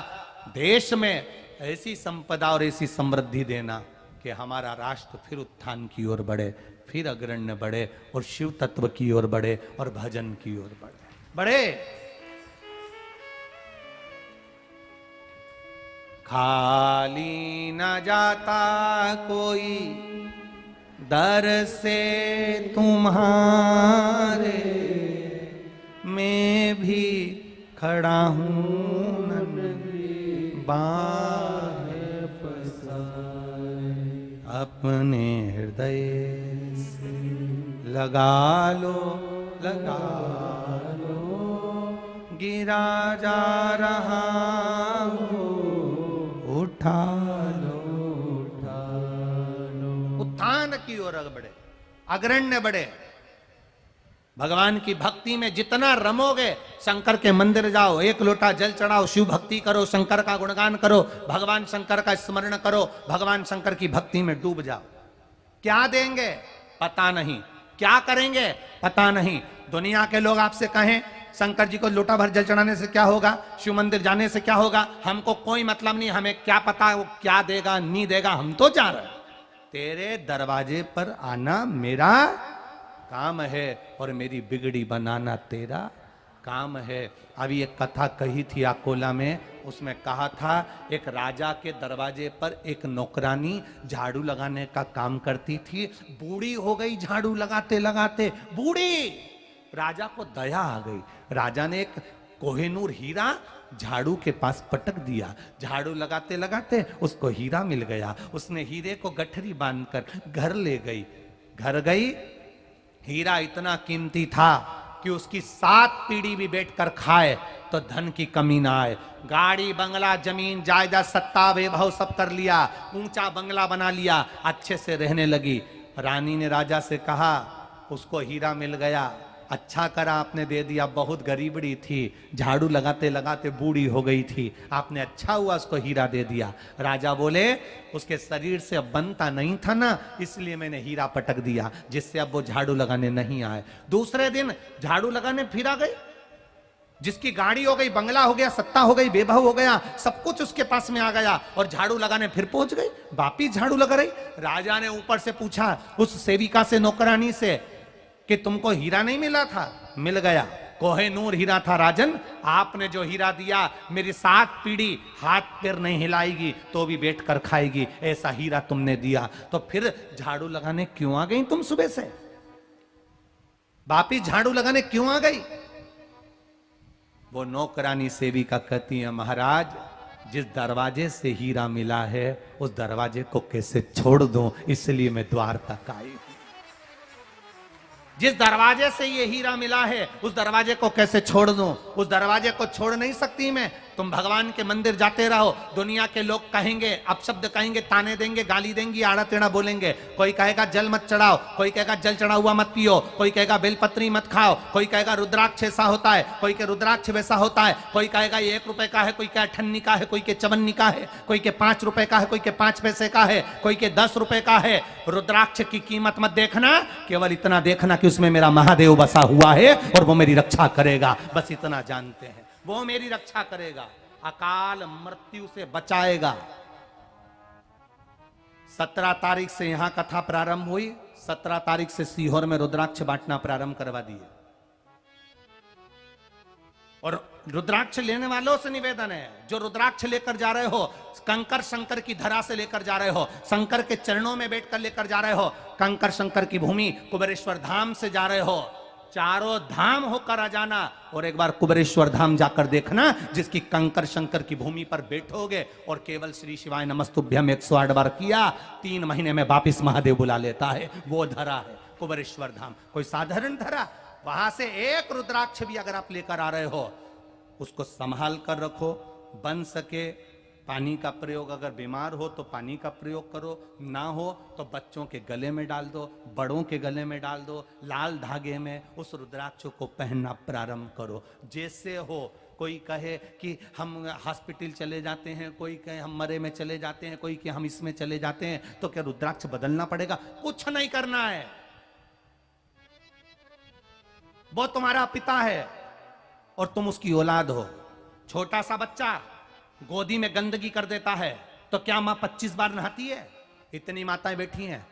देश में ऐसी संपदा और ऐसी समृद्धि देना कि हमारा राष्ट्र फिर उत्थान की ओर बढ़े, फिर अग्रण्य बढ़े और शिव तत्व की ओर बढ़े और भजन की ओर बढ़े। खाली न जाता कोई दर से तुम्हारे, मैं भी खड़ा हूँ बाहें पसारे, अपने हृदय से लगा लो, गिरा जा रहा हूँ, उठा लो, उत्थान की ओर बढ़े, अग्रण्य बढ़े। भगवान की भक्ति में जितना रमोगे, शंकर के मंदिर जाओ, एक लोटा जल चढ़ाओ, शिव भक्ति करो, शंकर का गुणगान करो, भगवान शंकर का स्मरण करो, भगवान शंकर की भक्ति में डूब जाओ। क्या देंगे पता नहीं, क्या करेंगे पता नहीं। दुनिया के लोग आपसे कहें शंकर जी को लोटा भर जल चढ़ाने से क्या होगा, शिव मंदिर जाने से क्या होगा, हमको कोई मतलब नहीं, हमें क्या पता वो क्या देगा नहीं देगा, हम तो जा रहे हैं। तेरे दरवाजे पर आना मेरा काम है और मेरी बिगड़ी बनाना तेरा काम है। अभी एक कथा कही थी अकोला में, उसमें कहा था एक राजा के दरवाजे पर एक नौकरानी झाड़ू लगाने का काम करती थी, बूढ़ी हो गई झाड़ू लगाते लगाते, बूढ़ी। राजा को दया आ गई, राजा ने एक कोहिनूर हीरा झाड़ू के पास पटक दिया, झाड़ू लगाते लगाते उसको हीरा मिल गया। उसने हीरे को गठरी बांधकर घर ले गई। घर गई, हीरा इतना कीमती था कि उसकी 7 पीढ़ी भी बैठकर खाए तो धन की कमी ना आए। गाड़ी बंगला जमीन जायदाद सत्ता वैभव सब कर लिया, ऊंचा बंगला बना लिया, अच्छे से रहने लगी। रानी ने राजा से कहा उसको हीरा मिल गया, अच्छा करा आपने दे दिया, बहुत गरीबड़ी थी, झाड़ू लगाते लगाते बूढ़ी हो गई थी, आपने अच्छा हुआ उसको हीरा दे दिया। राजा बोले उसके शरीर से अब बनता नहीं था ना, इसलिए मैंने हीरा पटक दिया जिससे अब वो झाड़ू लगाने नहीं आए। दूसरे दिन झाड़ू लगाने फिर आ गई, जिसकी गाड़ी हो गई, बंगला हो गया, सत्ता हो गई, वैभव हो गया, सब कुछ उसके पास में आ गया और झाड़ू लगाने फिर पहुंच गई, वापिस झाड़ू लगा रही। राजा ने ऊपर से पूछा उस सेविका से, नौकरानी से, कि तुमको हीरा नहीं मिला था? मिल गया, कोहिनूर हीरा था राजन, आपने जो हीरा दिया मेरी 7 पीढ़ी हाथ पैर नहीं हिलाएगी तो भी बैठ कर खाएगी, ऐसा हीरा तुमने दिया। तो फिर झाड़ू लगाने क्यों आ गई तुम? सुबह से वापिस झाड़ू लगाने क्यों आ गई? वो नौकरानी सेविका कहती है महाराज जिस दरवाजे से हीरा मिला है उस दरवाजे को कैसे छोड़ दूं, इसलिए मैं द्वार तक आई हूं। जिस दरवाजे से ये हीरा मिला है उस दरवाजे को कैसे छोड़ दूं, उस दरवाजे को छोड़ नहीं सकती मैं, तुम भगवान के मंदिर जाते रहो, दुनिया के लोग कहेंगे, अपशब्द कहेंगे, ताने देंगे, गाली देंगे, आड़ा टेढ़ा बोलेंगे। कोई कहेगा जल मत चढ़ाओ, कोई कहेगा जल चढ़ा हुआ मत पियो, कोई कहेगा बेलपत्री मत खाओ, कोई कहेगा रुद्राक्ष ऐसा होता है, कोई के रुद्राक्ष वैसा होता है, कोई कहेगा ये 1 रुपए का है, कोई के 58 का है, कोई के 54 का है, कोई के 5 रुपए का है, कोई के 5 पैसे का है, कोई के 10 रुपए का है। रुद्राक्ष की कीमत मत देखना, केवल इतना देखना कि उसमें मेरा महादेव बसा हुआ है और वो मेरी रक्षा करेगा। बस इतना जानते हैं, वो मेरी रक्षा करेगा, अकाल मृत्यु से बचाएगा। 17 तारीख से यहां कथा प्रारंभ हुई, 17 तारीख से सीहोर में रुद्राक्ष बांटना प्रारंभ करवा दिए। और रुद्राक्ष लेने वालों से निवेदन है, जो रुद्राक्ष लेकर जा रहे हो, कंकर शंकर की धरा से लेकर जा रहे हो, शंकर के चरणों में बैठकर लेकर जा रहे हो, कंकर शंकर की भूमि कुबेरेश्वर धाम से जा रहे हो, चारों धाम होकर आ जाना। और एक बार कुबेरेश्वर धाम जाकर देखना, जिसकी कंकर शंकर की भूमि पर बैठोगे और केवल श्री शिवाय नमस्तुभ्यम 108 बार किया, 3 महीने में वापिस महादेव बुला लेता है। वो धरा है कुबेरेश्वर धाम, कोई साधारण धरा। वहां से एक रुद्राक्ष भी अगर आप लेकर आ रहे हो, उसको संभाल कर रखो, बन सके पानी का प्रयोग, अगर बीमार हो तो पानी का प्रयोग करो, ना हो तो बच्चों के गले में डाल दो, बड़ों के गले में डाल दो, लाल धागे में उस रुद्राक्ष को पहनना प्रारंभ करो। जैसे हो, कोई कहे कि हम हॉस्पिटल चले जाते हैं, कोई कहे हम मरे में चले जाते हैं, कोई कहे हम इसमें चले जाते हैं, तो क्या रुद्राक्ष बदलना पड़ेगा? कुछ नहीं करना है। वो तुम्हारा पिता है और तुम उसकी औलाद हो। छोटा सा बच्चा गोदी में गंदगी कर देता है तो क्या मां 25 बार नहाती है? इतनी माताएं बैठी हैं।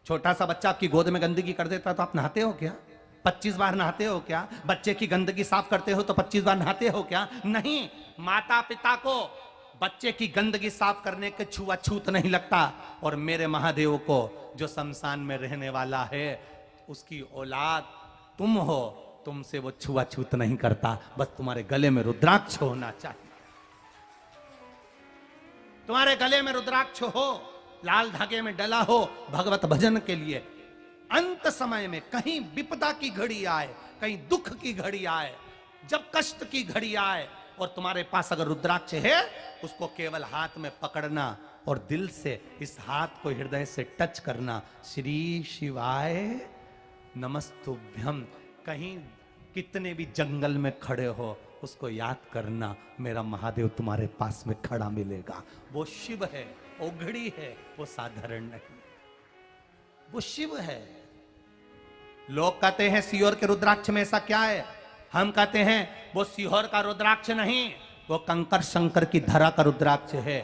छोटा सा बच्चा आपकी गोद में गंदगी कर देता है तो आप नहाते हो क्या? 25 बार नहाते हो क्या? बच्चे की गंदगी साफ करते हो तो 25 बार नहाते हो क्या? नहीं। माता पिता को बच्चे की गंदगी साफ करने के छुआछूत नहीं लगता, और मेरे महादेव को जो शमशान में रहने वाला है, उसकी औलाद तुम हो, तुमसे वो छुआछूत नहीं करता। बस तुम्हारे गले में रुद्राक्ष होना चाहिए, तुम्हारे गले में रुद्राक्ष हो, लाल धागे में डला हो, भगवत भजन के लिए। अंत समय में कहीं विपदा की घड़ी आए, कहीं दुख की घड़ी आए, जब कष्ट की घड़ी आए और तुम्हारे पास अगर रुद्राक्ष है, उसको केवल हाथ में पकड़ना और दिल से इस हाथ को हृदय से टच करना, श्री शिवाय नमस्तुभ्यम। कहीं कितने भी जंगल में खड़े हो, उसको याद करना, मेरा महादेव तुम्हारे पास में खड़ा मिलेगा। वो शिव है, ओघड़ी है, वो साधारण नहीं, वो शिव है। लोग कहते हैं सीहोर के रुद्राक्ष में ऐसा क्या है? हम कहते हैं वो सीहोर का रुद्राक्ष नहीं, वो कंकर शंकर की धरा का रुद्राक्ष है,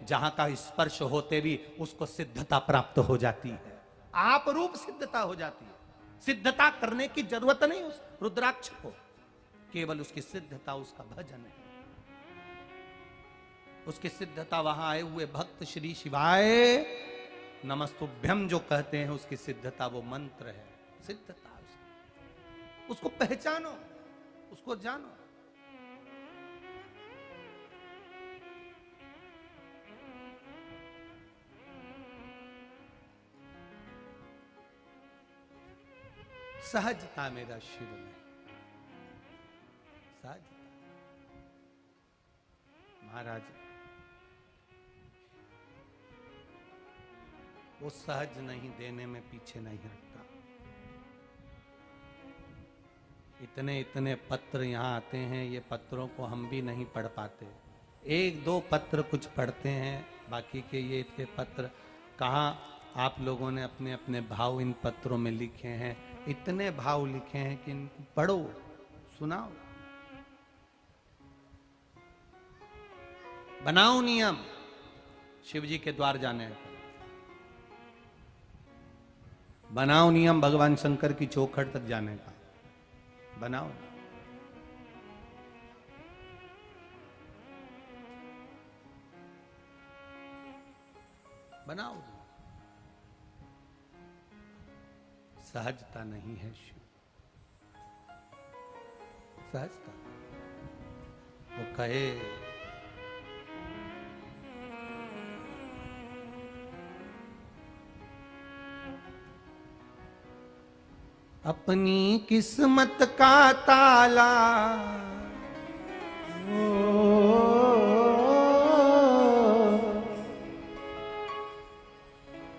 जहां का स्पर्श होते भी उसको सिद्धता प्राप्त हो जाती है, आप रूप सिद्धता हो जाती है। सिद्धता करने की जरूरत नहीं उस रुद्राक्ष को, केवल उसकी सिद्धता उसका भजन है। उसकी सिद्धता वहां आए हुए भक्त श्री शिवाय नमस्तुभ्यम जो कहते हैं, उसकी सिद्धता वो मंत्र है। सिद्धता उसको पहचानो, उसको जानो। सहजता मेरा शिव में, सहजता। महाराज वो सहज नहीं, देने में पीछे नहीं हटता। इतने इतने पत्र यहाँ आते हैं, ये पत्रों को हम भी नहीं पढ़ पाते। 1-2 पत्र कुछ पढ़ते हैं, बाकी के ये इतने पत्र कहाँ आप लोगों ने अपने अपने भाव इन पत्रों में लिखे हैं। इतने भाव लिखे हैं कि इनको पढ़ो, सुनाओ, बनाओ नियम शिव जी के द्वार जाने का। बनाओ नियम भगवान शंकर की चौखट तक जाने का, बनाओ। बनाओ। सहजता नहीं है शिव, सहजता। वो कहे अपनी किस्मत का ताला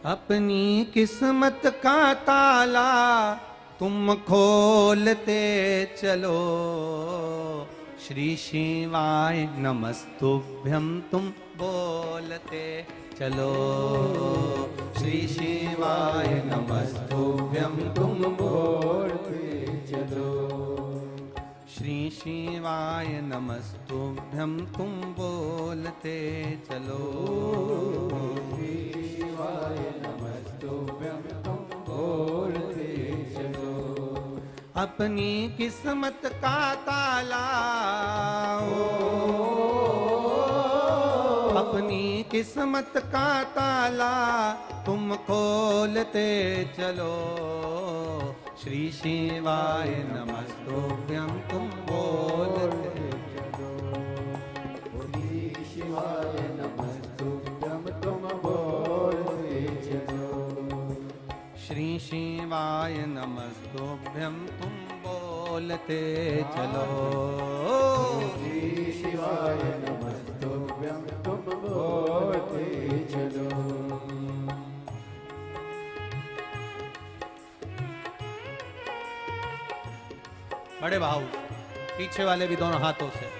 अपनी किस्मत का ताला तुम खोलते चलो, श्री शिवाय नमस्तुभ्यं तुम बोलते चलो, श्री शिवाय नमस्तुभ्यं तुम बोलते चलो, श्री शिवाय नमस्तुभ्यं तुम बोलते चलो, श्री शिवाय नमस्तुभ्यं तुम बोलते चलो। अपनी किस्मत का ताला, अपनी किस्मत का ताला तुम खोलते चलो, श्री शिवाय नमस्तुभ्यं तुम बोलते चलो, श्री शिवाय नमस्तुभ्यं तुम बोलते चलो, श्री शिवाय नमस्तुभ्यं तुम बोलते चलो, श्री शिवाय नमस्तुभ्यं तुम बोलते चलो। बड़े भाव पीछे वाले भी दोनों हाथों से।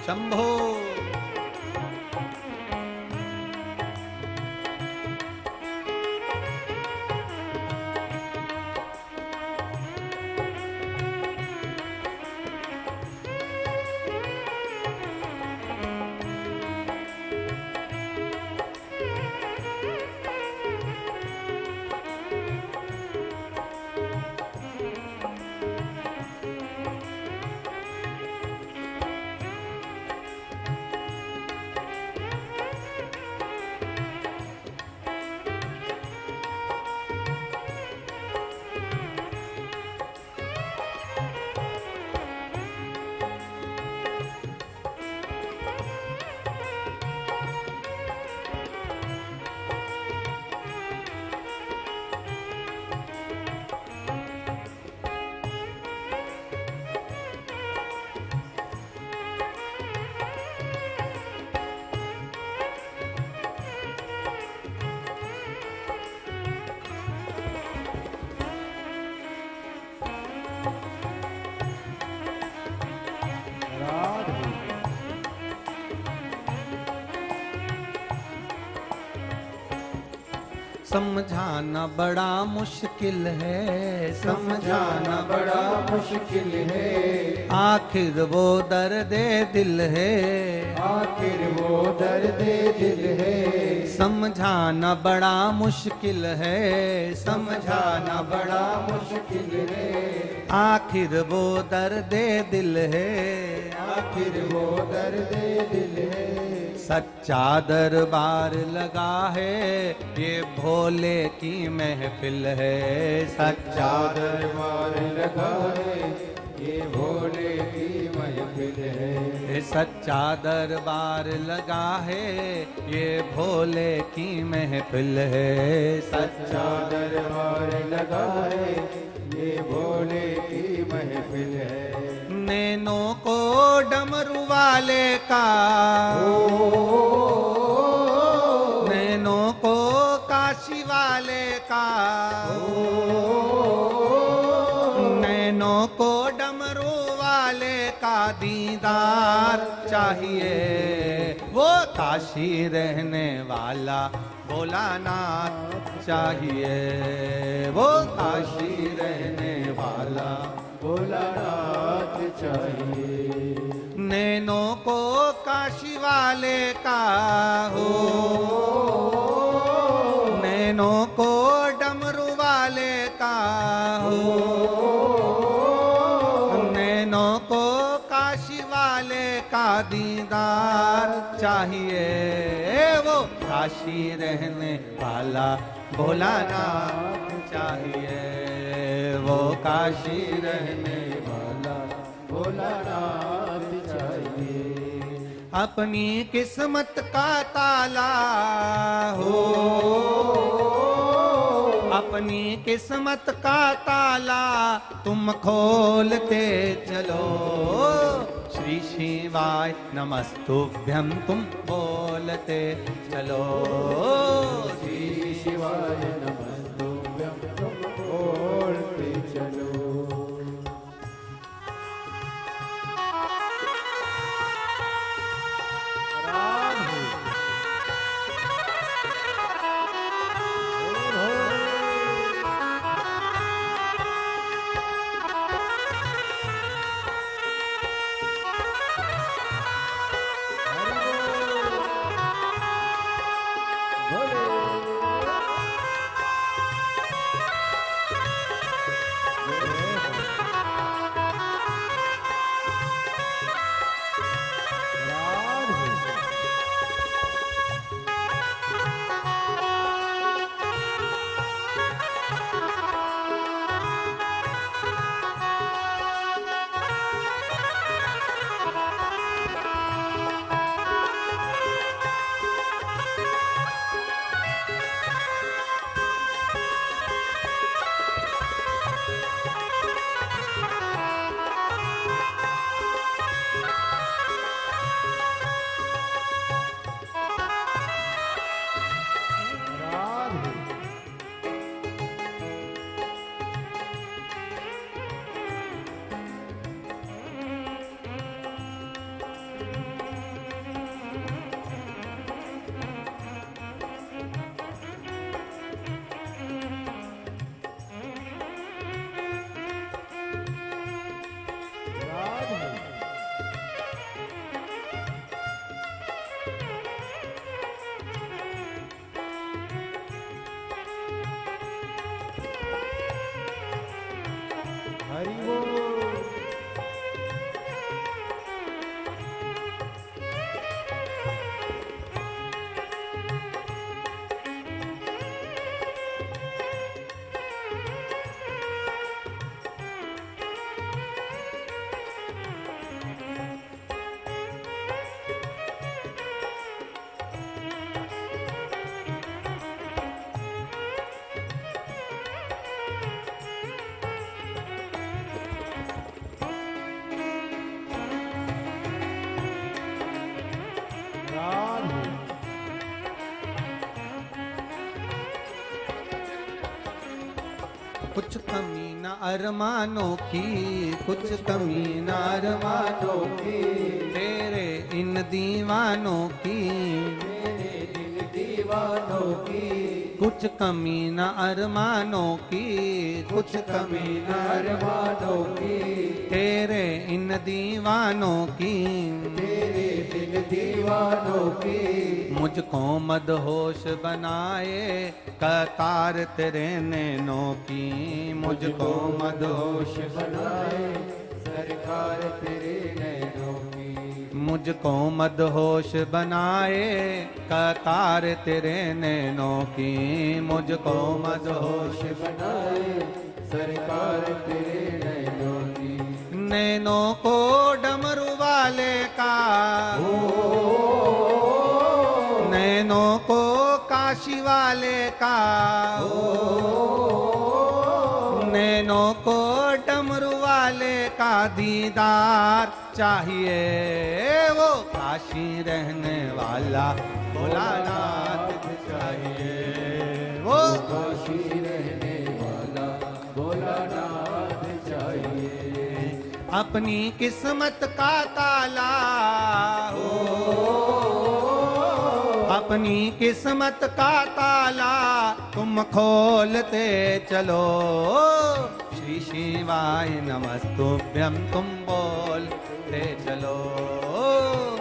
शंभो समझाना बड़ा मुश्किल है, समझाना बड़ा मुश्किल है, आखिर वो दर्द दिल है, आखिर वो दर्द दिल है, समझाना बड़ा मुश्किल है, समझाना बड़ा मुश्किल है, आखिर वो दर्द दिल है, आखिर वो दर्द दिल है। सच्चा दरबार लगा है ये भोले की महफिल है, सच्चा दरबार लगा है ये भोले की महफिल है, सच्चा दरबार लगा है ये भोले की महफिल है, सच्चा दरबार लगा है ये भोले की महफिल है। नैनों को डमरू वाले का, नैनों को काशी वाले का, नैनों को डमरू वाले का दीदार चाहिए, वो काशी रहने वाला भोलानाथ चाहिए, वो काशी रहने वाला भोलानाथ चाहिए। नैनों को काशी वाले का हो, नैनों को डमरू वाले का हो, नैनों को काशी वाले का दीदार चाहिए, वो काशी रहने वाला भोलानाथ चाहिए, वो काशी रहने वाला भोलानाथ चाहिए। अपनी किस्मत का ताला हो, अपनी किस्मत का ताला तुम खोलते चलो। श्री शिवाय नमस्तुभ्यं तुम बोलते चलो। श्री शिवाय नमस्तुभ्यं तुम बोलते चलो। हरि बोल। कुछ कमी न अरमानों की, कुछ कमी न अरमानों की, तेरे इन दीवानों की, तेरे इन दीवानों की। कुछ कमी न अरमानों की, कुछ कमी न अरमानों की, तेरे इन दीवानों की, तेरे इन दीवानों की। मुझको मदहोश बनाए कतार तेरे नैनों की, मुझको मदहोश बनाए सरकार तेरे नैनों की। मुझको मदहोश बनाए कतार तेरे नैनों की, मुझको मदहोश बनाए सरकार तेरे नैनों की। नैनों को डमरू वाले का, नैनों को काशी वाले का, नैनों को डमरू वाले का दीदार चाहिए। वो काशी रहने वाला भोलानाथ चाहिए, वो काशी रहने वाला भोलानाथ चाहिए। अपनी किस्मत का ताला हो, अपनी किस्मत का ताला तुम खोलते चलो। श्री शिवाय नमस्तुभ्यं तुम बोलते चलो।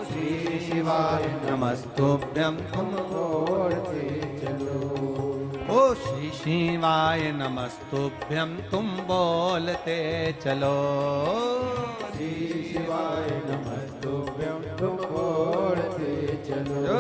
श्री शिवाय नमस्तुभ्यं तुम बोलते चलो। ओ श्री शिवाय नमस्तुभ्यं तुम बोलते चलो। श्री शिवाय नमस्तुभ्यं तुम बोलते चलो।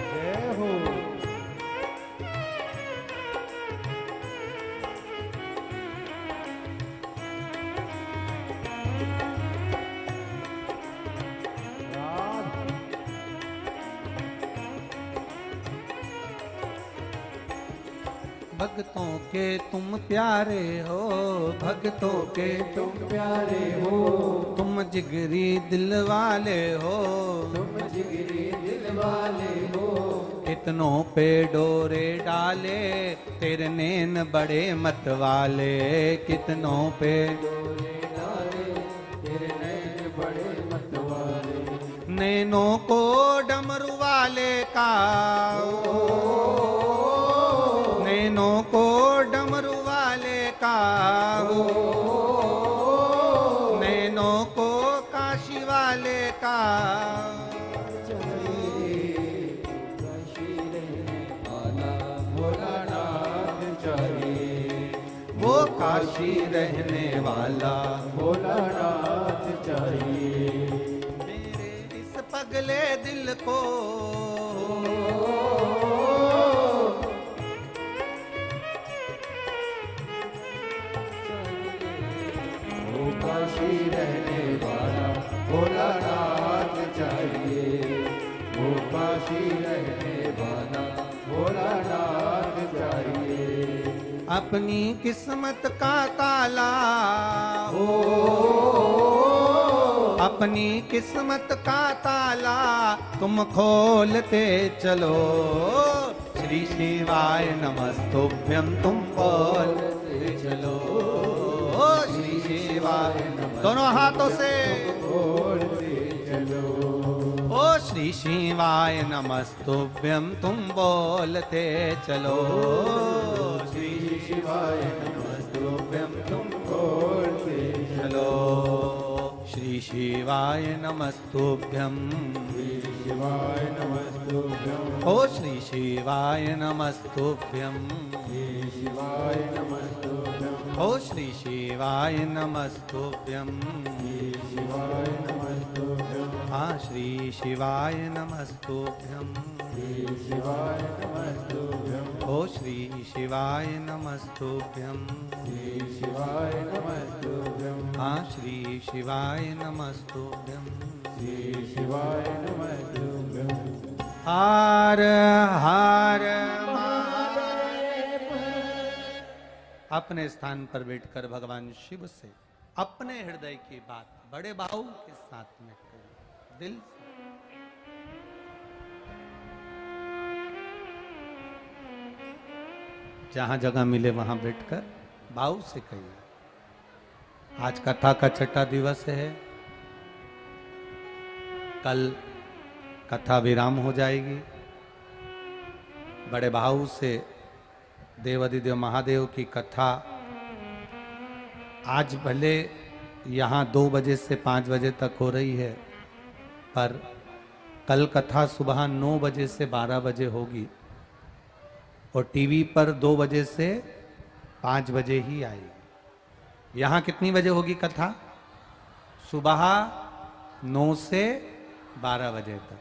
जय हो। भक्तों के तुम प्यारे हो, भक्तों के तुम प्यारे हो, तुम जिगरी दिल वाले हो, तुम जिगरी दिल वाले हो। कितनों पे डोरे डाले तेरे नैन बड़े मत वाले, कितनों पे डोरे डाले तेरे नैन बड़े मत वाले। नैनों को डमरू वाले का, नैनों को डमरू वाले का, नैनों को काशी वाले का। भोलानाथ चाहिए, वो काशी रहने वाला भोलानाथ चाहिए। मेरे इस पगले दिल को वो काशी रहने वाला भोलानाथ चाहिए, वो काशी रहने वाला भोलानाथ चाहिए। अपनी किस्मत का ताला हो, अपनी किस्मत का ताला तुम खोलते चलो। श्री शिवाय नमस्तुभ्यं तुम बोलते चलो। श्री शिवाय दोनों हाथों से बोलते चलो। ओ श्री शिवाय नमस्तुभ्यं तुम बोलते चलो। श्री शिवाय नमस्तुभ्यं तुम बोलते चलो। श्री शिवाय नमस्तुभ्यं, शिवाय नमस्तुभ्यं, ओ श्री शिवाय नमस्तुभ्यं, शिवाय नमस्तुभ्यं, ओ श्री शिवाय नमस्तुभ्यं, शिवाय नमस्तुभ्यं, हाँ श्री शिवाय नमस्तुभ्यं, शिवाय नमस्तुभ्यं, ओ श्री शिवाय नमस्तुभ्यं, शिवाय नमस्तुभ्यं, हाँ श्री शिवाय नमस्तुभ्यं, शिवाय नमस्तुभ्यं। हार हार महादेव। अपने स्थान पर बैठकर भगवान शिव से अपने हृदय की बात बड़े भाव के साथ में करें, दिल से। जहां जगह मिले वहां बैठकर भाव से कहिए। आज कथा का छठा दिवस है, कल कथा विराम हो जाएगी। बड़े भाव से देवाधिदेव महादेव की कथा आज भले यहाँ 2 बजे से 5 बजे तक हो रही है, पर कल कथा सुबह 9 बजे से 12 बजे होगी और टीवी पर 2 बजे से 5 बजे ही आएगी। यहाँ कितनी बजे होगी कथा? सुबह 9 से 12 बजे तक।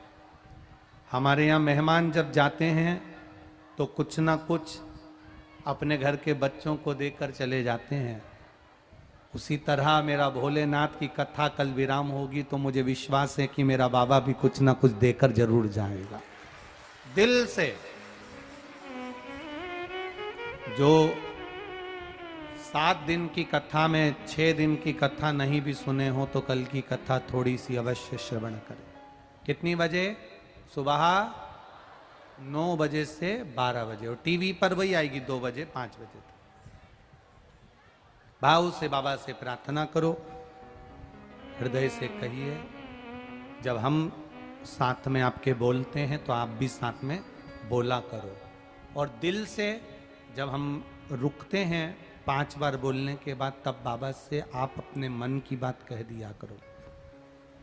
हमारे यहाँ मेहमान जब जाते हैं तो कुछ ना कुछ अपने घर के बच्चों को देकर चले जाते हैं। उसी तरह मेरा भोलेनाथ की कथा कल विराम होगी तो मुझे विश्वास है कि मेरा बाबा भी कुछ ना कुछ देकर जरूर जाएगा। दिल से जो 7 दिन की कथा में 6 दिन की कथा नहीं भी सुने हो तो कल की कथा थोड़ी सी अवश्य श्रवण करें। कितनी बजे? सुबह 9 बजे से 12 बजे और टीवी पर वही आएगी 2 बजे 5 बजे तक। भाव से बाबा से प्रार्थना करो हृदय से कहिए। जब हम साथ में आपके बोलते हैं तो आप भी साथ में बोला करो। और दिल से जब हम रुकते हैं 5 बार बोलने के बाद, तब बाबा से आप अपने मन की बात कह दिया करो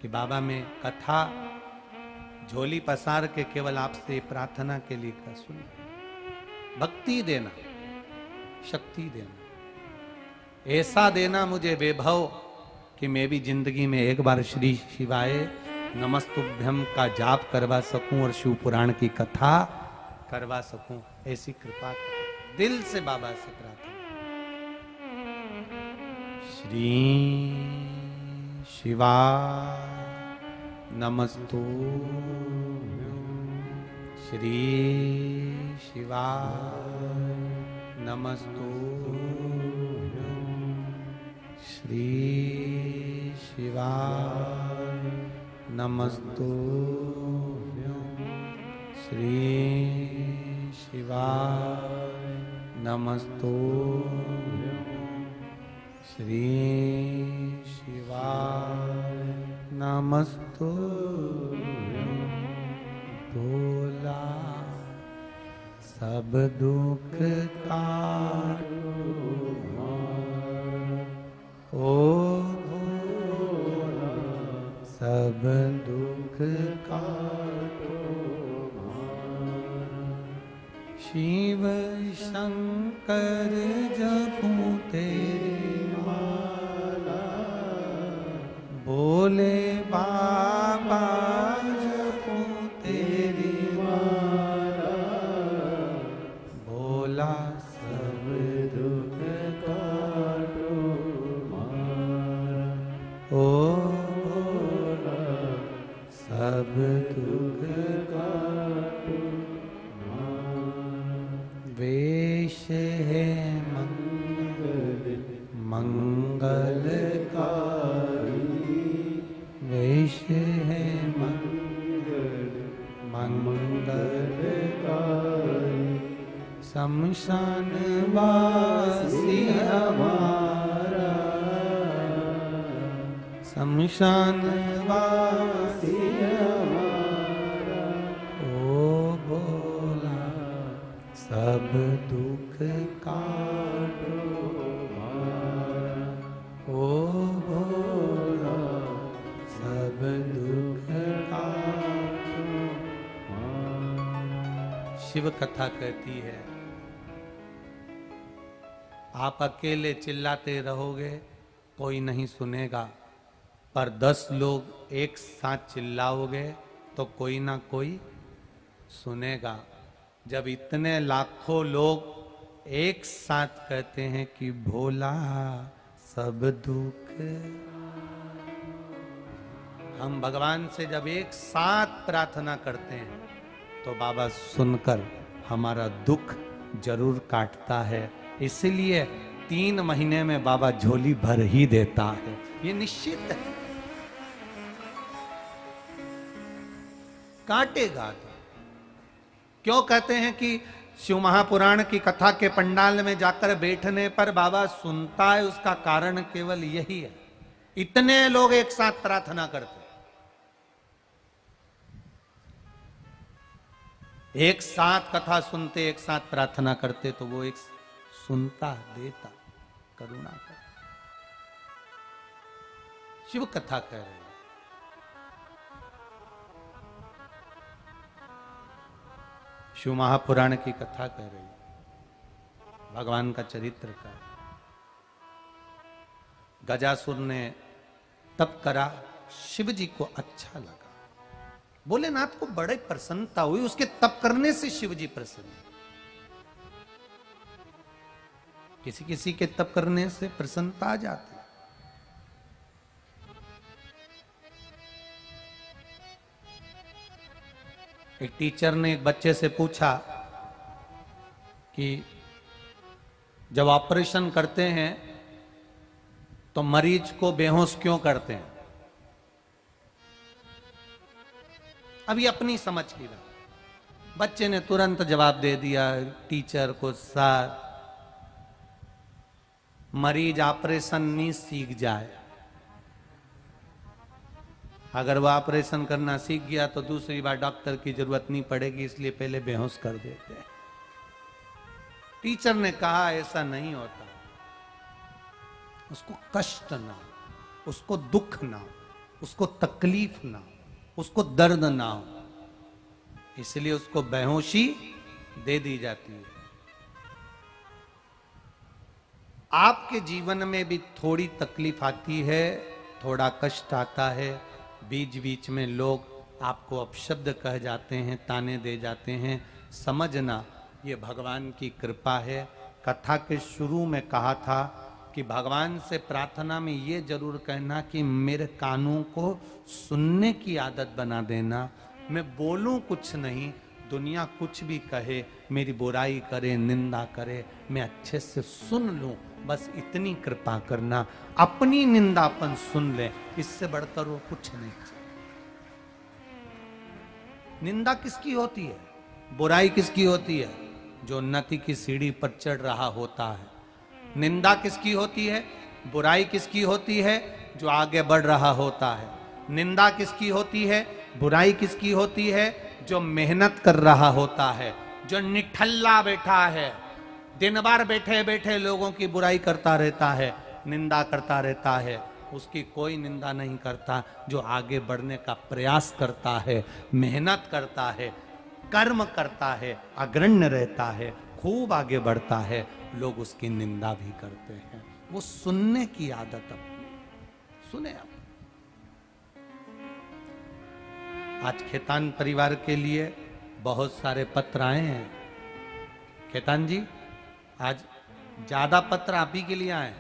कि बाबा मैं कथा झोली पसार के केवल आपसे प्रार्थना के लिए का सुन। भक्ति देना, शक्ति देना, ऐसा देना मुझे वैभव कि मैं भी जिंदगी में एक बार श्री शिवाय नमस्तुभ्यम का जाप करवा सकूं और शिव पुराण की कथा करवा सकूं। ऐसी कृपा करो। दिल से बाबा से प्रार्थना। श्री शिवाय नमस्तुभ्यं, श्री शिवाय नमस्तुभ्यं, श्री शिवाय नमस्तुभ्यं, श्री शिवाय नमस्तुभ्यं, श्री शिवाय नमस्तुभ्यं। भोला सब दुख काटो ओ भोला, सब दुख काटो। शिव शंकर जपूं तेरी माला, बोले बाबा जपूं तेरी माला, भोला सब दुख काटो मारा। ओ भोला सब दुख काटो मारा। वेश है मंगलकारी, वेश है मंगलकारी। शमशान वासी हमारा, शमशान वासी हमारा। ओ भोला सब दुख काटो मारा। ओ भोला सब दुख काटो मारा। शिव कथा कहती है, आप अकेले चिल्लाते रहोगे कोई नहीं सुनेगा, पर 10 लोग एक साथ चिल्लाओगे तो कोई ना कोई सुनेगा। जब इतने लाखों लोग एक साथ कहते हैं कि भोला सब दुख, हम भगवान से जब एक साथ प्रार्थना करते हैं तो बाबा सुनकर हमारा दुख जरूर काटता है। इसलिए 3 महीने में बाबा झोली भर ही देता है, ये निश्चित है। काटेगा तो। क्यों कहते हैं कि शिव महापुराण की कथा के पंडाल में जाकर बैठने पर बाबा सुनता है? उसका कारण केवल यही है, इतने लोग एक साथ प्रार्थना करते, एक साथ कथा सुनते, एक साथ प्रार्थना करते, तो वो एक सुनता, देता, करुणा कर। शिव कथा कह रहे हैं। शिव महापुराण की कथा कह रही, भगवान का चरित्र का। गजासुर ने तप करा, शिव जी को अच्छा लगा, भोलेनाथ को बड़े प्रसन्नता हुई, उसके तप करने से शिव जी प्रसन्न। किसी किसी के तप करने से प्रसन्नता आ जाती। एक टीचर ने एक बच्चे से पूछा कि जब ऑपरेशन करते हैं तो मरीज को बेहोश क्यों करते हैं? अभी अपनी समझ की बात। बच्चे ने तुरंत जवाब दे दिया टीचर को, सर मरीज ऑपरेशन नहीं सीख जाए, अगर वो ऑपरेशन करना सीख गया तो दूसरी बार डॉक्टर की जरूरत नहीं पड़ेगी, इसलिए पहले बेहोश कर देते हैं। टीचर ने कहा ऐसा नहीं होता, उसको कष्ट ना हो, उसको दुख ना हो, उसको तकलीफ ना हो, उसको दर्द ना हो, इसलिए उसको बेहोशी दे दी जाती है। आपके जीवन में भी थोड़ी तकलीफ आती है, थोड़ा कष्ट आता है, बीच बीच में लोग आपको अपशब्द कह जाते हैं, ताने दे जाते हैं, समझना ये भगवान की कृपा है। कथा के शुरू में कहा था कि भगवान से प्रार्थना में ये जरूर कहना कि मेरे कानों को सुनने की आदत बना देना, मैं बोलूं कुछ नहीं, दुनिया कुछ भी कहे, मेरी बुराई करे, निंदा करे, मैं अच्छे से सुन लूं, बस इतनी कृपा करना। अपनी निंदापन सुन ले, इससे बढ़कर वो कुछ नहीं। निंदा किसकी होती है, बुराई किसकी होती है? जो उन्नति की सीढ़ी पर चढ़ रहा होता है। निंदा किसकी होती है, बुराई किसकी होती है? जो आगे बढ़ रहा होता है। निंदा किसकी होती है, बुराई किसकी होती है? जो मेहनत कर रहा होता है, जो निठल्ला बैठा है, दिन भर बैठे बैठे लोगों की बुराई करता रहता है, निंदा करता रहता है, उसकी कोई निंदा नहीं करता। जो आगे बढ़ने का प्रयास करता है, मेहनत करता है, कर्म करता है, अग्रण्य रहता है, खूब आगे बढ़ता है, लोग उसकी निंदा भी करते हैं। वो सुनने की आदत अपनी सुने। आप आज खेतान परिवार के लिए बहुत सारे पत्र आए हैं। खेतान जी, आज ज्यादा पत्र आप ही के लिए आए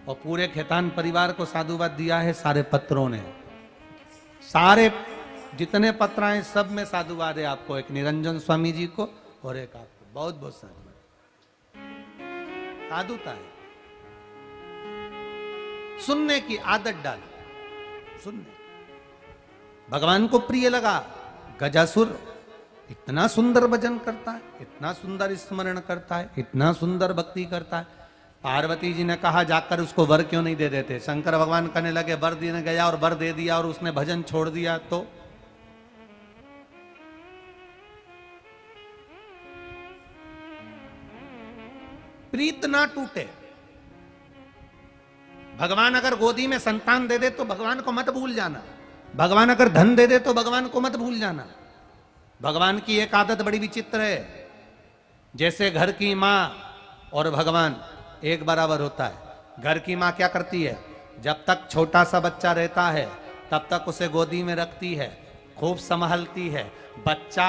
और पूरे खेतान परिवार को साधुवाद दिया है सारे पत्रों ने। सारे जितने पत्र आए सब में साधुवाद है आपको, एक निरंजन स्वामी जी को और एक आपको, बहुत बहुत साधुवाद। साधुता है, सुनने की आदत डालो, सुनने। भगवान को प्रिय लगा गजासुर, इतना सुंदर भजन करता है, इतना सुंदर स्मरण करता है, इतना सुंदर भक्ति करता है। पार्वती जी ने कहा जाकर उसको वर क्यों नहीं दे देते? शंकर भगवान कहने लगे वर देने गया और वर दे दिया और उसने भजन छोड़ दिया तो प्रीत ना टूटे। भगवान अगर गोदी में संतान दे दे तो भगवान को मत भूल जाना। भगवान अगर धन दे दे तो भगवान को मत भूल जाना। भगवान की एक आदत बड़ी विचित्र है, जैसे घर की मां और भगवान एक बराबर होता है। घर की मां क्या करती है? जब तक छोटा सा बच्चा रहता है तब तक उसे गोदी में रखती है, खूब संभालती है। बच्चा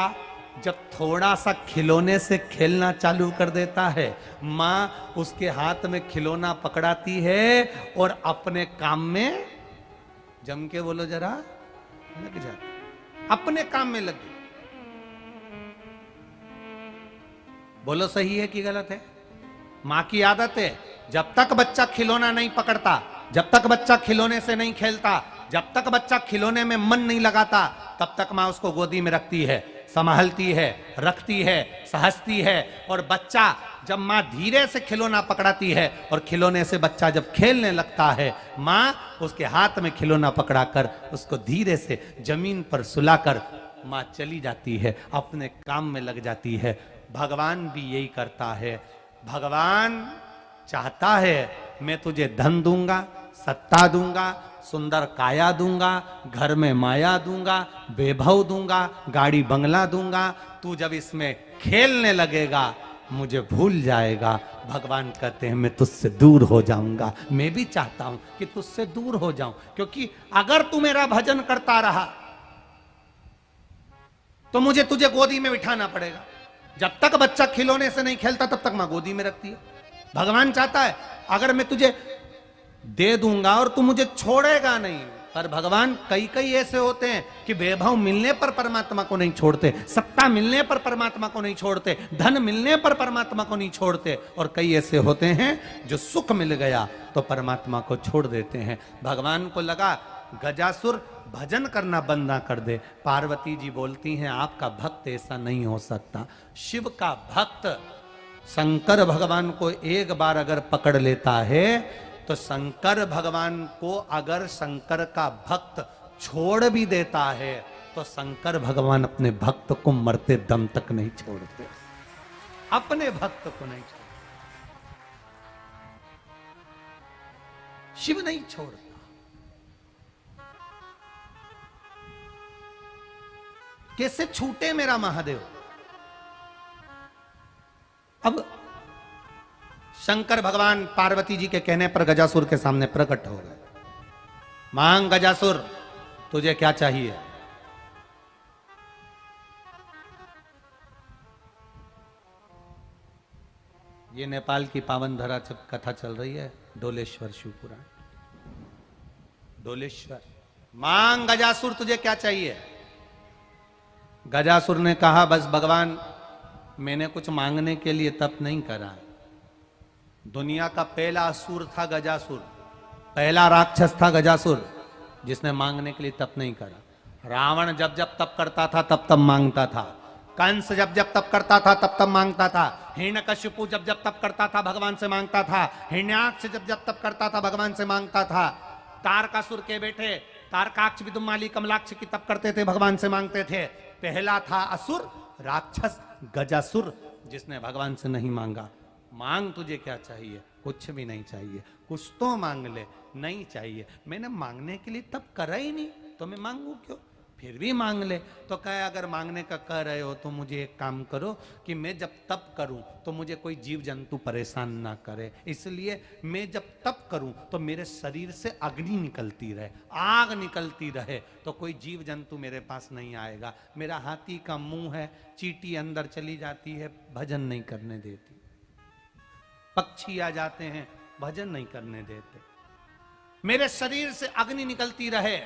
जब थोड़ा सा खिलौने से खेलना चालू कर देता है, मां उसके हाथ में खिलौना पकड़ाती है और अपने काम में, जम के बोलो जरा, लग जाती, अपने काम में लग। बोलो सही है कि गलत है? मां की आदत है, जब तक बच्चा खिलौना नहीं पकड़ता, जब तक बच्चा खिलौने से नहीं खेलता, जब तक बच्चा खिलौने में मन नहीं लगाता, तब तक मां उसको गोदी में रखती है, संभालती है, रखती है, सहजती है। और बच्चा जब मां धीरे से खिलौना पकड़ाती है और खिलौने से बच्चा जब खेलने लगता है, मां उसके हाथ में खिलौना पकड़ाकर उसको धीरे से जमीन पर सुलाकर मां चली जाती है, अपने काम में लग जाती है। भगवान भी यही करता है। भगवान चाहता है मैं तुझे धन दूंगा, सत्ता दूंगा, सुंदर काया दूंगा, घर में माया दूंगा, वैभव दूंगा, गाड़ी बंगला दूंगा। तू जब इसमें खेलने लगेगा मुझे भूल जाएगा। भगवान कहते हैं मैं तुझसे दूर हो जाऊंगा। मैं भी चाहता हूं कि तुझसे दूर हो जाऊं, क्योंकि अगर तू मेरा भजन करता रहा तो मुझे तुझे गोदी में बिठाना पड़ेगा। जब तक बच्चा खिलौने से नहीं खेलता तब तक मां गोदी में रखती है। भगवान चाहता है अगर मैं तुझे दे दूंगा और तू मुझे छोड़ेगा नहीं। पर भगवान कई ऐसे होते हैं कि वैभव मिलने पर परमात्मा को नहीं छोड़ते, सत्ता मिलने पर परमात्मा को नहीं छोड़ते, धन मिलने पर परमात्मा को नहीं छोड़ते। और कई ऐसे होते हैं जो सुख मिल गया तो परमात्मा को छोड़ देते हैं। भगवान को लगा गजासुर भजन करना बंद ना कर दे। पार्वती जी बोलती हैं आपका भक्त ऐसा नहीं हो सकता। शिव का भक्त शंकर भगवान को एक बार अगर पकड़ लेता है तो शंकर भगवान को अगर शंकर का भक्त छोड़ भी देता है तो शंकर भगवान अपने भक्त को मरते दम तक नहीं छोड़ते, अपने भक्त को नहीं छोड़ते, शिव नहीं छोड़ता। कैसे छूटे मेरा महादेव। अब शंकर भगवान पार्वती जी के कहने पर गजासुर के सामने प्रकट हो गए। मांग गजासुर, तुझे क्या चाहिए। ये नेपाल की पावन धरा कथा चल रही है, डोलेश्वर शिव पुराण। डोलेश्वर, मांग गजासुर, तुझे क्या चाहिए। गजासुर ने कहा, बस भगवान, मैंने कुछ मांगने के लिए तप नहीं करा। दुनिया का पहला असुर था गजासुर, पहला राक्षस था गजासुर, जिसने मांगने के लिए तप नहीं करा। रावण जब जब तप करता था तब तब मांगता था, कंस जब जब तप करता था तब तब मांगता था, हिरण्यकशिपु जब जब तप करता था भगवान से मांगता था, हिरण्याक्ष जब जब तप करता था भगवान से मांगता था, तारकासुर के बेटे तारकाक्ष विदुमाली कमलाक्ष की तप करते थे, भगवान से मांगते थे। पहला था असुर राक्षस गजासुर, जिसने भगवान से नहीं मांगा। मांग तुझे क्या चाहिए। कुछ भी नहीं चाहिए, कुछ तो मांग ले। नहीं चाहिए, मैंने मांगने के लिए तब करा ही नहीं, तो मैं मांगू क्यों। फिर भी मांग ले। तो कहे, अगर मांगने का कह रहे हो तो मुझे एक काम करो कि मैं जब तप करूं तो मुझे कोई जीव जंतु परेशान ना करे, इसलिए मैं जब तप करूं तो मेरे शरीर से अग्नि निकलती रहे, आग निकलती रहे, तो कोई जीव जंतु मेरे पास नहीं आएगा। मेरा हाथी का मुंह है, चींटी अंदर चली जाती है, भजन नहीं करने देती। पक्षी आ जाते हैं, भजन नहीं करने देते। मेरे शरीर से अग्नि निकलती रहे,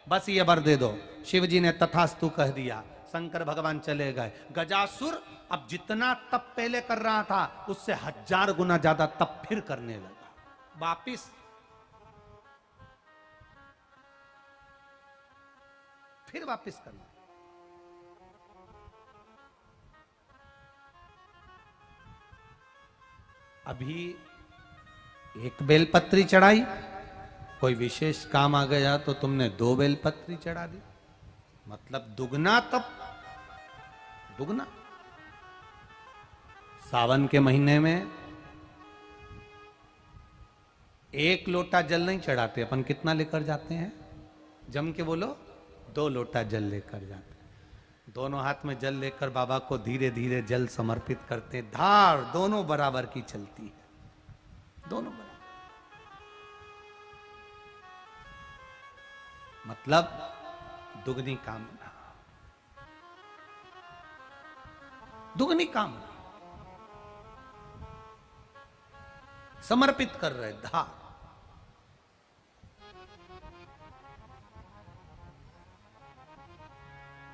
बस ये वर दे दो। शिव जी ने तथास्तु कह दिया। शंकर भगवान चले गए। गजासुर अब जितना तप पहले कर रहा था उससे 1000 गुना ज्यादा तप फिर करने लगा। वापिस करना। अभी एक बेलपत्री चढ़ाई, कोई विशेष काम आ गया तो तुमने 2 बेलपत्री चढ़ा दी, मतलब दुगना तप, दुगना। सावन के महीने में 1 लोटा जल नहीं चढ़ाते अपन, कितना लेकर जाते हैं। जम के बोलो, 2 लोटा जल लेकर जाते हैं। दोनों हाथ में जल लेकर बाबा को धीरे धीरे जल समर्पित करते। धार दोनों बराबर की चलती है, दोनों बराबर। मतलब दुगनी कामना, दुगनी कामना समर्पित कर रहे। धार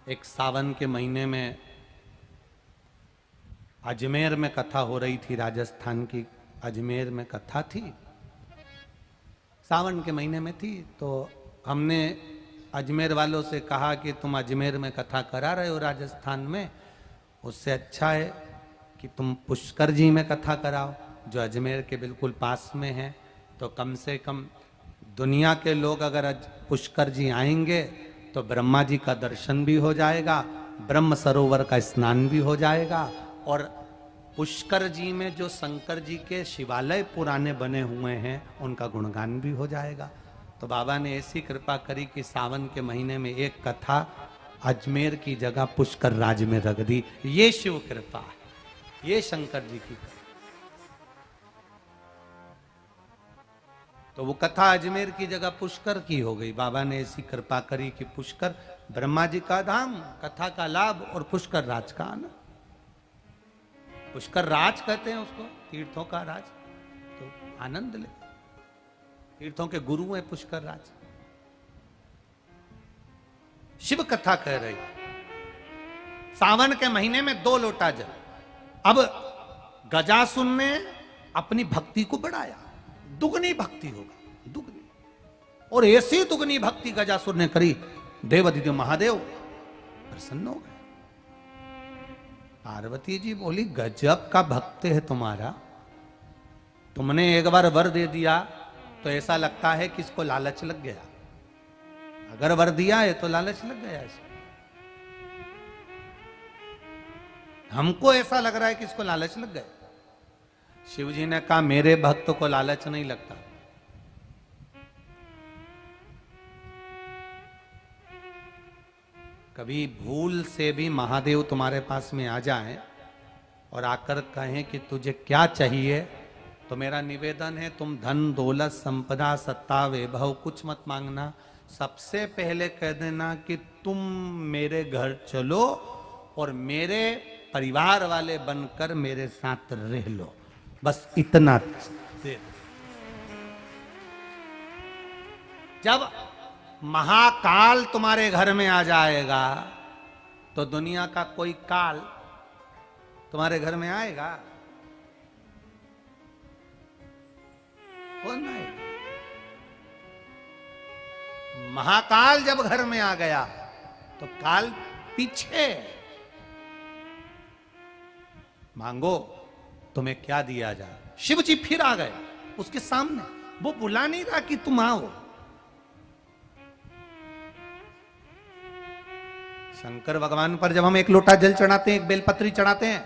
एक सावन के महीने में अजमेर में कथा हो रही थी, राजस्थान की अजमेर में कथा थी, सावन के महीने में थी। तो हमने अजमेर वालों से कहा कि तुम अजमेर में कथा करा रहे हो राजस्थान में, उससे अच्छा है कि तुम पुष्कर जी में कथा कराओ, जो अजमेर के बिल्कुल पास में है। तो कम से कम दुनिया के लोग अगर पुष्कर जी आएंगे तो ब्रह्मा जी का दर्शन भी हो जाएगा, ब्रह्म सरोवर का स्नान भी हो जाएगा, और पुष्कर जी में जो शंकर जी के शिवालय पुराने बने हुए हैं उनका गुणगान भी हो जाएगा। तो बाबा ने ऐसी कृपा करी कि सावन के महीने में एक कथा अजमेर की जगह पुष्कर राज में रख दी। ये शिव कृपा है, ये शंकर जी की कृपा। तो वो कथा अजमेर की जगह पुष्कर की हो गई। बाबा ने ऐसी कृपा करी कि पुष्कर ब्रह्मा जी का धाम, कथा का लाभ, और पुष्कर राज का आनंद। पुष्कर राज कहते हैं उसको, तीर्थों का राज। तो आनंद ले, तीर्थों के गुरु हैं पुष्कर राज। शिव कथा कह रही, सावन के महीने में 2 लोटा जल। अब गजासुर ने अपनी भक्ति को बढ़ाया, दुगनी भक्ति होगा, दुगनी। और ऐसी दुगनी भक्ति गजासुर ने करी, देवाधिदेव महादेव प्रसन्न हो गए। पार्वती जी बोली, गजब का भक्त है तुम्हारा, तुमने एक बार वर दे दिया तो ऐसा लगता है कि इसको लालच लग गया। अगर वर दिया है तो लालच लग गया इसको। हमको ऐसा लग रहा है कि इसको लालच लग गया। शिव जी ने कहा मेरे भक्त को लालच नहीं लगता। कभी भूल से भी महादेव तुम्हारे पास में आ जाए और आकर कहें कि तुझे क्या चाहिए, तो मेरा निवेदन है तुम धन दौलत संपदा सत्ता वैभव कुछ मत मांगना। सबसे पहले कह देना कि तुम मेरे घर चलो और मेरे परिवार वाले बनकर मेरे साथ रह लो, बस इतना दे। जब महाकाल तुम्हारे घर में आ जाएगा तो दुनिया का कोई काल तुम्हारे घर में आएगा? कौन आएगा? महाकाल जब घर में आ गया तो काल पीछे। मांगो तुम्हें क्या दिया जाए। शिव जी फिर आ गए उसके सामने। वो बुला नहीं रहा कि तुम आओ। शंकर भगवान पर जब हम एक लोटा जल चढ़ाते हैं, एक बेलपत्री चढ़ाते हैं,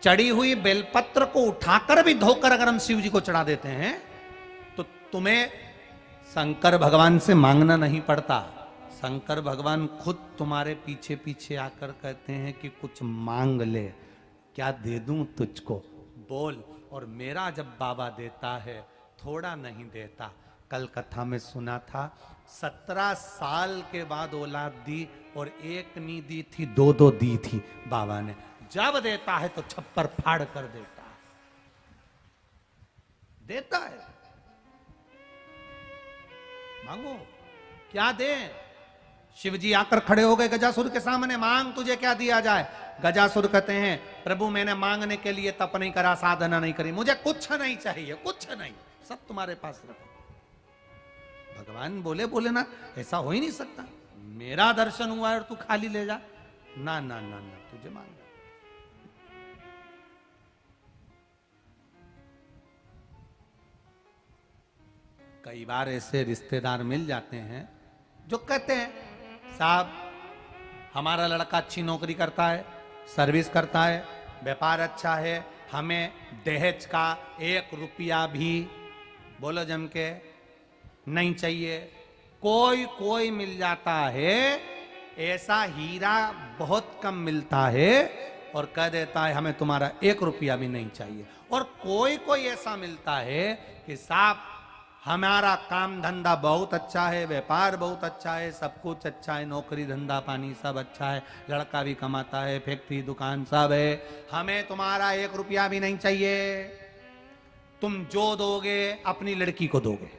चढ़ी हुई बेलपत्र को उठाकर भी धोकर अगर हम शिव जी को चढ़ा देते हैं तो तुम्हें शंकर भगवान से मांगना नहीं पड़ता। शंकर भगवान खुद तुम्हारे पीछे पीछे आकर कहते हैं कि कुछ मांग ले, क्या दे दूं तुझको, बोल। और मेरा जब बाबा देता है थोड़ा नहीं देता। कल कथा में सुना था 17 साल के बाद औलाद दी और एक नहीं दी थी, 2-2 दी थी बाबा ने। जब देता है तो छप्पर फाड़ कर देता है, देता है। मांगो क्या दे। शिव जी आकर खड़े हो गए गजासुर के सामने, मांग तुझे क्या दिया जाए। गजासुर कहते हैं प्रभु मैंने मांगने के लिए तप नहीं करा, साधना नहीं करी, मुझे कुछ नहीं चाहिए, कुछ नहीं, सब तुम्हारे पास रखो। भगवान बोले ना ऐसा हो ही नहीं सकता, मेरा दर्शन हुआ है और तू खाली ले जा। ना ना ना ना, तुझे मांगना। कई बार ऐसे रिश्तेदार मिल जाते हैं जो कहते हैं साहब हमारा लड़का अच्छी नौकरी करता है, सर्विस करता है, व्यापार अच्छा है, हमें दहेज का 1 रुपया भी बोलो जम के नहीं चाहिए। कोई मिल जाता है ऐसा हीरा, बहुत कम मिलता है और कह देता है हमें तुम्हारा 1 रुपया भी नहीं चाहिए। और कोई ऐसा मिलता है कि साहब हमारा काम धंधा बहुत अच्छा है, व्यापार बहुत अच्छा है, सब कुछ अच्छा है, नौकरी धंधा पानी सब अच्छा है, लड़का भी कमाता है, फैक्ट्री दुकान सब है, हमें तुम्हारा 1 रुपया भी नहीं चाहिए, तुम जो दोगे अपनी लड़की को दोगे।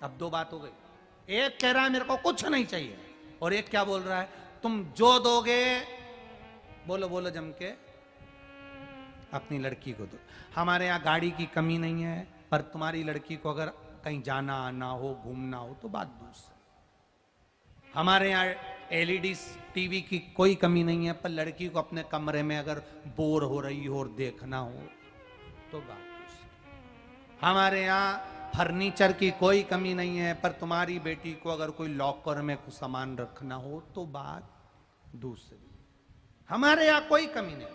अब 2 बात हो गई। एक कह रहा है मेरे को कुछ नहीं चाहिए और एक क्या बोल रहा है तुम जो दोगे बोलो जम के अपनी लड़की को दो। हमारे यहाँ गाड़ी की कमी नहीं है, पर तुम्हारी लड़की को अगर कहीं जाना आना हो, घूमना हो तो बात दूसरी। हमारे यहाँ एलईडी टीवी की कोई कमी नहीं है, पर लड़की को अपने कमरे में अगर बोर हो रही हो और देखना हो तो बात दूसरी। हमारे यहाँ फर्नीचर की कोई कमी नहीं है, पर तुम्हारी बेटी को अगर कोई लॉकर में कुछ सामान रखना हो तो बात दूसरी। हमारे यहाँ कोई कमी नहीं।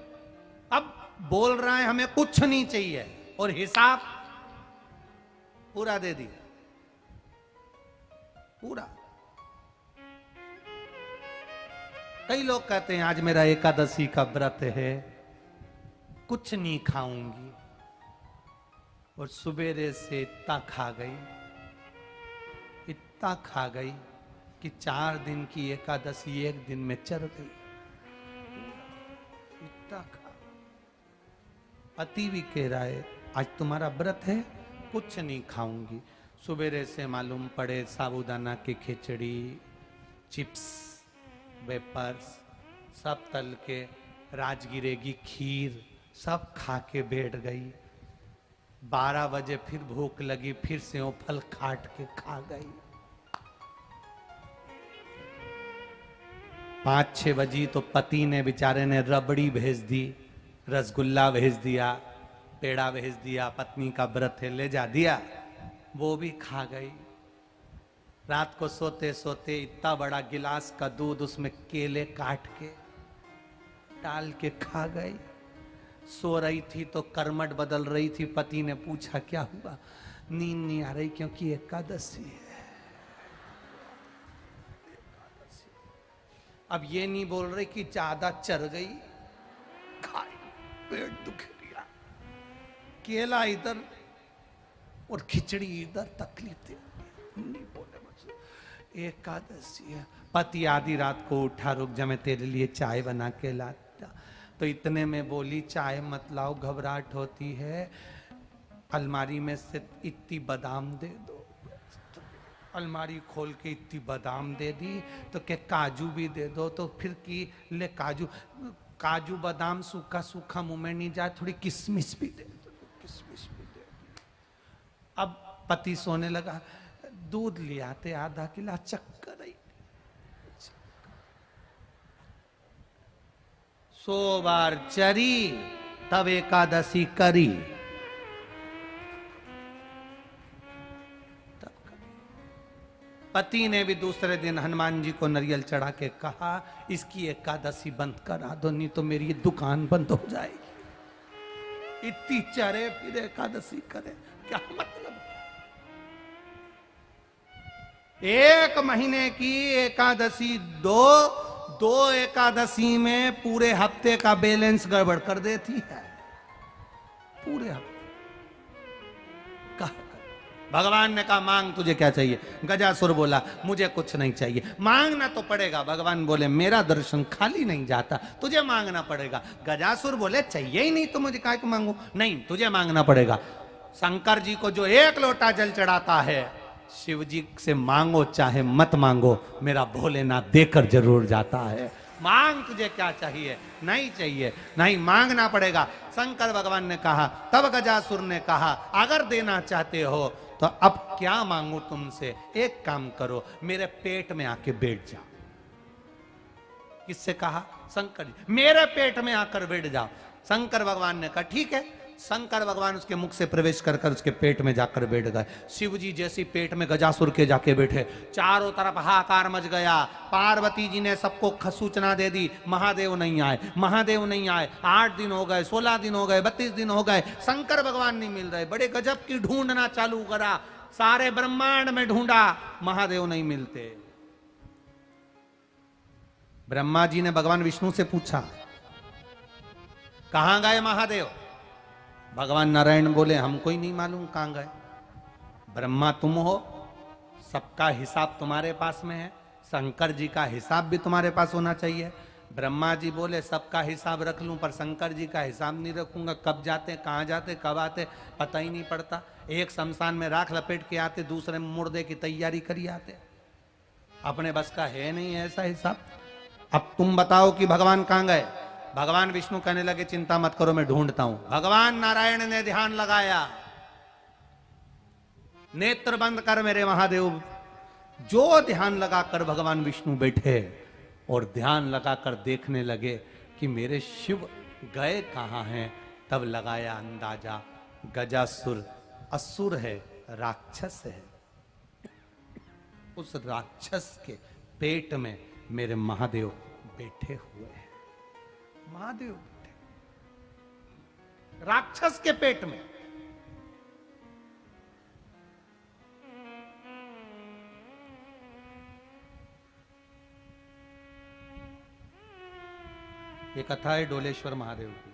अब बोल रहा है हमें कुछ नहीं चाहिए और हिसाब पूरा दे दिया, पूरा। कई लोग कहते हैं आज मेरा एकादशी का व्रत है, कुछ नहीं खाऊंगी, और सवेरे से इतना खा गई कि 4 दिन की एकादशी 1 दिन में चढ़ गई। इतना खा। पति भी कह रहा है आज तुम्हारा व्रत है, कुछ नहीं खाऊंगी। सवेरे से मालूम पड़े साबूदाना की खिचड़ी, चिप्स, वेपर्स सब तल के, राजगिरे की खीर सब खा के बैठ गई। 12 बजे फिर भूख लगी, फिर से वो फल काट के खा गई। 5-6 बजी तो पति ने बेचारे ने रबड़ी भेज दी, रसगुल्ला भेज दिया, पेड़ा भेज दिया, पत्नी का व्रत है ले जा दिया, वो भी खा गई। रात को सोते सोते इतना बड़ा गिलास का दूध उसमें केले काट के डाल के खा गई। सो रही थी तो करमट बदल रही थी। पति ने पूछा क्या हुआ? नींद नहीं आ रही क्योंकि एकादशी है। अब ये नहीं बोल रही कि ज्यादा चढ़ गई, खाई, पेट दुख गया, केला इधर और खिचड़ी इधर, तकलीफ दे नहीं बोले बस एकादशी है। पति आधी रात को उठा, रुक जा मैं तेरे लिए चाय बना के लाता। तो इतने में बोली चाय मत लाओ, घबराहट होती है, अलमारी में से इतनी बादाम दे दो। अलमारी खोल के इतनी बादाम दे दी। तो क्या काजू भी दे दो? तो फिर की ले काजू, काजू बादाम सूखा सूखा मुंह में नहीं जाए, थोड़ी किशमिश भी दे दो, किशमिश भी दे दो। अब पति सोने लगा, दूध ले आते आधा किला, चक्कर आई। 100 बार चरी तब एकादशी करी। पति ने भी दूसरे दिन हनुमान जी को नारियल चढ़ा के कहा इसकी एकादशी बंद करा दो, नहीं तो मेरी दुकान बंद हो जाएगी। इतनी चरे फिर एकादशी करे, क्या मतलब? 1 महीने की एकादशी, दो एकादशी में पूरे हफ्ते का बैलेंस गड़बड़ कर देती है। पूरे हफ्ते भगवान ने कहा मांग तुझे क्या चाहिए? गजासुर बोला मुझे कुछ नहीं चाहिए। मांगना तो पड़ेगा। भगवान बोले मेरा दर्शन खाली नहीं जाता, तुझे मांगना पड़ेगा। गजासुर बोले चाहिए ही नहीं तो मुझे काय को मांगू? नहीं, तुझे मांगना पड़ेगा। शंकर जी को जो 1 लोटा जल चढ़ाता है, शिव जी से मांगो चाहे मत मांगो, मेरा भोलेनाथ देकर जरूर जाता है। मांग तुझे क्या चाहिए? नहीं चाहिए, नहीं मांगना पड़ेगा। शंकर भगवान ने कहा, तब गजासुर ने कहा अगर देना चाहते हो तो अब क्या मांगू तुमसे? एक काम करो, मेरे पेट में आके बैठ जाओ। किससे कहा? शंकर जी, मेरे पेट में आकर बैठ जाओ। शंकर भगवान ने कहा ठीक है। शंकर भगवान उसके मुख से प्रवेश कर उसके पेट में जाकर बैठ गए। शिव जी जैसी पेट में गजासुर के जाके बैठे, चारों तरफ हाहाकार मच गया। पार्वती जी ने सबको सूचना दे दी महादेव नहीं आए, महादेव नहीं आए। 8 दिन हो गए, 16 दिन हो गए, 32 दिन हो गए, शंकर भगवान नहीं मिल रहे। बड़े गजब की ढूंढना चालू करा, सारे ब्रह्मांड में ढूंढा, महादेव नहीं मिलते। ब्रह्मा जी ने भगवान विष्णु से पूछा कहां गए महादेव? भगवान नारायण बोले हमको ही नहीं मालूम कहां गए। ब्रह्मा तुम हो, सबका हिसाब तुम्हारे पास में है, शंकर जी का हिसाब भी तुम्हारे पास होना चाहिए। ब्रह्मा जी बोले सबका हिसाब रख लूं पर शंकर जी का हिसाब नहीं रखूंगा। कब जाते, कहां जाते, कब आते पता ही नहीं पड़ता। एक शमशान में राख लपेट के आते, दूसरे में मुर्दे की तैयारी करी आते। अपने बस का है नहीं ऐसा हिसाब। अब तुम बताओ कि भगवान कहां गए? भगवान विष्णु कहने लगे चिंता मत करो मैं ढूंढता हूं। भगवान नारायण ने ध्यान लगाया, नेत्र बंद कर मेरे महादेव। जो ध्यान लगाकर भगवान विष्णु बैठे और ध्यान लगाकर देखने लगे कि मेरे शिव गए कहां हैं, तब लगाया अंदाजा गजासुर असुर है, राक्षस है। उस राक्षस के पेट में मेरे महादेव बैठे हुए हैं। महादेव बैठे राक्षस के पेट में। ये कथा है डोलेश्वर महादेव की।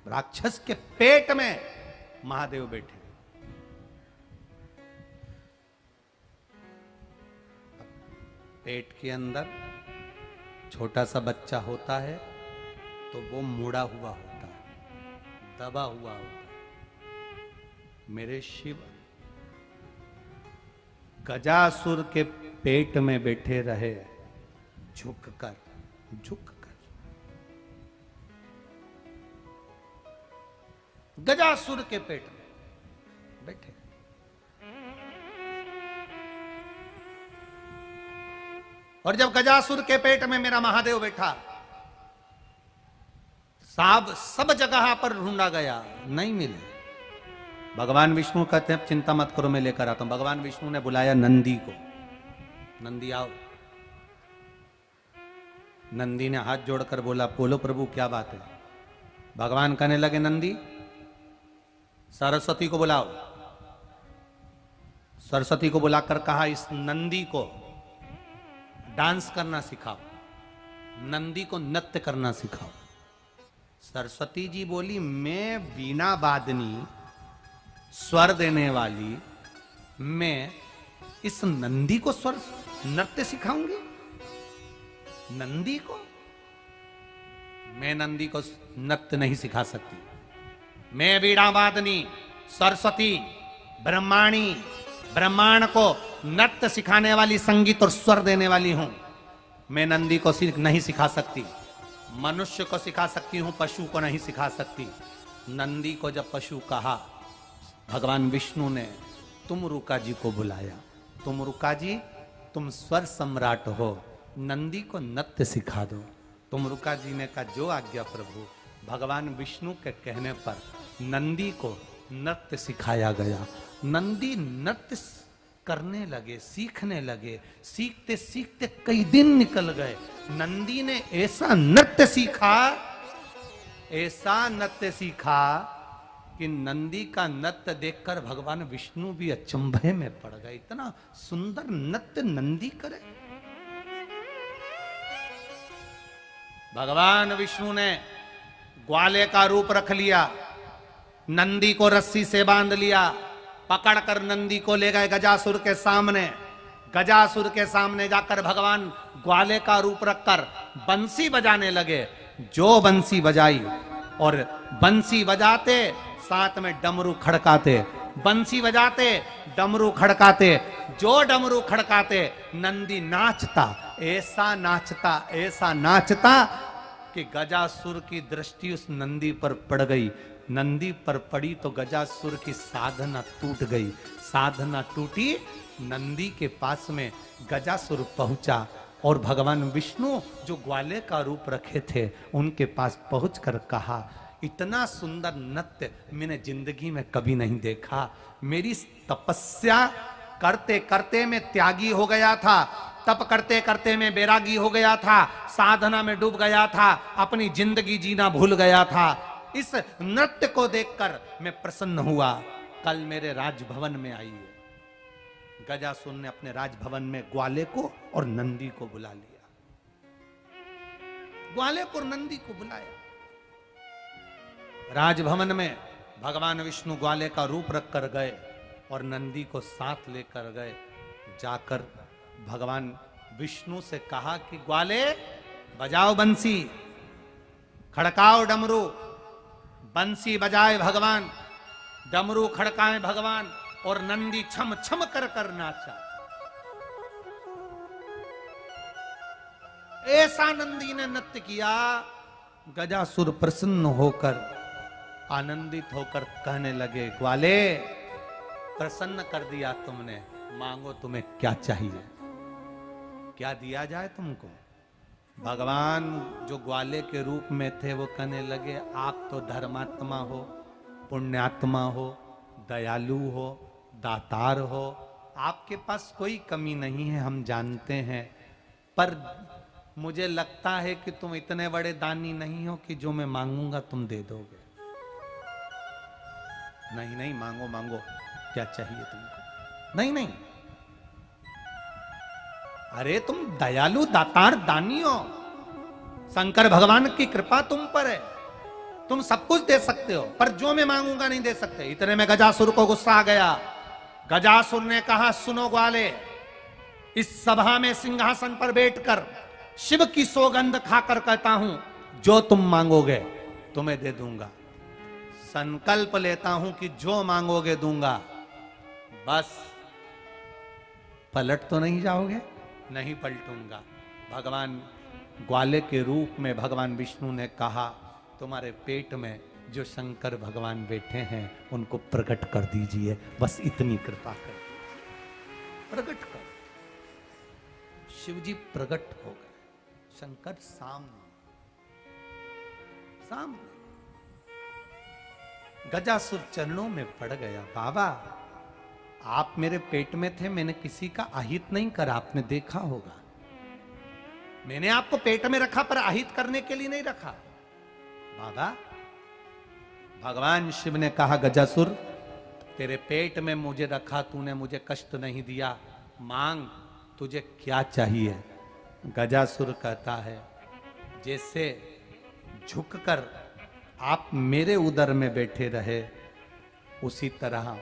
राक्षस के पेट में महादेव बैठे। पेट के अंदर छोटा सा बच्चा होता है तो वो मुड़ा हुआ होता है, दबा हुआ होता है। मेरे शिव गजासुर के पेट में बैठे रहे, झुककर गजासुर के पेट में बैठे। और जब गजासुर के पेट में मेरा महादेव बैठा, सब जगह पर ढूंढा गया, नहीं मिले। भगवान विष्णु कहते हैं चिंता मत करो मैं लेकर आता हूं। भगवान विष्णु ने बुलाया नंदी को, नंदी आओ। नंदी ने हाथ जोड़कर बोला बोलो प्रभु क्या बात है। भगवान कहने लगे नंदी सरस्वती को बुलाओ। सरस्वती को बुलाकर कहा इस नंदी को डांस करना सिखाओ, नंदी को नृत्य करना सिखाओ। सरस्वती जी बोली मैं वीणा वादनी स्वर देने वाली मैं इस नंदी को स्वर नृत्य सिखाऊंगी? नंदी को? मैं नंदी को नृत्य नहीं सिखा सकती। मैं वीणा वादनी सरस्वती ब्रह्माणी ब्रह्मांड को नृत्य सिखाने वाली, संगीत और स्वर देने वाली हूं। मैं नंदी को नहीं सिखा सकती। मनुष्य को सिखा सकती हूं, पशु को नहीं सिखा सकती। नंदी को जब पशु कहा, भगवान विष्णु ने तुमरुका जी को बुलाया। तुमरुका जी तुम स्वर सम्राट हो, नंदी को नृत्य सिखा दो। तुमरुका जी ने कहा जो आज्ञा प्रभु। भगवान विष्णु के कहने पर नंदी को नृत्य सिखाया गया। नंदी नृत्य करने लगे, सीखने लगे। सीखते सीखते कई दिन निकल गए। नंदी ने ऐसा नृत्य सीखा, ऐसा नृत्य सीखा कि नंदी का नृत्य देखकर भगवान विष्णु भी अचंभे में पड़ गए। इतना सुंदर नृत्य नंदी करे। भगवान विष्णु ने ग्वाले का रूप रख लिया, नंदी को रस्सी से बांध लिया, पकड़कर नंदी को ले गए गजासुर के सामने। गजासुर के सामने जाकर भगवान ग्वाले का रूप रखकर बंसी बजाने लगे। जो बंसी बजाई और बंसी बजाते साथ में डमरू खड़काते, बंसी बजाते डमरू खड़काते। जो डमरू खड़काते नंदी नाचता, ऐसा नाचता ऐसा नाचता कि गजासुर की दृष्टि उस नंदी पर पड़ गई। नंदी पर पड़ी तो गजासुर की साधना टूट गई। साधना टूटी, नंदी के पास में गजासुर पहुंचा और भगवान विष्णु जो ग्वाले का रूप रखे थे उनके पास पहुंचकर कहा इतना सुंदर नृत्य मैंने जिंदगी में कभी नहीं देखा। मेरी तपस्या करते करते मैं त्यागी हो गया था, तप करते करते मैं बैरागी हो गया था, साधना में डूब गया था, अपनी जिंदगी जीना भूल गया था। इस नृत्य को देखकर मैं प्रसन्न हुआ। कल मेरे राजभवन में आई है। गजासुर ने अपने राजभवन में ग्वाले को और नंदी को बुला लिया। ग्वाले को और नंदी को बुलाया। राजभवन में भगवान विष्णु ग्वाले का रूप रख कर गए और नंदी को साथ लेकर गए। जाकर भगवान विष्णु से कहा कि ग्वाले बजाओ बंसी, खड़काओ डमरू। बंसी बजाए भगवान, डमरू खड़काए भगवान और नंदी छम छम कर कर नाचा। ऐसा नंदी ने नृत्य किया, गजासुर प्रसन्न होकर आनंदित होकर कहने लगे ग्वाले प्रसन्न कर दिया तुमने, मांगो तुम्हें क्या चाहिए, क्या दिया जाए तुमको। भगवान जो ग्वाले के रूप में थे वो कहने लगे आप तो धर्मात्मा हो, पुण्यात्मा हो, दयालु हो, दातार हो, आपके पास कोई कमी नहीं है हम जानते हैं, पर मुझे लगता है कि तुम इतने बड़े दानी नहीं हो कि जो मैं मांगूंगा तुम दे दोगे। नहीं नहीं मांगो मांगो, क्या चाहिए तुमको। नहीं नहीं, अरे तुम दयालु दातार दानी हो, शंकर भगवान की कृपा तुम पर है, तुम सब कुछ दे सकते हो, पर जो मैं मांगूंगा नहीं दे सकते। इतने में गजासुर को गुस्सा आ गया। गजासुर ने कहा सुनो ग्वाले, इस सभा में सिंहासन पर बैठकर शिव की सौगंध खाकर कहता हूं जो तुम मांगोगे तुम्हें दे दूंगा। संकल्प लेता हूं कि जो मांगोगे दूंगा। बस पलट तो नहीं जाओगे। नहीं पलटूंगा। भगवान ग्वाले के रूप में भगवान विष्णु ने कहा तुम्हारे पेट में जो शंकर भगवान बैठे हैं उनको प्रकट कर दीजिए, बस इतनी कृपा कर, प्रकट कर। शिवजी प्रकट हो गए, शंकर सामने सामने। गजासुर चरणों में पड़ गया। बाबा, आप मेरे पेट में थे, मैंने किसी का अहित नहीं करा, आपने देखा होगा। मैंने आपको पेट में रखा पर अहित करने के लिए नहीं रखा। बाबा, भगवान शिव ने कहा, गजासुर तेरे पेट में मुझे रखा, तूने मुझे कष्ट नहीं दिया, मांग तुझे क्या चाहिए। गजासुर कहता है, जैसे झुककर आप मेरे उदर में बैठे रहे, उसी तरह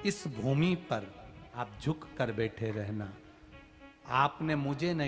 इस भूमि पर आप झुक कर बैठे रहना। आपने मुझे नहीं